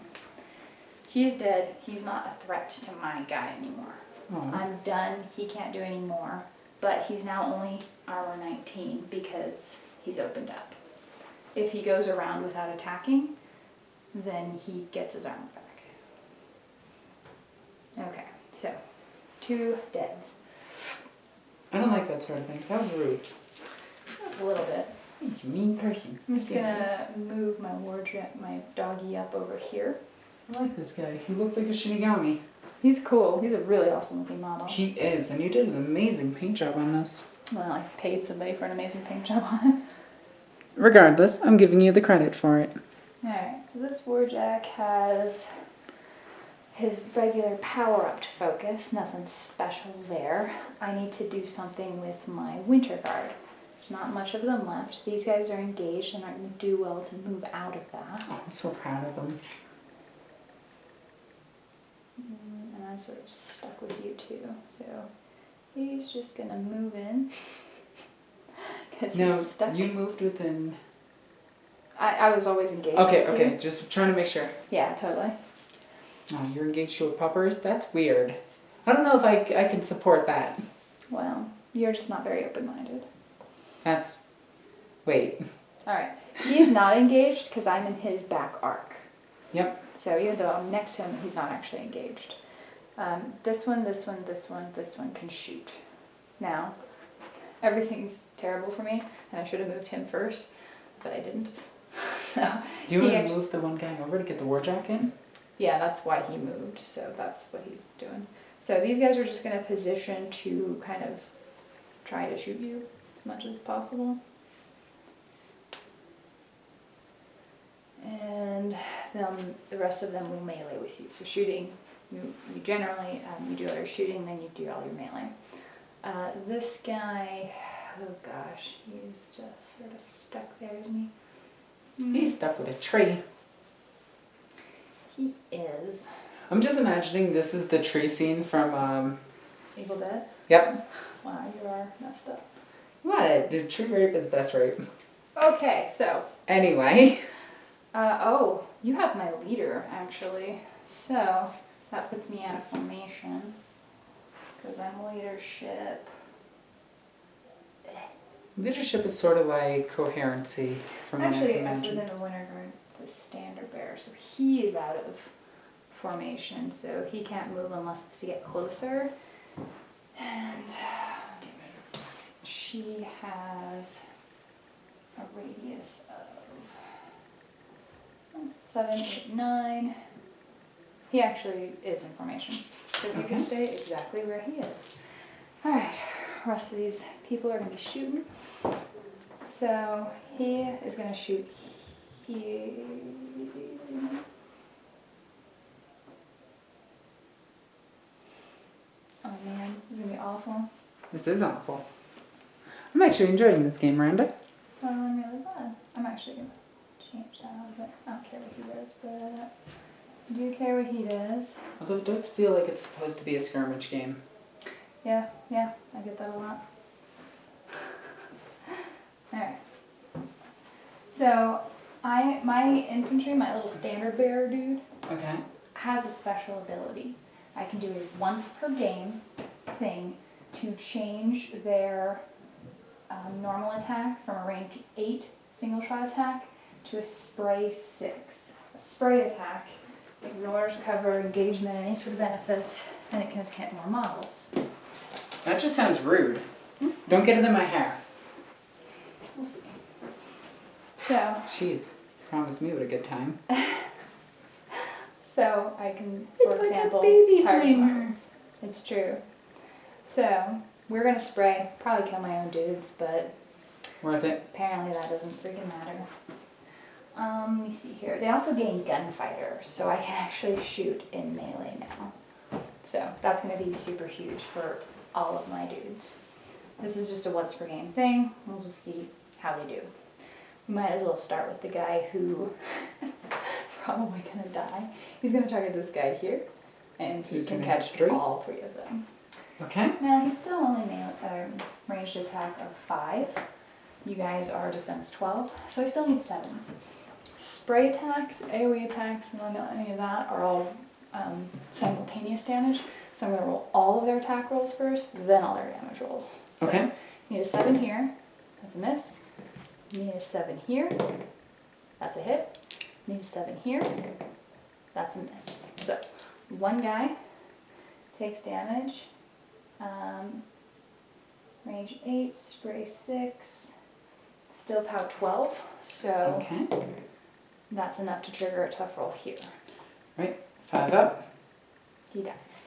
He's dead. He's not a threat to my guy anymore. Oh. I'm done. He can't do any more. But he's now only armor 19 because he's opened up. If he goes around without attacking, then he gets his armor back. Okay, so 2 deads. I don't like that sort of thing. That was rude. That's a little bit. You mean person. I'm just gonna move my my doggy up over here. I like this guy. He looked like a Shinigami. He's cool. He's a really awesome looking model. He is, and you did an amazing paint job on this. Well, I paid somebody for an amazing paint job on it. Regardless, I'm giving you the credit for it. Alright, so this Warjack has his regular power-upped focus. Nothing special there. I need to do something with my Winter Guard. There's not much of them left. These guys are engaged and aren't going to do well to move out of that. Oh, I'm so proud of them. And I'm sort of stuck with you too. So he's just going to move in. Because No, he's stuck. you moved within... I was always engaged Okay, with you. okay, just trying to make sure. Yeah, totally. Oh, you're engaged to a puppers? That's weird. I don't know if I can support that. Well, you're just not very open-minded. That's... Wait. Alright, he's not engaged because I'm in his back arc. Yep. So even though I'm next to him, he's not actually engaged. This one can shoot. Now, everything's terrible for me, and I should have moved him first, but I didn't. So Do you he want to actually- move the one guy over to get the Warjack in? Yeah, that's why he moved, so that's what he's doing. So these guys are just going to position to kind of try to shoot you as much as possible. And the rest of them will melee with you. So shooting, you generally, you do all your shooting, then you do all your melee. This guy, oh gosh, he's just sort of stuck there, isn't he? He's stuck with a tree. He is. I'm just imagining this is the tree scene from, Evil Dead? Yep. Wow, you are messed up. What? The tree rape is best rape. Okay, so. Anyway. Oh, you have my leader, actually. So, that puts me out of formation. Because I'm leadership. Leadership is sort of like coherency from what I Actually, can it's imagine. within the Winter Guard, the standard bearer. So he is out of formation. So he can't move unless it's to get closer. And she has a radius of 7, 8, 9. He actually is in formation. So he can stay exactly where he is. Alright, the rest of these people are going to be shooting. So he is going to shoot here. Oh man, this is going to be awful. This is awful. I'm actually enjoying this game, Miranda. Oh, I'm really glad. I'm actually going to change that a little bit. I don't care what he does, but I do care what he does. Although it does feel like it's supposed to be a skirmish game. Yeah, I get that a lot. Alright. So, my infantry, my little standard bearer dude, Okay. has a special ability. I can do a once per game thing to change their normal attack from a range 8 single shot attack to a spray 6. A spray attack ignores cover, engagement, any sort of benefits, and it can hit more models. That just sounds rude. Don't get it in my hair. We'll see. So, Jeez, promised me with a good time. so I can, It's for like a example, baby target flamer. models. It's true. So, we're gonna spray, probably kill my own dudes, but Worth it. apparently that doesn't freaking matter. Let me see here. They also gain gunfighter, so I can actually shoot in melee now. So that's going to be super huge for all of my dudes. This is just a once per game thing. We'll just see how they do. We might as well start with the guy who is probably going to die. He's going to target this guy here, and he Who's can gonna catch hit 3? all 3 of them. Okay. Now he's still only ranged attack of 5. You guys are defense 12, so I still need 7s. Spray attacks, AoE attacks, none of any of that are all simultaneous damage. So I'm going to roll all of their attack rolls first, then all their damage rolls. So Okay. you need a 7 here, that's a miss. You need a 7 here, that's a hit. You need a 7 here, that's a miss. So one guy takes damage, range 8, spray 6, still power 12. So Okay. that's enough to trigger a tough roll here. Right. 5 up. He dies.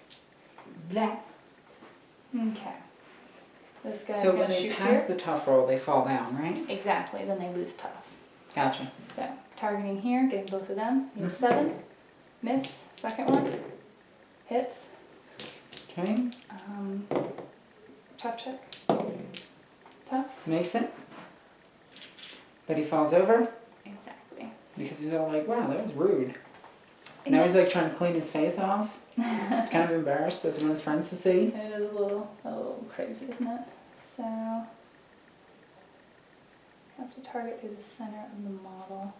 Blah. Okay. This guy's So gonna when they shoot pass here. the tough roll, they fall down, right? Exactly, then they lose tough. Gotcha. So targeting here, getting both of them. Need a Mhm. 7. Miss. Second one. Hits. Okay. Tough check. Toughs. Makes it. But he falls over Exactly. because he's all like, wow, that was rude. Now he's like trying to clean his face off. He's kind of embarrassed. Doesn't want his friends to see. It is a little crazy, isn't it? So have to target through the center of the model.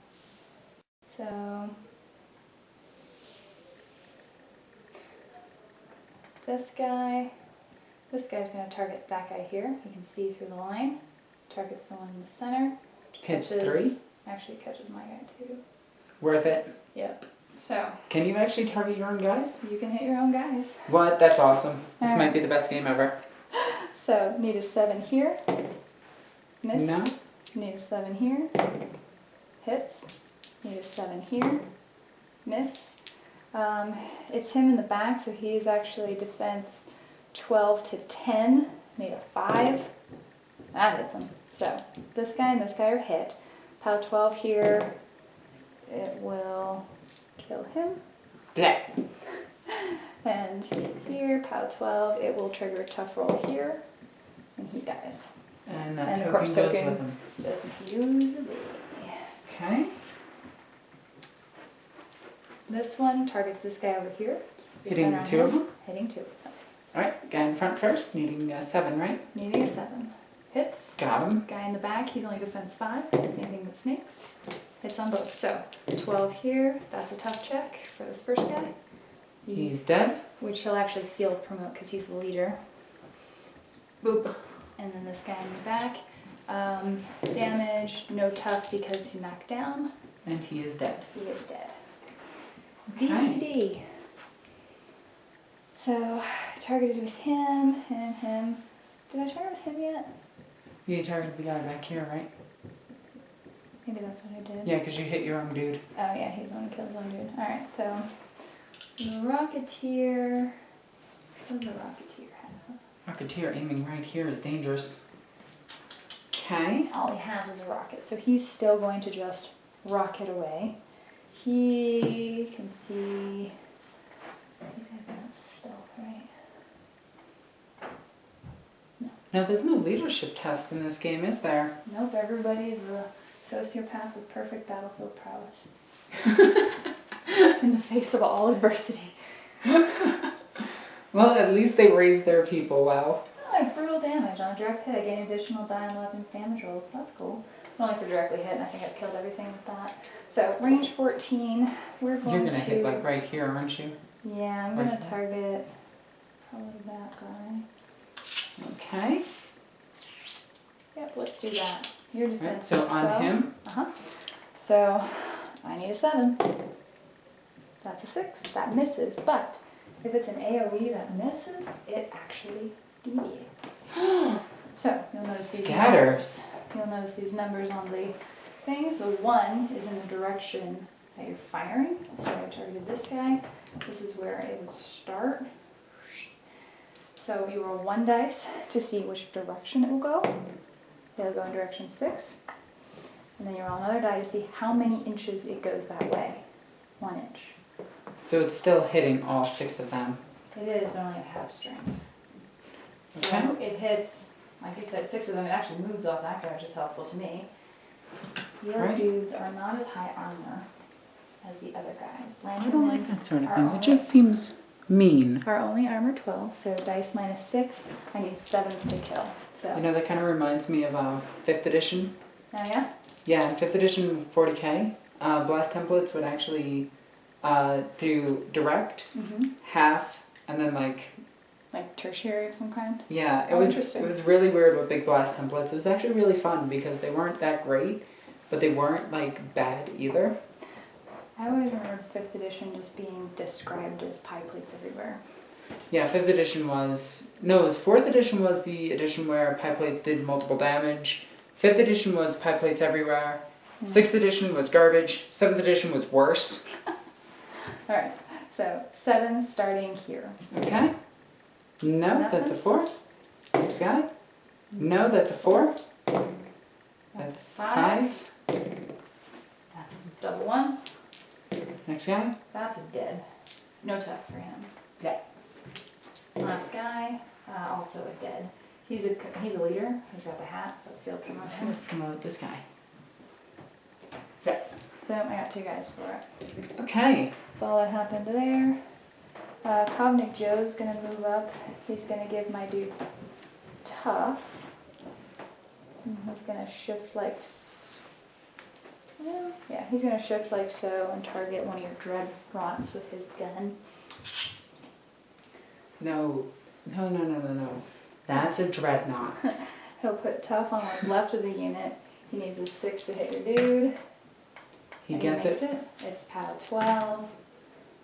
So this guy's going to target that guy here. You can see through the line. Targets the one in the center. Hits Catches- 3. Actually catches my guy too. Worth it. Yep. So Can you actually target your own guys? you can hit your own guys. What? That's awesome. This Alright. might be the best game ever. So need a 7 here. Miss. No? Need a 7 here. Hits. Need a 7 here. Miss. It's him in the back, so he's actually defense 12 to 10. Need a 5. That hits him. So this guy and this guy are hit. Power 12 here. It will kill him. Yeah. And here, power 12, it will trigger a tough roll here. And he dies. And that And of token course goes token. with him. Just use away. Okay. This one targets this guy over here. So Hitting center on 2 of him. them? Hitting 2 of them. Alright, guy in front first, needing 7, right? Needing a 7. Hits. Got him. Guy in the back, he's only defense 5. Anything but snakes. Hits on both. So 12 here, that's a tough check for this first guy. He's dead. Which he'll actually field promote because he's the leader. Boop. And then this guy in the back. Damage, no tough because he knocked down. And he is dead. He is dead. Okay. DD. So I targeted with him and him. Did I target with him yet? You targeted the guy back here, right? Maybe that's what I did. Yeah, because you hit your own dude. Oh yeah, he's the one who killed his own dude. Alright, so Rocketeer. What does a Rocketeer have? Rocketeer aiming right here is dangerous. Okay. All he has is a rocket, so he's still going to just rocket away. He can see. These guys don't have stealth, right? Now, there's no leadership test in this game, is there? Nope, everybody's a sociopath with perfect battlefield prowess. In the face of all adversity. Well, at least they raised their people well. Oh, like brutal damage. On a direct hit, I gain additional die on weapons damage rolls. That's cool. Not only for directly hit, and I think I've killed everything with that. So, range 14. We're going You're gonna to... hit like right here, aren't you? Yeah, I'm Right gonna there. target probably that guy. Okay. Yep, let's do that. Your Right, defense so is on 12. him, So I need a 7. That's a 6. That misses, but if it's an AoE that misses, it actually deviates. So you'll notice these Scatter. numbers. You'll notice these numbers on the thing. The 1 is in the direction that you're firing. So I targeted this guy. This is where it would start. So you roll 1 dice to see which direction it will go. It'll go in direction 6. And then you roll another die to see how many inches it goes that way. 1 inch. so it's still hitting all 6 of them. It is, but only at half strength. So Okay. it hits, like you said, 6 of them. It actually moves off that guy, which is helpful to me. Your Right. dudes are not as high armor as the other guys. I don't like that sort of are thing. It only- just seems mean. Are only armor 12, so dice minus 6. I need 7s to kill. So, You know, that kind of reminds me of 5th edition. oh yeah? Yeah, in 5th edition 40k, blast templates would actually do direct, Mm-hmm. half, and then like, Like tertiary of some kind? yeah, Oh, interesting. it was really weird with big blast templates. It was actually really fun because they weren't that great, but they weren't like bad either. I always remember 5th edition just being described as pie plates everywhere. Yeah, 5th edition was, no, it was 4th edition was the edition where pie plates did multiple damage. 5th edition was pie plates everywhere. 6th edition was garbage. 7th edition was worse. Alright, so 7 starting here. Okay. No, Nothing? that's a 4. Next guy. No, that's a 4. That's 5. That's double ones. Next guy. That's a dead. No tough for him. Yeah. Last guy, also a dead. He's a leader. He's got the hat, so field promote I'm him. gonna promote this guy. So I got 2 guys for it. Okay. That's all that happened there. Kovnik Joe's gonna move up. He's gonna give my dudes tough. And he's gonna shift like yeah, he's gonna shift like so and target one of your dread rots with his gun. No. No. That's a dreadnought. He'll put tough on what's left of the unit. He needs a 6 to hit your dude. He and gets makes it. It's PAL 12.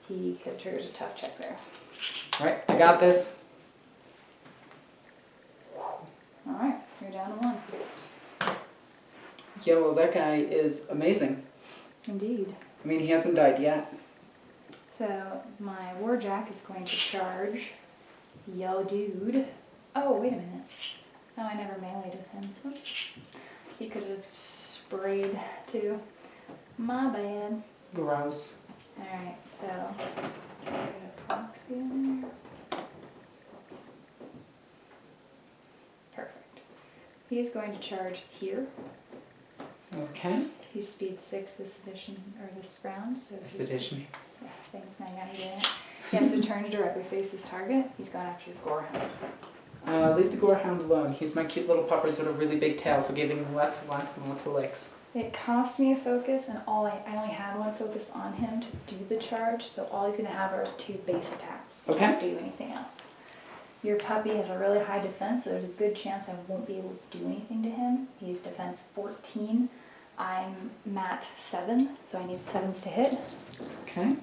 He triggers a tough check there. Right, I got this. Alright, you're down to 1. Yeah, well, that guy is amazing. Indeed. I mean, he hasn't died yet. So my Warjack is going to charge yo dude. Oh, wait a minute. No, I never meleeed with him. Oops. He could have sprayed too. My bad. Gross. Alright, so put a proxy in there. Perfect. He's going to charge here. Okay. He's speed 6 this edition, or this round. So This he's- edition. Yeah, thanks, now you gotta get it. He has to turn to directly face his target. He's going after your Gorehound. Leave the Gorehound alone. He's my cute little puppers with a really big tail for giving him lots and lots and lots of licks. It cost me a focus, and I only had 1 focus on him to do the charge, so all he's gonna have are his 2 base attacks. He Okay. can't do anything else. Your puppy has a really high defense, so there's a good chance I won't be able to do anything to him. He's defense 14. I'm mat 7, so I need 7s to hit. Okay.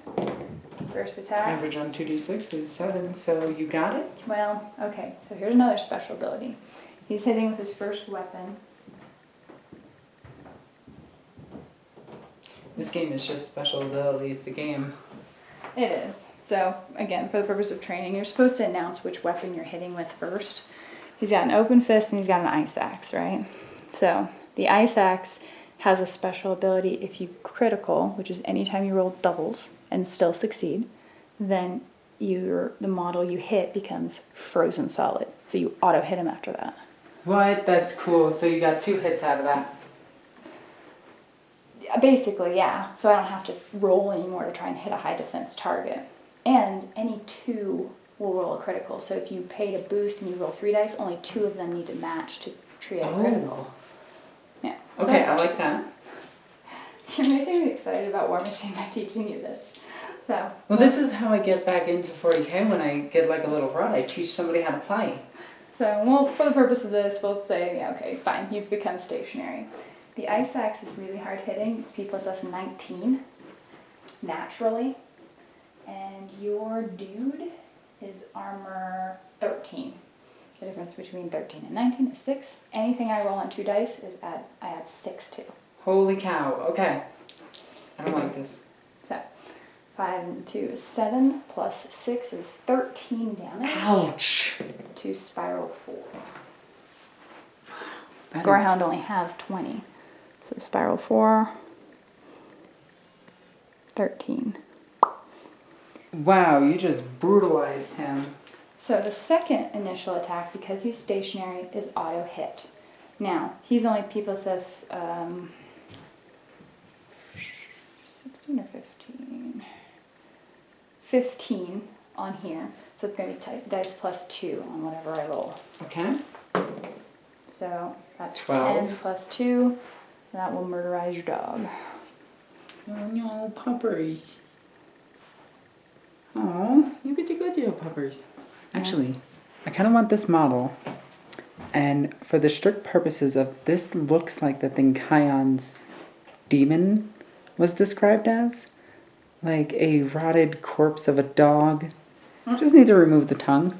First attack. Average on 2d6 is 7, so you got it. Well, okay, so here's another special ability. He's hitting with his first weapon. This game is just special abilities, the game. It is. So, again, for the purpose of training, you're supposed to announce which weapon you're hitting with first. He's got an open fist and he's got an ice axe, right? So, the ice axe has a special ability if you critical, which is anytime you roll doubles and still succeed, then the model you hit becomes frozen solid. So you auto hit him after that. What? That's cool. So you got 2 hits out of that. Basically, yeah. So I don't have to roll anymore to try and hit a high defense target. And any 2 will roll a critical. So if you paid a boost and you roll 3 dice, only 2 of them need to match to create a critical. Yeah. So Okay, that's I like actually- that. You're making me excited about Warmachine by teaching you this. So. Well, this is how I get back into 40k when I get like a little rut. I teach somebody how to play. So, well, for the purpose of this, we'll say, yeah, okay, fine, you've become stationary. The Ice Axe is really hard hitting. It's P+S 19, naturally. And your dude is armor 13. The difference between 13 and 19 is 6. Anything I roll on 2 dice is I add 6 to. Holy cow. Okay. I don't like this. So, 5 and 2 is 7, plus 6 is 13 damage. Ouch. To Spiral 4. That is- Gorehound only has 20. So Spiral 4, 13. Wow, you just brutalized him. So the second initial attack, because he's stationary, is auto hit. Now, he's only P+S 16 or 15? 15 on here. So it's going to be dice plus 2 on whatever I roll. Okay. So that's 12. 10 plus 2. That will murderize your dog. Oh no, puppers. Oh, you get to go to your puppers. Actually, I kind of want this model. And for the strict purposes of this, looks like the thing Kion's demon was described as. Like a rotted corpse of a dog. Just need to remove the tongue.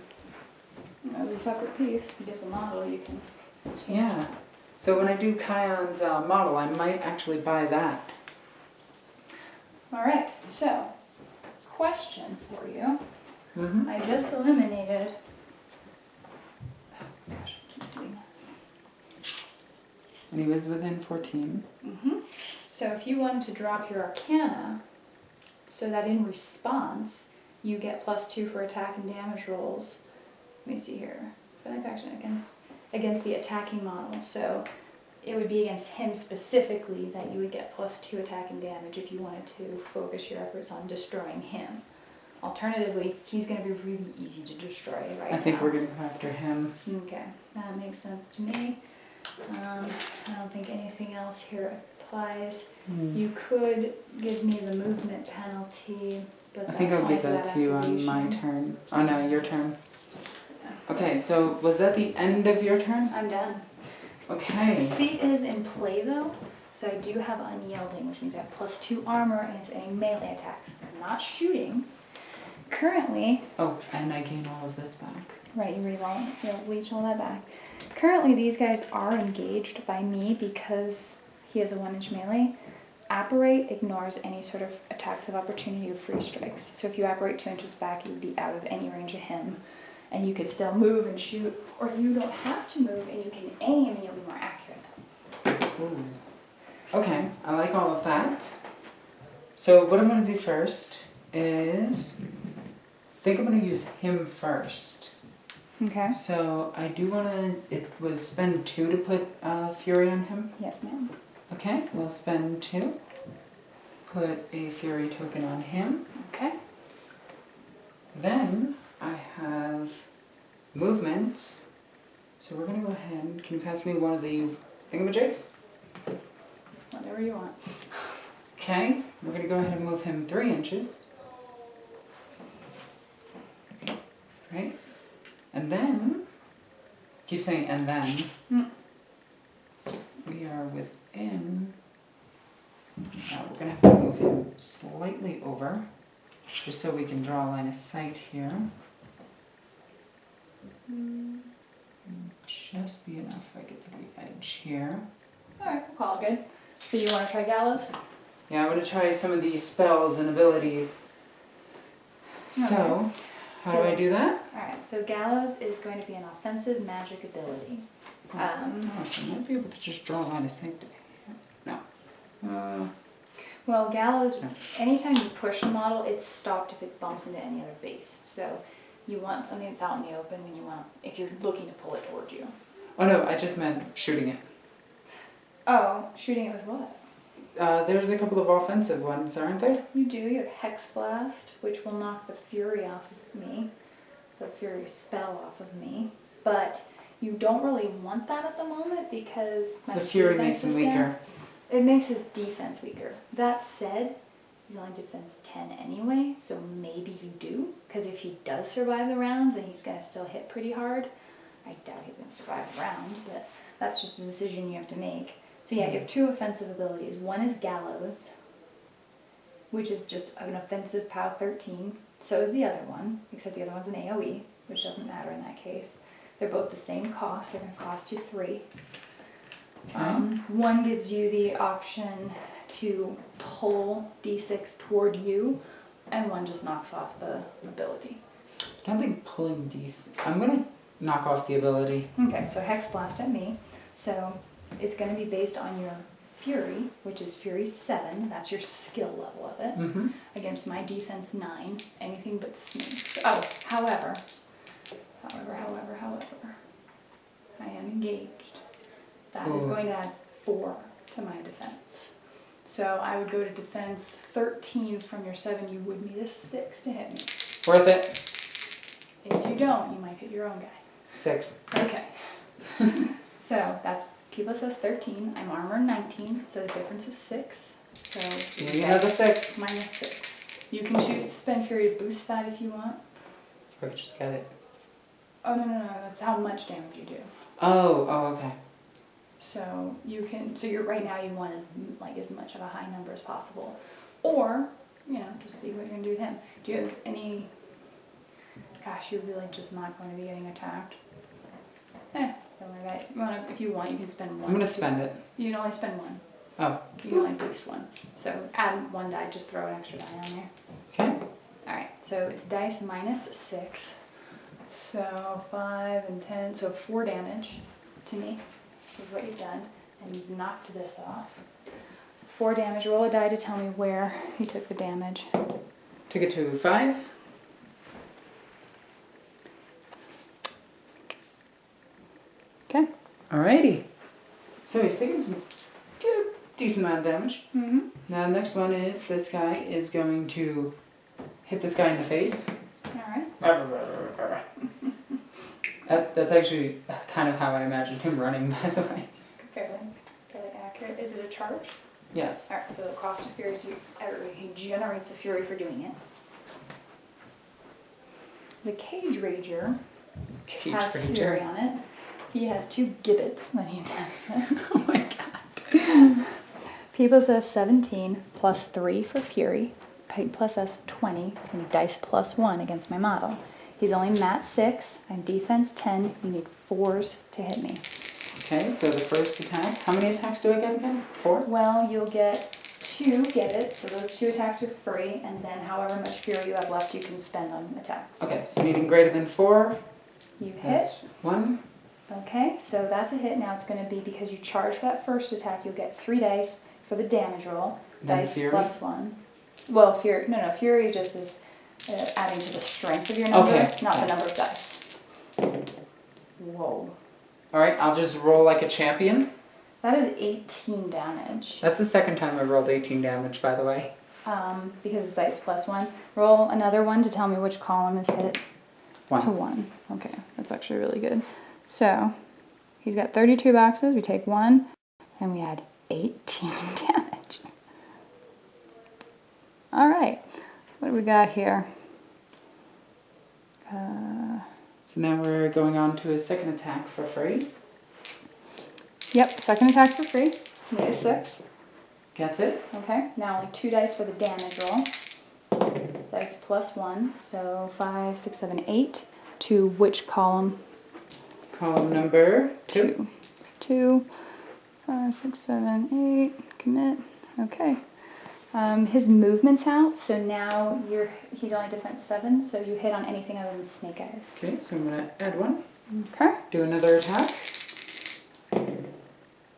As a separate piece, you get the model, you can change. Yeah. So when I do Kion's model, I might actually buy that. Alright, so, question for you. Mm-hmm. I just eliminated. Oh gosh, I keep doing that. And he was within 14. So if you wanted to drop your Arcana, so that in response, you get +2 for attack and damage rolls. Let me see here. Friendly faction against the attacking model. So it would be against him specifically that you would get +2 attack and damage if you wanted to focus your efforts on destroying him. Alternatively, he's going to be really easy to destroy right now. I think we're going to go after him. Okay, that makes sense to me. I don't think anything else here applies. You could give me the movement penalty, but I think I'll give that to you on my turn. Oh no, your turn. Okay, so was that the end of your turn? I'm done. Okay. Feat is in play though, so I do have unyielding, which means I have +2 armor against any melee attacks. I'm not shooting. Currently, Oh, and I gain all of this back. right, you reroll, you'll leech all that back. Currently, these guys are engaged by me because he has a 1-inch melee. Apparate ignores any sort of attacks of opportunity or free strikes. So if you apparate 2 inches back, you'd be out of any range of him. And you could still move and shoot, or you don't have to move and you can aim and you'll be more accurate. Ooh. Okay, I like all of that. So what I'm going to do first is, I think I'm going to use him first. Okay. So I do want to, it was spend 2 to put Fury on him. Yes, ma'am. Okay, we'll spend 2. Put a Fury token on him. Okay. Then I have movement. So we're going to go ahead. Can you pass me one of the thingamajigs? Whatever you want. Okay, we're going to go ahead and move him 3 inches. Right? And then, keep saying and then, we are within, now we're going to have to move him slightly over, just so we can draw a line of sight here. Just be enough I get to the edge here. Alright, we'll call it good. So you want to try Gallows? Yeah, I'm going to try some of these spells and abilities. So, how do I do that? Alright, so Gallows is going to be an offensive magic ability. So I might be able to just draw a line of sight today. No. Well, Gallows, anytime you push a model, it's stopped if it bumps into any other base. So you want something that's out in the open when you want, if you're looking to pull it towards you. Oh no, I just meant shooting it. Oh, shooting it with what? There's a couple of offensive ones, aren't there? You do. You have Hex Blast, which will knock the Fury off of me, the Fury spell off of me. But you don't really want that at the moment because my The Fury defense makes him is down. weaker. It makes his defense weaker. That said, he's only defense 10 anyway, so maybe you do. Because if he does survive the round, then he's going to still hit pretty hard. I doubt he's going to survive a round, but that's just a decision you have to make. So yeah, you have 2 offensive abilities. One is Gallows, which is just an offensive POW 13. So is the other one, except the other one's an AoE, which doesn't matter in that case. They're both the same cost. They're going to cost you 3. One gives you the option to pull D6 toward you, and one just knocks off the ability. I don't think pulling these. I'm gonna knock off the ability. Okay, so Hex Blast at me. So it's going to be based on your Fury, which is Fury 7. That's your skill level of it. Mm-hmm. Against my defense 9. Anything but snakes. Oh, however, I am engaged. That is going to add 4 to my defense. So I would go to defense 13 from your 7. You would need a 6 to hit me. Worth it. If you don't, you might hit your own guy. 6. Okay. So that's P.O.Box says 13. I'm armor 19, so the difference is 6. So You have a 6. minus 6. You can choose to spend Fury to boost that if you want. Or just get it. Oh no, that's how much damage you do. Oh, okay. So you can. So you're right now. You want as much of a high number as possible, or just see what you're gonna do with him. Do you have any? Gosh, you're really just not going to be getting attacked. Don't worry about it. If you want, you can spend 1. I'm gonna spend it. You can only spend 1. Oh. You can only boost once. So add 1 die. Just throw an extra die on there. Okay. All right. So it's dice minus 6. So 5 and 10. So 4 damage to me is what you've done, and you've knocked this off. 4 damage. Roll a die to tell me where you took the damage. Took it to 5. Okay. Alrighty. So he's taking some decent amount of damage. Mm-hmm. Now the next one is this guy is going to hit this guy in the face. All right. That's actually kind of how I imagined him running, by the way. Fairly accurate. Is it a charge? Yes. All right. So the cost of fury is he generates a fury for doing it. The Cage Rager has fury on it. He has 2 gibbets that he attacks with. Oh my god. P.O.Box says 17 plus 3 for fury. Plus that's 20. And dice plus 1 against my model. He's only mat 6. I'm defense 10. You need 4s to hit me. Okay, so the first attack. How many attacks do I get again? 4? Well, you'll get 2 gibbets. So those 2 attacks are free. And then however much fury you have left, you can spend on attacks. Okay, so needing greater than 4. You hit. That's 1. Okay, so that's a hit. Now it's going to be because you charge that first attack, you'll get 3 dice for the damage roll. Then Dice fury? plus 1. Well, fury. No. Fury just is adding to the strength of your number, not the number of dice. Whoa. Alright, I'll just roll like a champion. That is 18 damage. That's the second time I rolled 18 damage, by the way. Because it's dice plus 1. Roll another 1 to tell me which column is hit. 1. To 1. Okay, that's actually really good. So, he's got 32 boxes. We take 1, and we add 18 damage. All right, what do we got here? So now we're going on to a second attack for free. Yep, second attack for free. Need a 6. Gets it. Okay, now only 2 dice for the damage roll. Dice plus 1, so 5, 6, 7, 8. To which column? Column number 2. 2, 5, 6, 7, 8. Commit. Okay. His movement's out, so now he's only defense 7, so you hit on anything other than snake eyes. Okay, so I'm going to add 1. Okay. Do another attack.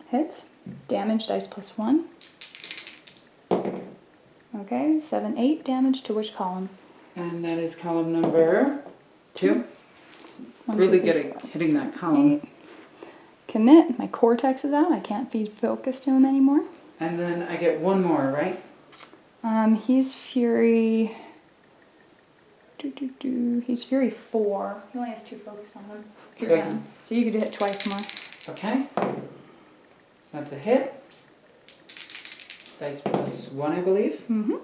Hits. Damage, dice plus 1. Okay, 7, 8 damage to which column? And that is column number 2. 1, Really 2, 3, good at 4, 5, hitting 6, that column. 8. Commit. My cortex is out. I can't feed focus to him anymore. And then I get 1 more, right? He's Fury. He's Fury 4. He only has 2 focus on him. So you could hit twice more. Okay. So that's a hit. Dice plus 1, I believe. Mm-hmm.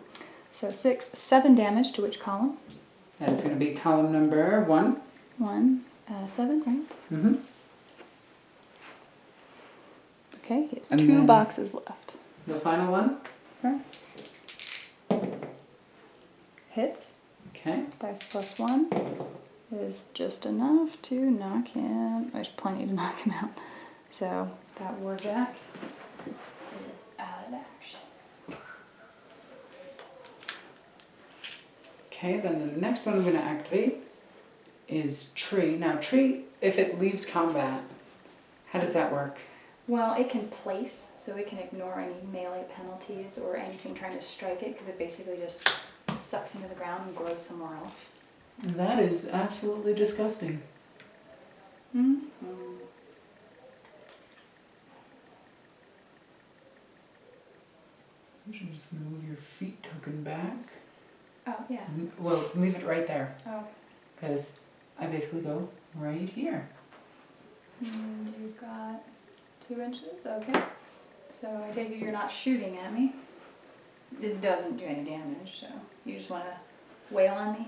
So 6, 7 damage to which column? That is going to be column number 1. 1. 7, right? Mm-hmm. Okay, he has And 2 then- boxes left. The final one. Hits. Okay. Dice +1 is just enough to knock him. There's plenty to knock him out. So that Warjack is out of action. Okay, then the next one I'm going to activate is Tree. Now, Tree, if it leaves combat, how does that work? Well, it can place, so it can ignore any melee penalties or anything trying to strike it, because it basically just sucks into the ground and grows somewhere else. That is absolutely disgusting. Mm-hmm. I'm just going to move your feet token back. Oh, yeah. Well, leave it right there, Oh, because I basically go right here. and you've got 2 inches, okay. So I take it you're not shooting at me. It doesn't do any damage, so you just want to wail on me?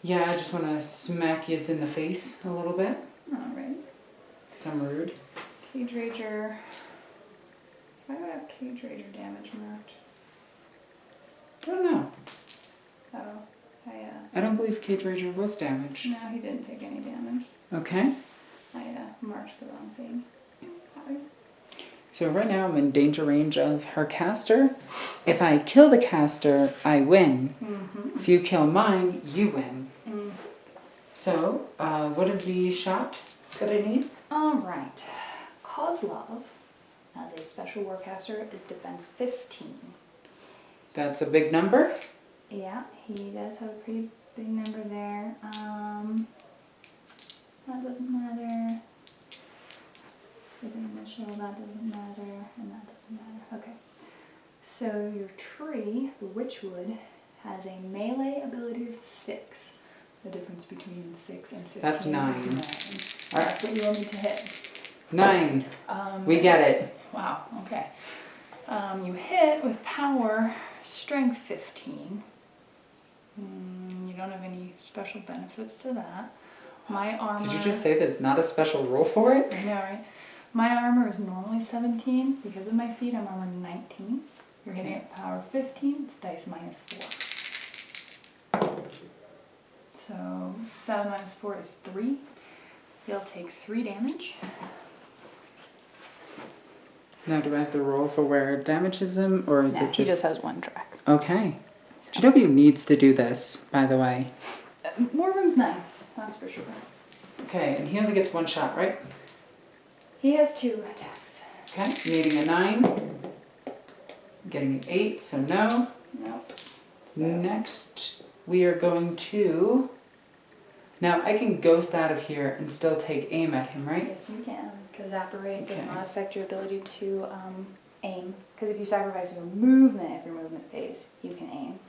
Yeah, I just want to smack you in the face a little bit, Alright. because I'm rude. Cage Rager. Why do I have Cage Rager damage marked? I don't know. Oh, I don't believe Cage Rager was damaged. no, he didn't take any damage. Okay. I marked the wrong thing. Sorry. So right now I'm in danger range of her caster. If I kill the caster, I win. Mm-hmm. If you kill mine, you win. Mm. So, what is the shot that I need? Alright. Kozlov, as a special warcaster, is defense 15. That's a big number. Yeah, he does have a pretty big number there. That doesn't matter. For the initial, that doesn't matter, and that doesn't matter. Okay. So your tree, the Witchwood, has a melee ability of 6. The difference between 6 and 15 That's 9. is 9. That's what you will need to hit. 9. We get it. Wow, okay. You hit with power, strength 15. You don't have any special benefits to that. My armor... Did you just say there's not a special rule for it? I know, right? My armor is normally 17. Because of my feet, I'm armor 19. You're hitting at power 15. It's dice -4. So 7 minus 4 is 3. You'll take 3 damage. Now, do I have to roll for where it damages him, or is it he just... just has 1 track. Okay. GW needs to do this, by the way. War Room's nice, that's for sure. Okay, and he only gets 1 shot, right? He has 2 attacks. Okay, needing a 9. Getting an 8, so no. Nope. Next, we are going to... Now, I can ghost out of here and still take aim at him, right? Yes, you can, because Apparate does Okay. not affect your ability to aim. Because if you sacrifice your movement, if your movement phase, you can aim.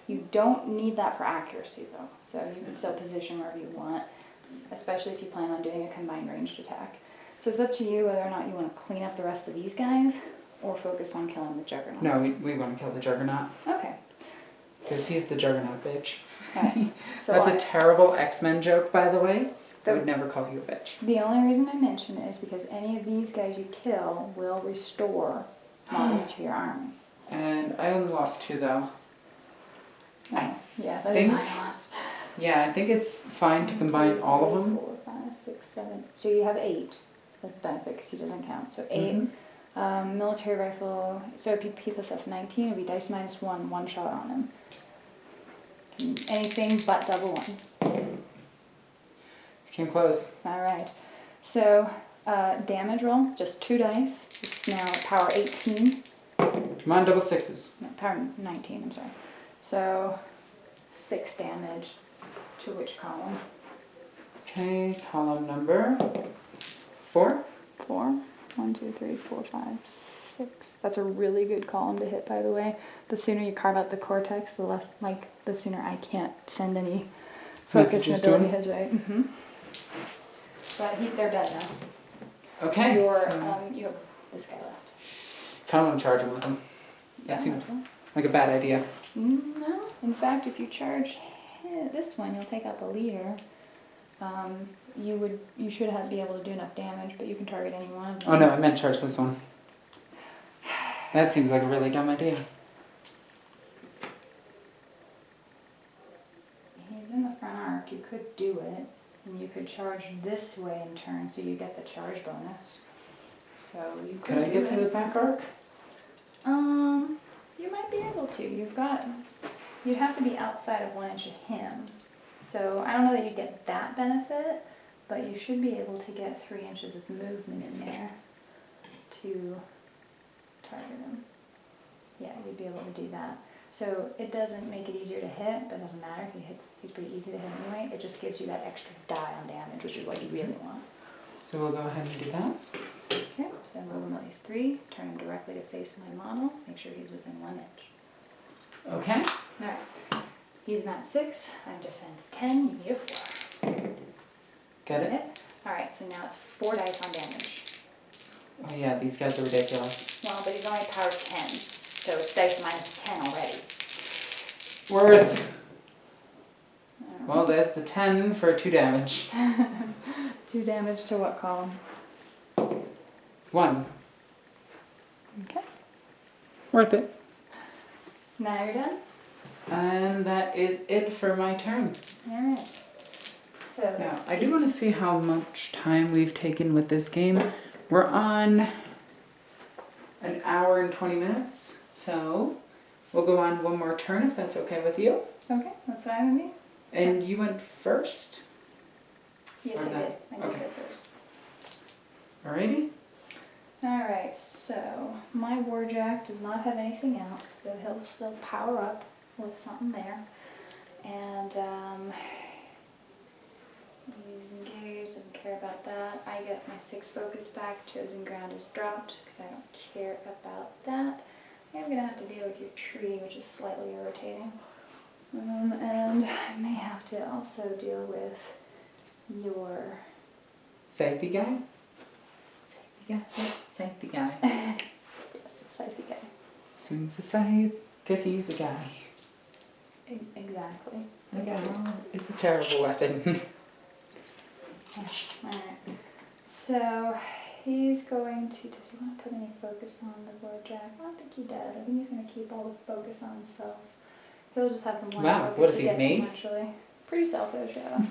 You don't need that for accuracy, though. So you can still position wherever you want, especially if you plan on doing a combined ranged attack. So it's up to you whether or not you want to clean up the rest of these guys or focus on killing the Juggernaut. No, we want to kill the Juggernaut. Okay. Because he's the Juggernaut bitch. Alright. So That's a terrible X-Men joke, by the way. I The- would never call you a bitch. the only reason I mention it is because any of these guys you kill will restore models to your army. And I only lost 2, though. I Yeah, that is think- my lost. Yeah, I think it's fine to 1, combine 2, all of 3, them. 4, 5, 6, 7. So you have 8 as the benefit because he doesn't count. So 8. Mhm. Military rifle. So if you possess 19, it'd be dice -1, 1 shot on him. Anything but double ones. Came close. All right. So damage roll, just 2 dice. It's now at power 18. Come on, double 6s. No, power 19. I'm sorry. So 6 damage to which column? Okay, column number 4. 4. 1, 2, 3, 4, 5, 6. That's a really good column to hit, by the way. The sooner you carve out the cortex, the less, the sooner I can't send any focus and Messages to ability him? his way. But they're dead now. Okay. You so have this guy left. kind of want to charge him with him. That seems like a bad idea. No. In fact, if you charge this one, you'll take out the leader. You should be able to do enough damage, but you can target any one of them. Oh no, I meant charge this one. That seems like a really dumb idea. He's in the front arc. You could do it, and you could charge this way in turn, so you get the charge bonus. So you could. Could I get to the back arc? You might be able to. You'd have to be outside of 1 inch of him. So I don't know that you get that benefit, but you should be able to get 3 inches of movement in there to target him. Yeah, you'd be able to do that. So it doesn't make it easier to hit, but it doesn't matter. He's pretty easy to hit anyway. It just gives you that extra die on damage, which is what you really want. So we'll go ahead and do that. Okay, so move him at least 3, turn him directly to face my model, make sure he's within 1 inch. Okay. Alright, he's not 6, I'm defense 10, you need a 4. Get it? Alright, so now it's 4 dice on damage. Oh yeah, these guys are ridiculous. Well, but he's only power 10, so it's dice minus 10 already. Worth. Well, there's the 10 for 2 damage. 2 damage to what column? 1. Okay. Worth it. Now you're done? And that is it for my turn. Alright. So Now, I do want to see how much time we've taken with this game. We're on an hour and 20 minutes, so we'll go on one more turn if that's okay with you. Okay, that's fine with me. And you went first? Yes, Or I not? did. I did Okay. go first. Alrighty. Alright, so my Warjack does not have anything else, so he'll still power up with something there. And he's engaged, doesn't care about that. I get my 6 focus back, chosen ground is dropped because I don't care about that. I'm going to have to deal with your tree, which is slightly irritating. And I may have to also deal with your... Safety guy? Safety guy? Safety guy. yes, safety guy. Swings a scythe, cause he's a guy. Exactly. It's a terrible weapon. Yeah. Alright. So he's going to. Does he want to put any focus on the Warjack? I don't think he does. I think he's going to keep all the focus on himself. He'll just have some one Wow, focus what is to he, get me? some actually. Pretty selfish, yeah.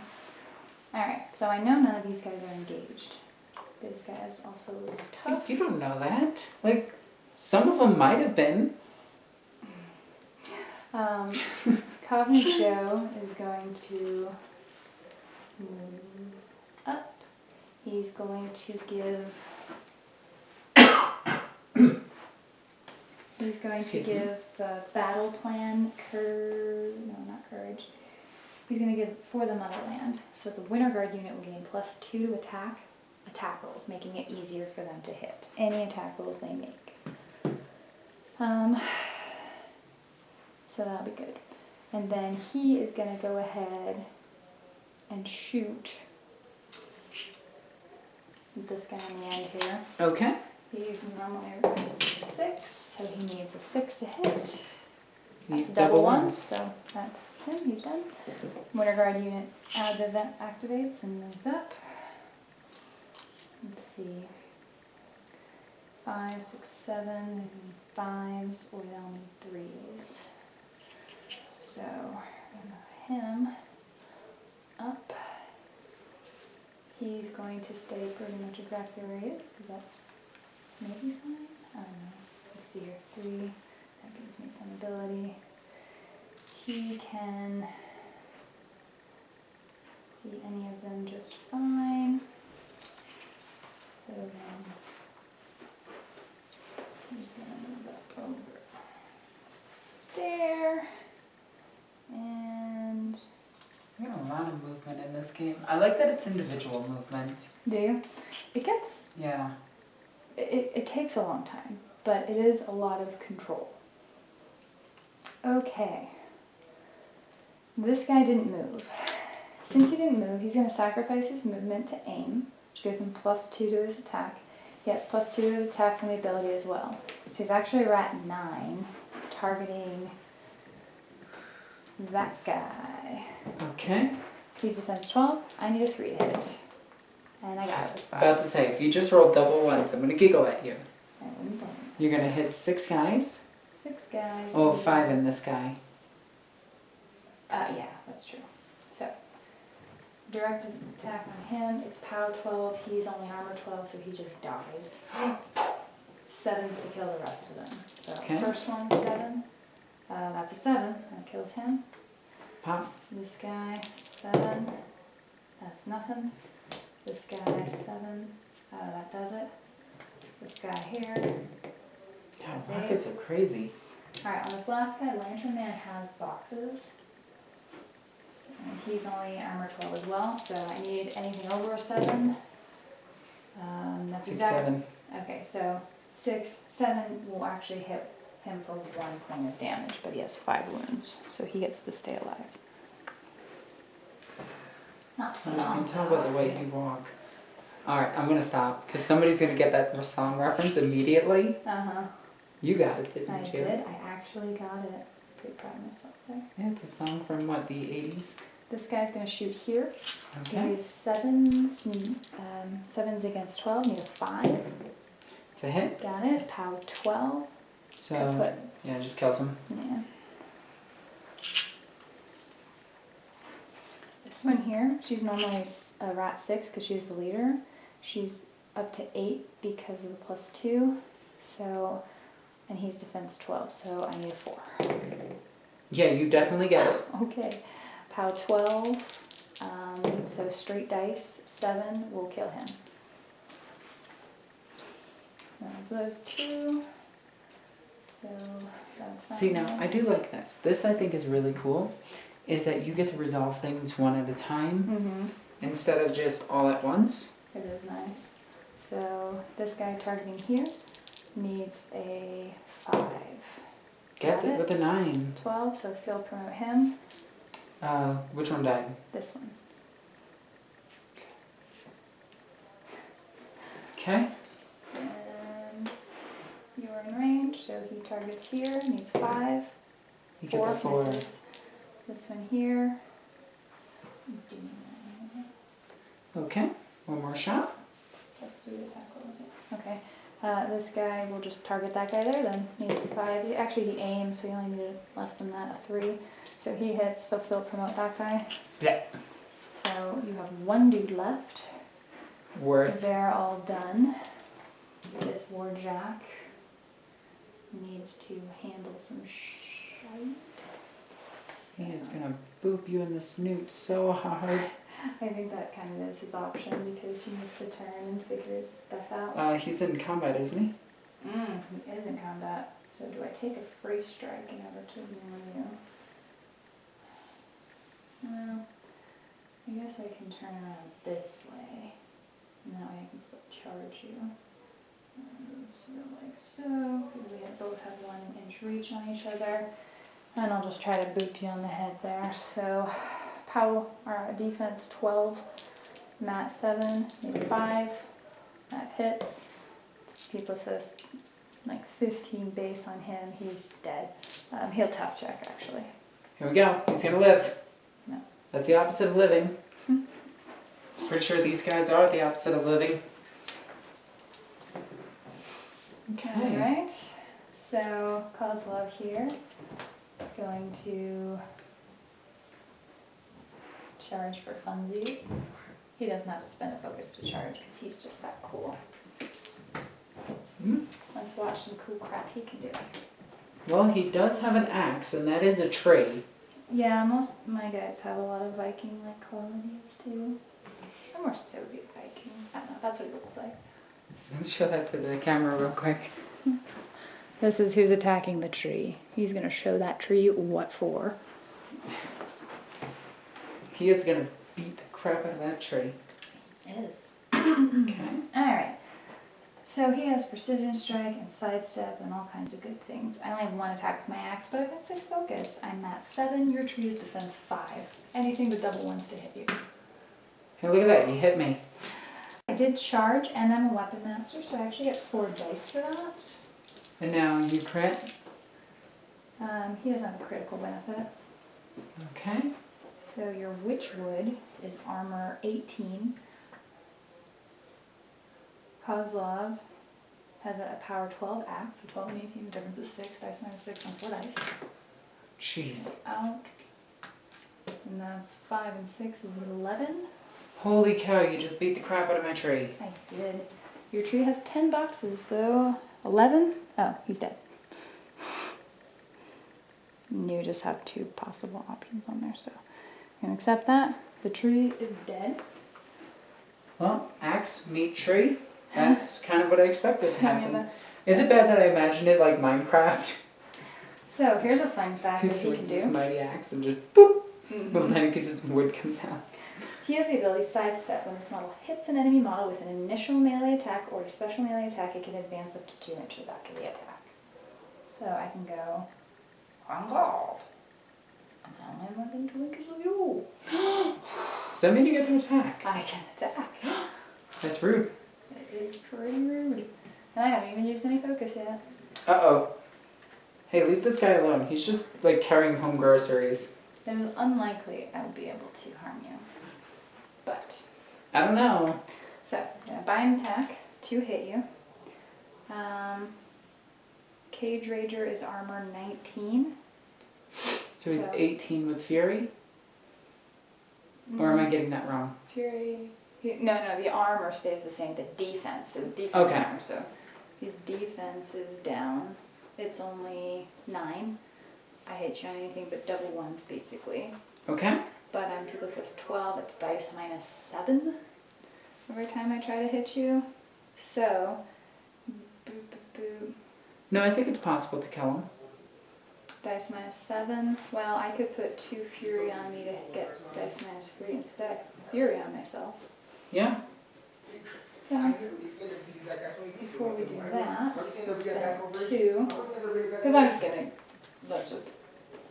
Alright, so I know none of these guys are engaged. This guy is also lose tough. You don't know that. Like, some of them might have been. Covenant Joe is going to move up. He's going to give. He's going Excuse to me? give the battle plan courage. He's going to give for the motherland. So the Winter Guard unit will gain +2 to attack rolls, making it easier for them to hit any attack rolls they make. So that'll be good. And then he is going to go ahead and shoot this guy on the end here. Okay. He's normally 6, so he needs a 6 to hit. That's He's a double double one, ones. so that's him, he's done. Winter Guard unit event activates and moves up. Let's see. 5, 6, 7, they need 5s, or they'll need 3s. So, we're going to move him up. He's going to stay pretty much exactly where he is, because that's maybe fine. I don't know. Let's see here. 3. That gives me some ability. He can see any of them just fine. So then he's going to move up over there. And We got a lot of movement in this game. I like that it's individual movement. do you? It gets Yeah. it takes a long time, but it is a lot of control. Okay. This guy didn't move. Since he didn't move, he's going to sacrifice his movement to aim, which gives him +2 to his attack. He has +2 to his attack from the ability as well. So he's actually at 9, targeting that guy. Okay. He's defense 12. I need a 3 to hit. And I got it. About to say, if you just rolled double ones, I'm gonna giggle at you. I wouldn't blame You're gonna hit 6 guys. you. 6 guys. Oh, 5 in this guy. Yeah, that's true. So, directed attack on him. It's power 12. He's only armor 12, so he just dies. 7s to kill the rest of them. So, Okay. first one, 7. That's a 7. That kills him. Pop. This guy, 7. That's nothing. This guy, 7. That does it. This guy here. God, That's rockets are crazy. Alright, on this last guy, Lantern Man has boxes. And he's only armor 12 as well, so I need anything over a 7. That's 6, exactly. 7. Okay, so 6, 7 will actually hit him for 1 point of damage, but he has 5 wounds, so he gets to stay alive. Not I fun. can tell by the way you walk. Alright, I'm gonna stop, because somebody's gonna get that song reference immediately. Uh-huh. You got it, didn't I you? did. I actually got it. Pretty proud of myself there. Yeah, it's a song from what, the 80s? This guy's gonna shoot here. Okay. He's 7s, 7s against 12, need a 5. It's a hit. Got it. Power 12. So, Kaput. yeah, just kills him. Yeah. This one here, she's normally a rat 6 because she's the leader. She's up to 8 because of the +2. So, and he's defense 12, so I need a 4. Yeah, you definitely get it. Okay. Power 12. So straight dice, 7 will kill him. There's those 2. So that's that. See, now, one. I do like this. This, I think, is really cool, is that you get to resolve things one at a time, Mhm. instead of just all at once. It is nice. So this guy targeting here needs a 5. Gets Got it with a 9. 12, so field promote him. Which one died? This one. Okay. And you're in range, so he targets here, needs 5. He gets a 4. Misses. This one here. Okay. One more shot. Let's do the tackle with it. Okay. This guy will just target that guy there then. Needs a 5. Actually, he aims, so he only needed less than that, a 3. So he hits, so field promote that guy. Yeah. So you have 1 dude left. Worth. They're all done. This Warjack needs to handle some shite. He is gonna boop you in the snoot so hard. I think that kind of is his option because he needs to turn and figure stuff out. He's in combat, isn't he? He is in combat. So do I take a free strike in order to warn you? Well, I guess I can turn around this way. And that way I can still charge you. So like so. We both have 1 inch reach on each other. And I'll just try to boop you on the head there. So power or defense 12, mat 7, maybe 5. That hits. People says like 15 base on him. He's dead. He'll tough check actually. Here we go. He's gonna live. No. That's the opposite of living. Pretty sure these guys are the opposite of living. Okay. Alright. So Kozlov here is going to charge for funsies. He doesn't have to spend a focus to charge because he's just that cool. Let's watch some cool crap he can do. Well, he does have an axe, and that is a tree. Yeah, most of my guys have a lot of Viking-like qualities too. Some are Soviet Vikings. I don't know, that's what he looks like. Let's show that to the camera real quick. This is who's attacking the tree. He's gonna show that tree what for. He is gonna beat the crap out of that tree. It is. Okay. Alright. So he has precision strike and sidestep and all kinds of good things. I only have 1 attack with my axe, but I've got 6 focus. I'm at 7, your tree is defense 5. Anything but double 1s to hit you. Hey, look at that, you hit me. I did charge and I'm a weapon master, so I actually get 4 dice for that. And now you crit. He doesn't have a critical benefit. Okay. So So your Witchwood is armor 18. Kozlov has a power 12 axe, so 12 and 18, the difference is 6, dice minus 6 on 4 dice. Jeez. Out. And that's 5 and 6 is 11. Holy cow, you just beat the crap out of my tree. I did. Your tree has 10 boxes though. 11? Oh, he's dead. You just have 2 possible options on there, so I'm gonna accept that. The tree is dead. Well, axe, meat, tree. That's kind of what I expected to happen. Amanda. Is it bad that I imagined it like Minecraft? So here's a fun fact He that he swings can this do. mighty axe and just boop! Little tiny piece of wood comes out. He has the ability sidestep. When this model hits an enemy model with an initial melee attack or a special melee attack, it can advance up to 2 inches after the attack. So I can go, I'm God. And I'm within 2 inches of you. Does that mean you get to attack? I can attack. That's rude. It is pretty rude. And I haven't even used any focus yet. Uh-oh. Hey, leave this guy alone. He's just like carrying home groceries. It is unlikely I will be able to harm you. But, I don't know. so, I'm gonna buy an attack to hit you. Cage Rager is armor 19. So he's So- 18 with Fury? Or am I getting that wrong? Fury. No, the armor stays the same. The defense is defense Okay. armor. So his defense is down. It's only 9. I hit you on anything but double ones, basically. Okay. But I'm toothless as 12. It's dice minus 7 every time I try to hit you. So, boop, boop, boop. No, I think it's possible to kill him. Dice minus 7. Well, I could put 2 Fury on me to get dice minus 3 instead. Fury on myself. Yeah. So, before we do that, we'll spend 2. Because I'm just gonna, let's just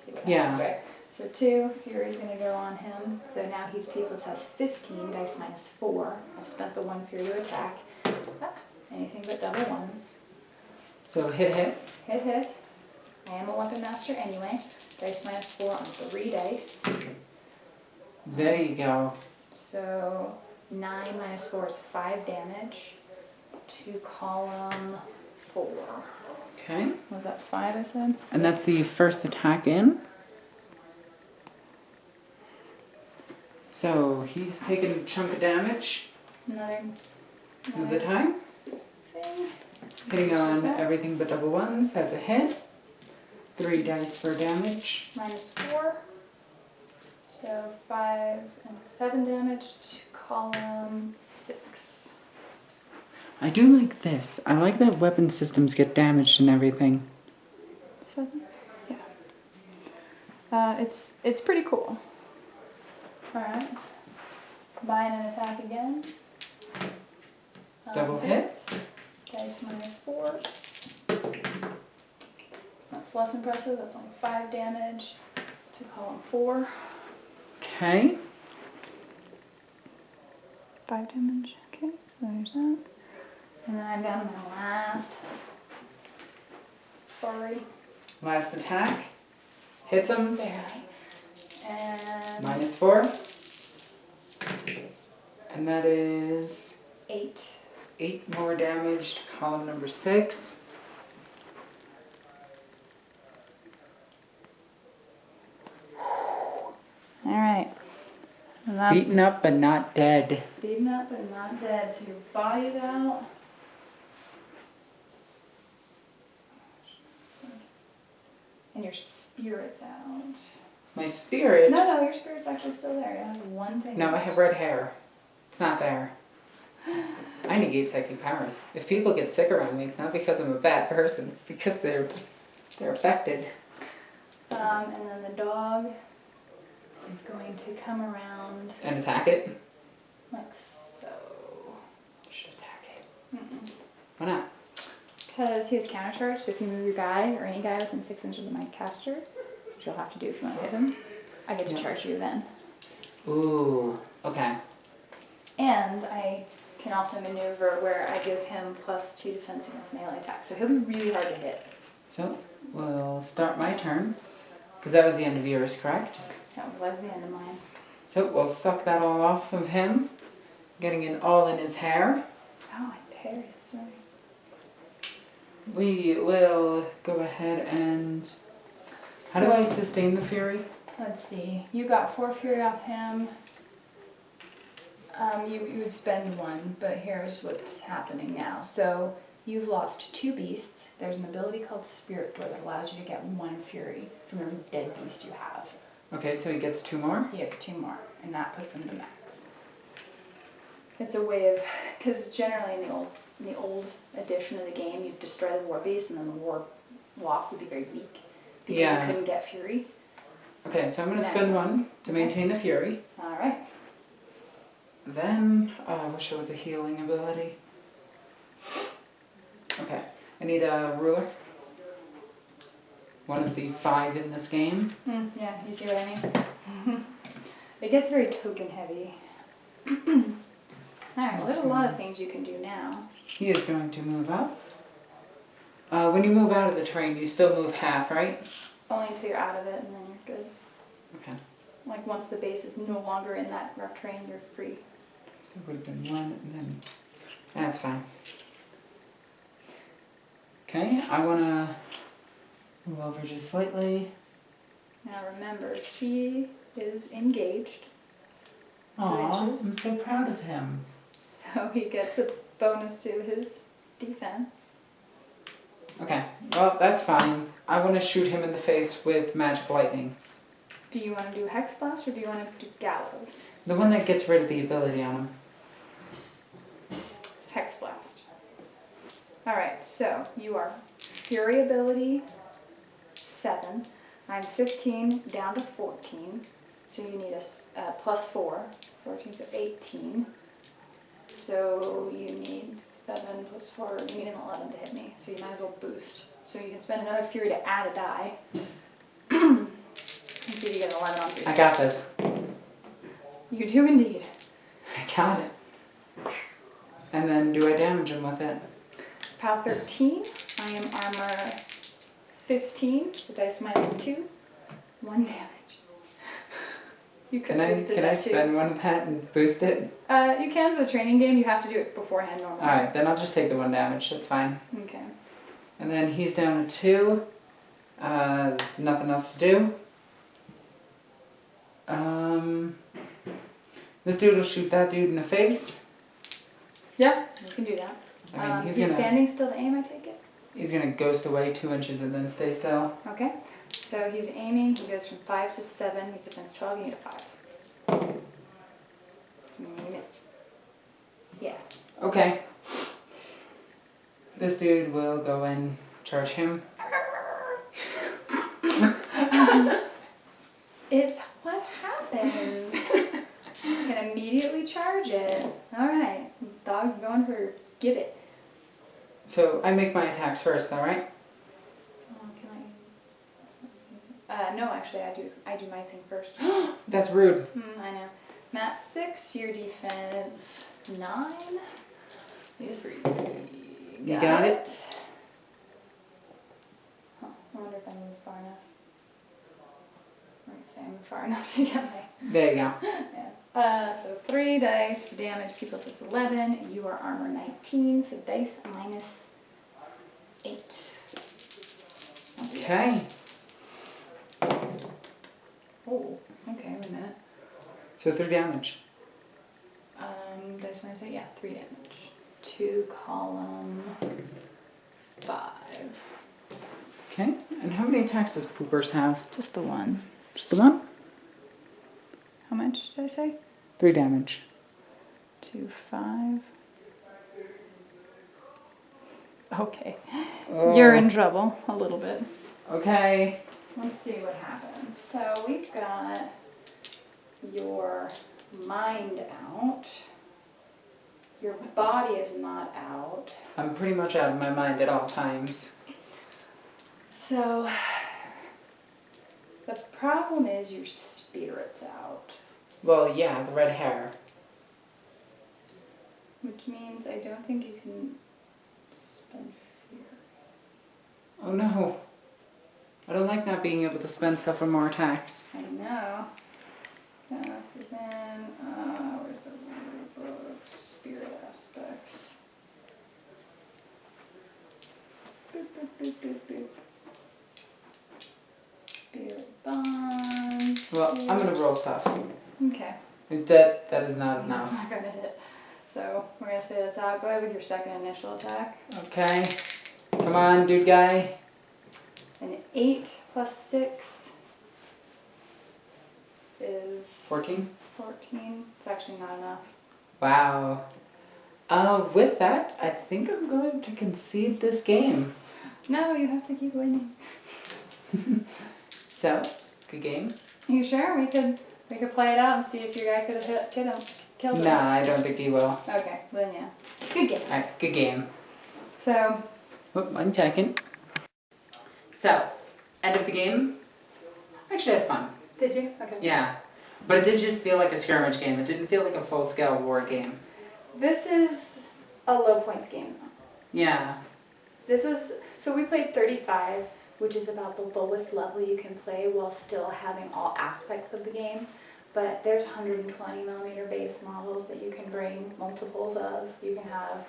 see what Yeah. happens, right? So 2, Fury's gonna go on him. So now he's Peoples has 15, dice minus 4. I've spent the 1 Fury to attack. Ah, anything but double ones. So hit. Hit. I am a weapon master anyway. Dice minus 4 on 3 dice. There you go. So 9 minus 4 is 5 damage to column 4. Okay. Was that 5 I said? And that's the first attack in. So he's taking a chunk of damage Another at the time. thing. Hitting on everything but double ones. That's a hit. 3 dice for damage. Minus 4. So 5 and 7 damage to column 6. I do like this. I like that weapon systems get damaged and everything. 7? Yeah. It's pretty cool. Alright. Buying an attack again. Double hits. Dice minus 4. That's less impressive. That's only 5 damage to column 4. Okay. 5 damage. Okay, so there's that. And then I'm down to my last. Sorry. Last attack. Hits him. Barely. And Minus 4. And that is 8. 8 more damage to column number 6. Alright. Beaten up but not dead. Beaten up but not dead. So your body's out. And your spirit's out. My spirit. No, your spirit's actually still there. You have 1 thing. No, I have red hair. It's not there. I negate psychic powers. If people get sick around me, it's not because I'm a bad person. It's because they're affected. And then the dog is going to come around And attack it. like so. Should attack it. Why not? Because he has countercharge, so if you move your guy or any guy within 6 inches of my caster, which you'll have to do if you want to hit him, I get to charge you then. Ooh. Okay. And I can also maneuver where I give him +2 defense against melee attacks. So he'll be really hard to hit. So we'll start my turn. Because that was the end of yours, correct? That was the end of mine. So we'll suck that all off of him, getting it all in his hair. Oh, I parried it, sorry. We will go ahead and... How do I sustain the fury? Let's see. You got 4 fury off him. You would spend 1, but here's what's happening now. So you've lost 2 beasts. There's an ability called Spirit Door that allows you to get 1 fury from every dead beast you have. Okay, so he gets 2 more. He has 2 more, and that puts him to max. It's a way of, because generally in the old edition of the game, you'd destroy the Warbeast, and then the Warlock would be very weak because Yeah. you couldn't get fury. Okay, so I'm going to So spend now- 1 to maintain the fury. All right. Then, I wish it was a healing ability. Okay, I need a ruler. One of the 5 in this game. Yeah, you see what I mean? It gets very token heavy. Alright, well, there's a lot of things you can do now. He is going to move up. When you move out of the terrain, you still move half, right? Only until you're out of it, and then you're good. Okay, Like, once the base is no longer in that rough terrain, you're free. so it would have been 1 and then... That's fine. Okay, I want to move over just slightly. Now remember, he is engaged, Aw, inches. I'm so proud of him. so he gets a bonus to his defense. Okay, well, that's fine. I want to shoot him in the face with magic lightning. Do you want to do Hex Blast, or do you want to do Gallows? The one that gets rid of the ability on him. Hex Blast. Alright, so you are Fury ability 7. I'm 15 down to 14. So you need a plus 4. 14, so 18. So you need 7 plus 4. You need an 11 to hit me. So you might as well boost. So you can spend another Fury to add a die. And see if you get an 11 on 3. I got this. You do indeed. I got it. And then do I damage him with it? It's POW 13. I am armor 15, so dice minus 2. 1 damage. You could Can I boosted that too. spend 1 of that and boost it? You can for the training game. You have to do it beforehand normally. Alright, then I'll just take the 1 damage. That's fine. Okay. And then he's down to 2. There's nothing else to do. This dude will shoot that dude in the face. Yeah, you can do that. I mean, He's he's standing still to aim, I take it? He's gonna ghost away 2 inches and then stay still. Okay. So he's aiming. He goes from 5 to 7. He's defense 12. You need a 5. You miss. Yeah. Okay. This dude will go and charge him. It's what happens. You can immediately charge it. Alright. Dog's going for get it. So I make my attacks first, alright? So can I no, actually I do my thing first. That's rude. I know. Matt 6, your defense 9. You're 3. You got it? Huh. I wonder if I moved far enough. I'm gonna say I moved far enough to get my There you go. yeah. So 3 dice for damage. People says 11. You are armor 19, so dice minus 8. Okay. Oh, okay, wait a minute. So 3 damage. Dice minus 8, yeah, 3 damage. To column 5. Okay. And how many attacks does Poopers have? Just the 1. Just the 1? How much did I say? 3 damage. 2, 5. Okay. Oh. You're in trouble a little bit. Okay. Let's see what happens. So we've got your mind out. Your body is not out. I'm pretty much out of my mind at all times. So the problem is your spirit's out. Well, yeah, the red hair. Which means I don't think you can spend fear. Oh no. I don't like not being able to spend stuff on more attacks. I know. Then, where's the rule book? Spirit aspects. Boop, boop, boop, boop, boop. Spirit bonds. Well, I'm gonna roll stuff. Okay. That is not I'm enough. not gonna hit. So we're gonna say that's out. Go ahead with your second initial attack. Okay. Come on, dude guy. An 8 plus 6 is 14. 14. It's actually not enough. Wow. With that, I think I'm going to concede this game. No, you have to keep winning. So, good game. You sure? We could play it out and see if your guy could have killed him. Nah, I don't think he will. Okay, then yeah. Good game. Alright, good game. So, Whoop, 1 second. So, end of the game. I actually had fun. did you? Okay. Yeah. But it did just feel like a skirmish game. It didn't feel like a full-scale war game. This is a low points game. Yeah. So we played 35, which is about the lowest level you can play while still having all aspects of the game. But there's 120 millimeter base models that you can bring multiples of. You can have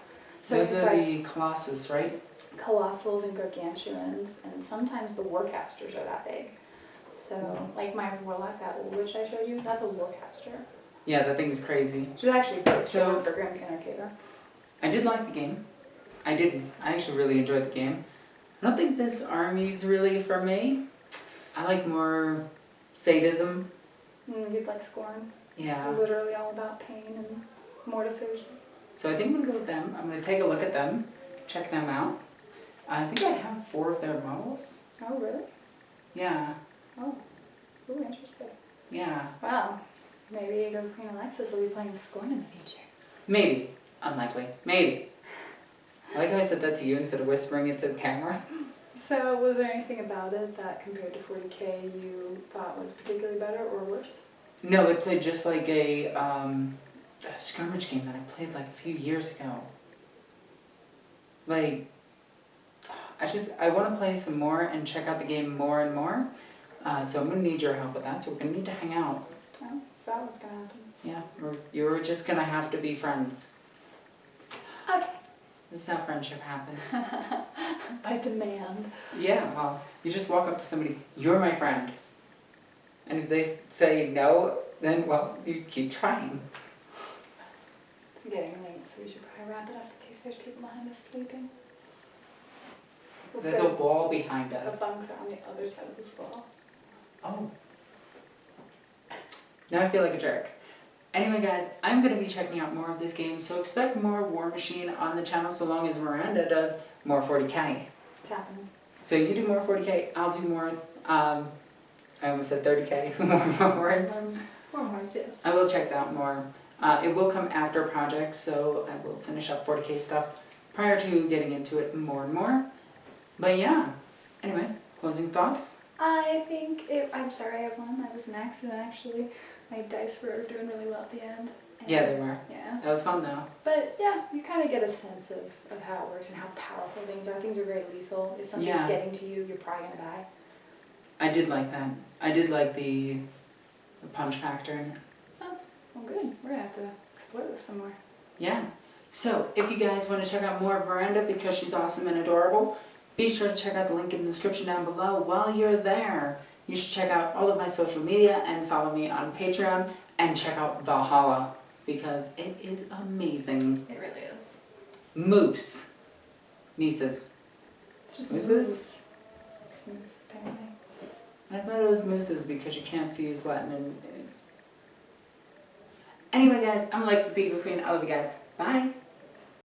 Those are like the Colossus, right? colossals and gargantuans, and sometimes the warcasters are that big. So, like my warlock, that old witch I showed you, that's a warcaster. Yeah, that thing is crazy. Which is actually pretty So- strong for Grim Cater. I did like the game. I actually really enjoyed the game. I don't think this army's really for me. I like more sadism. You'd like Scorn. Yeah. It's literally all about pain and mortification. So I think I'm gonna go with them. I'm gonna take a look at them, check them out. I think I have 4 of their models. Oh, really? Yeah. Oh. Ooh, interesting. Yeah. Wow. Maybe Egoqueenalexis will be playing Scorn in the future. Maybe. Unlikely. Maybe. I like how I said that to you instead of whispering it to the camera. So, was there anything about it that compared to 40K you thought was particularly better or worse? No, it played just like a skirmish game that I played like a few years ago. Like, I want to play some more and check out the game more and more. So I'm going to need your help with that. So we're going to need to hang out. Oh, is that what's going to happen? Yeah, you're just going to have to be friends. Okay. This is how friendship happens. By demand. Yeah, well, you just walk up to somebody, you're my friend. And if they say no, then, well, you keep trying. It's getting late, so we should probably wrap it up in case there's people behind us sleeping. There's a wall behind The us. bunks are on the other side of this wall. Oh. Now I feel like a jerk. Anyway, guys, I'm going to be checking out more of this game, so expect more Warmachine on the channel so long as Miranda does more 40K. It's happening. So you do more 40K, I'll do more, I almost said 30K, more words. More words, yes. I will check that out more. It will come after projects, so I will finish up 40K stuff prior to getting into it more and more. But yeah, anyway, closing thoughts? I think I'm sorry I won. That was an accident actually. My dice were doing really well at the end. And Yeah, they were. Yeah. That was fun though. But yeah, you kind of get a sense of how it works and how powerful things are. Things are very lethal. If something's Yeah. getting to you, you're probably going to die. I did like that. I did like the punch factor in it. Oh, well good. We're going to have to explore this some more. Yeah. So, if you guys want to check out more of Miranda because she's awesome and adorable, be sure to check out the link in the description down below. While you're there, you should check out all of my social media and follow me on Patreon and check out Valhalla because it is amazing. It really is. Moose. Mises. It's just Mooses? moose. It's moose, apparently. I thought it was mooses because you can't fuse Latin and... Anyway, guys, I'm Alexis the Eagle Queen. I love you guys. Bye.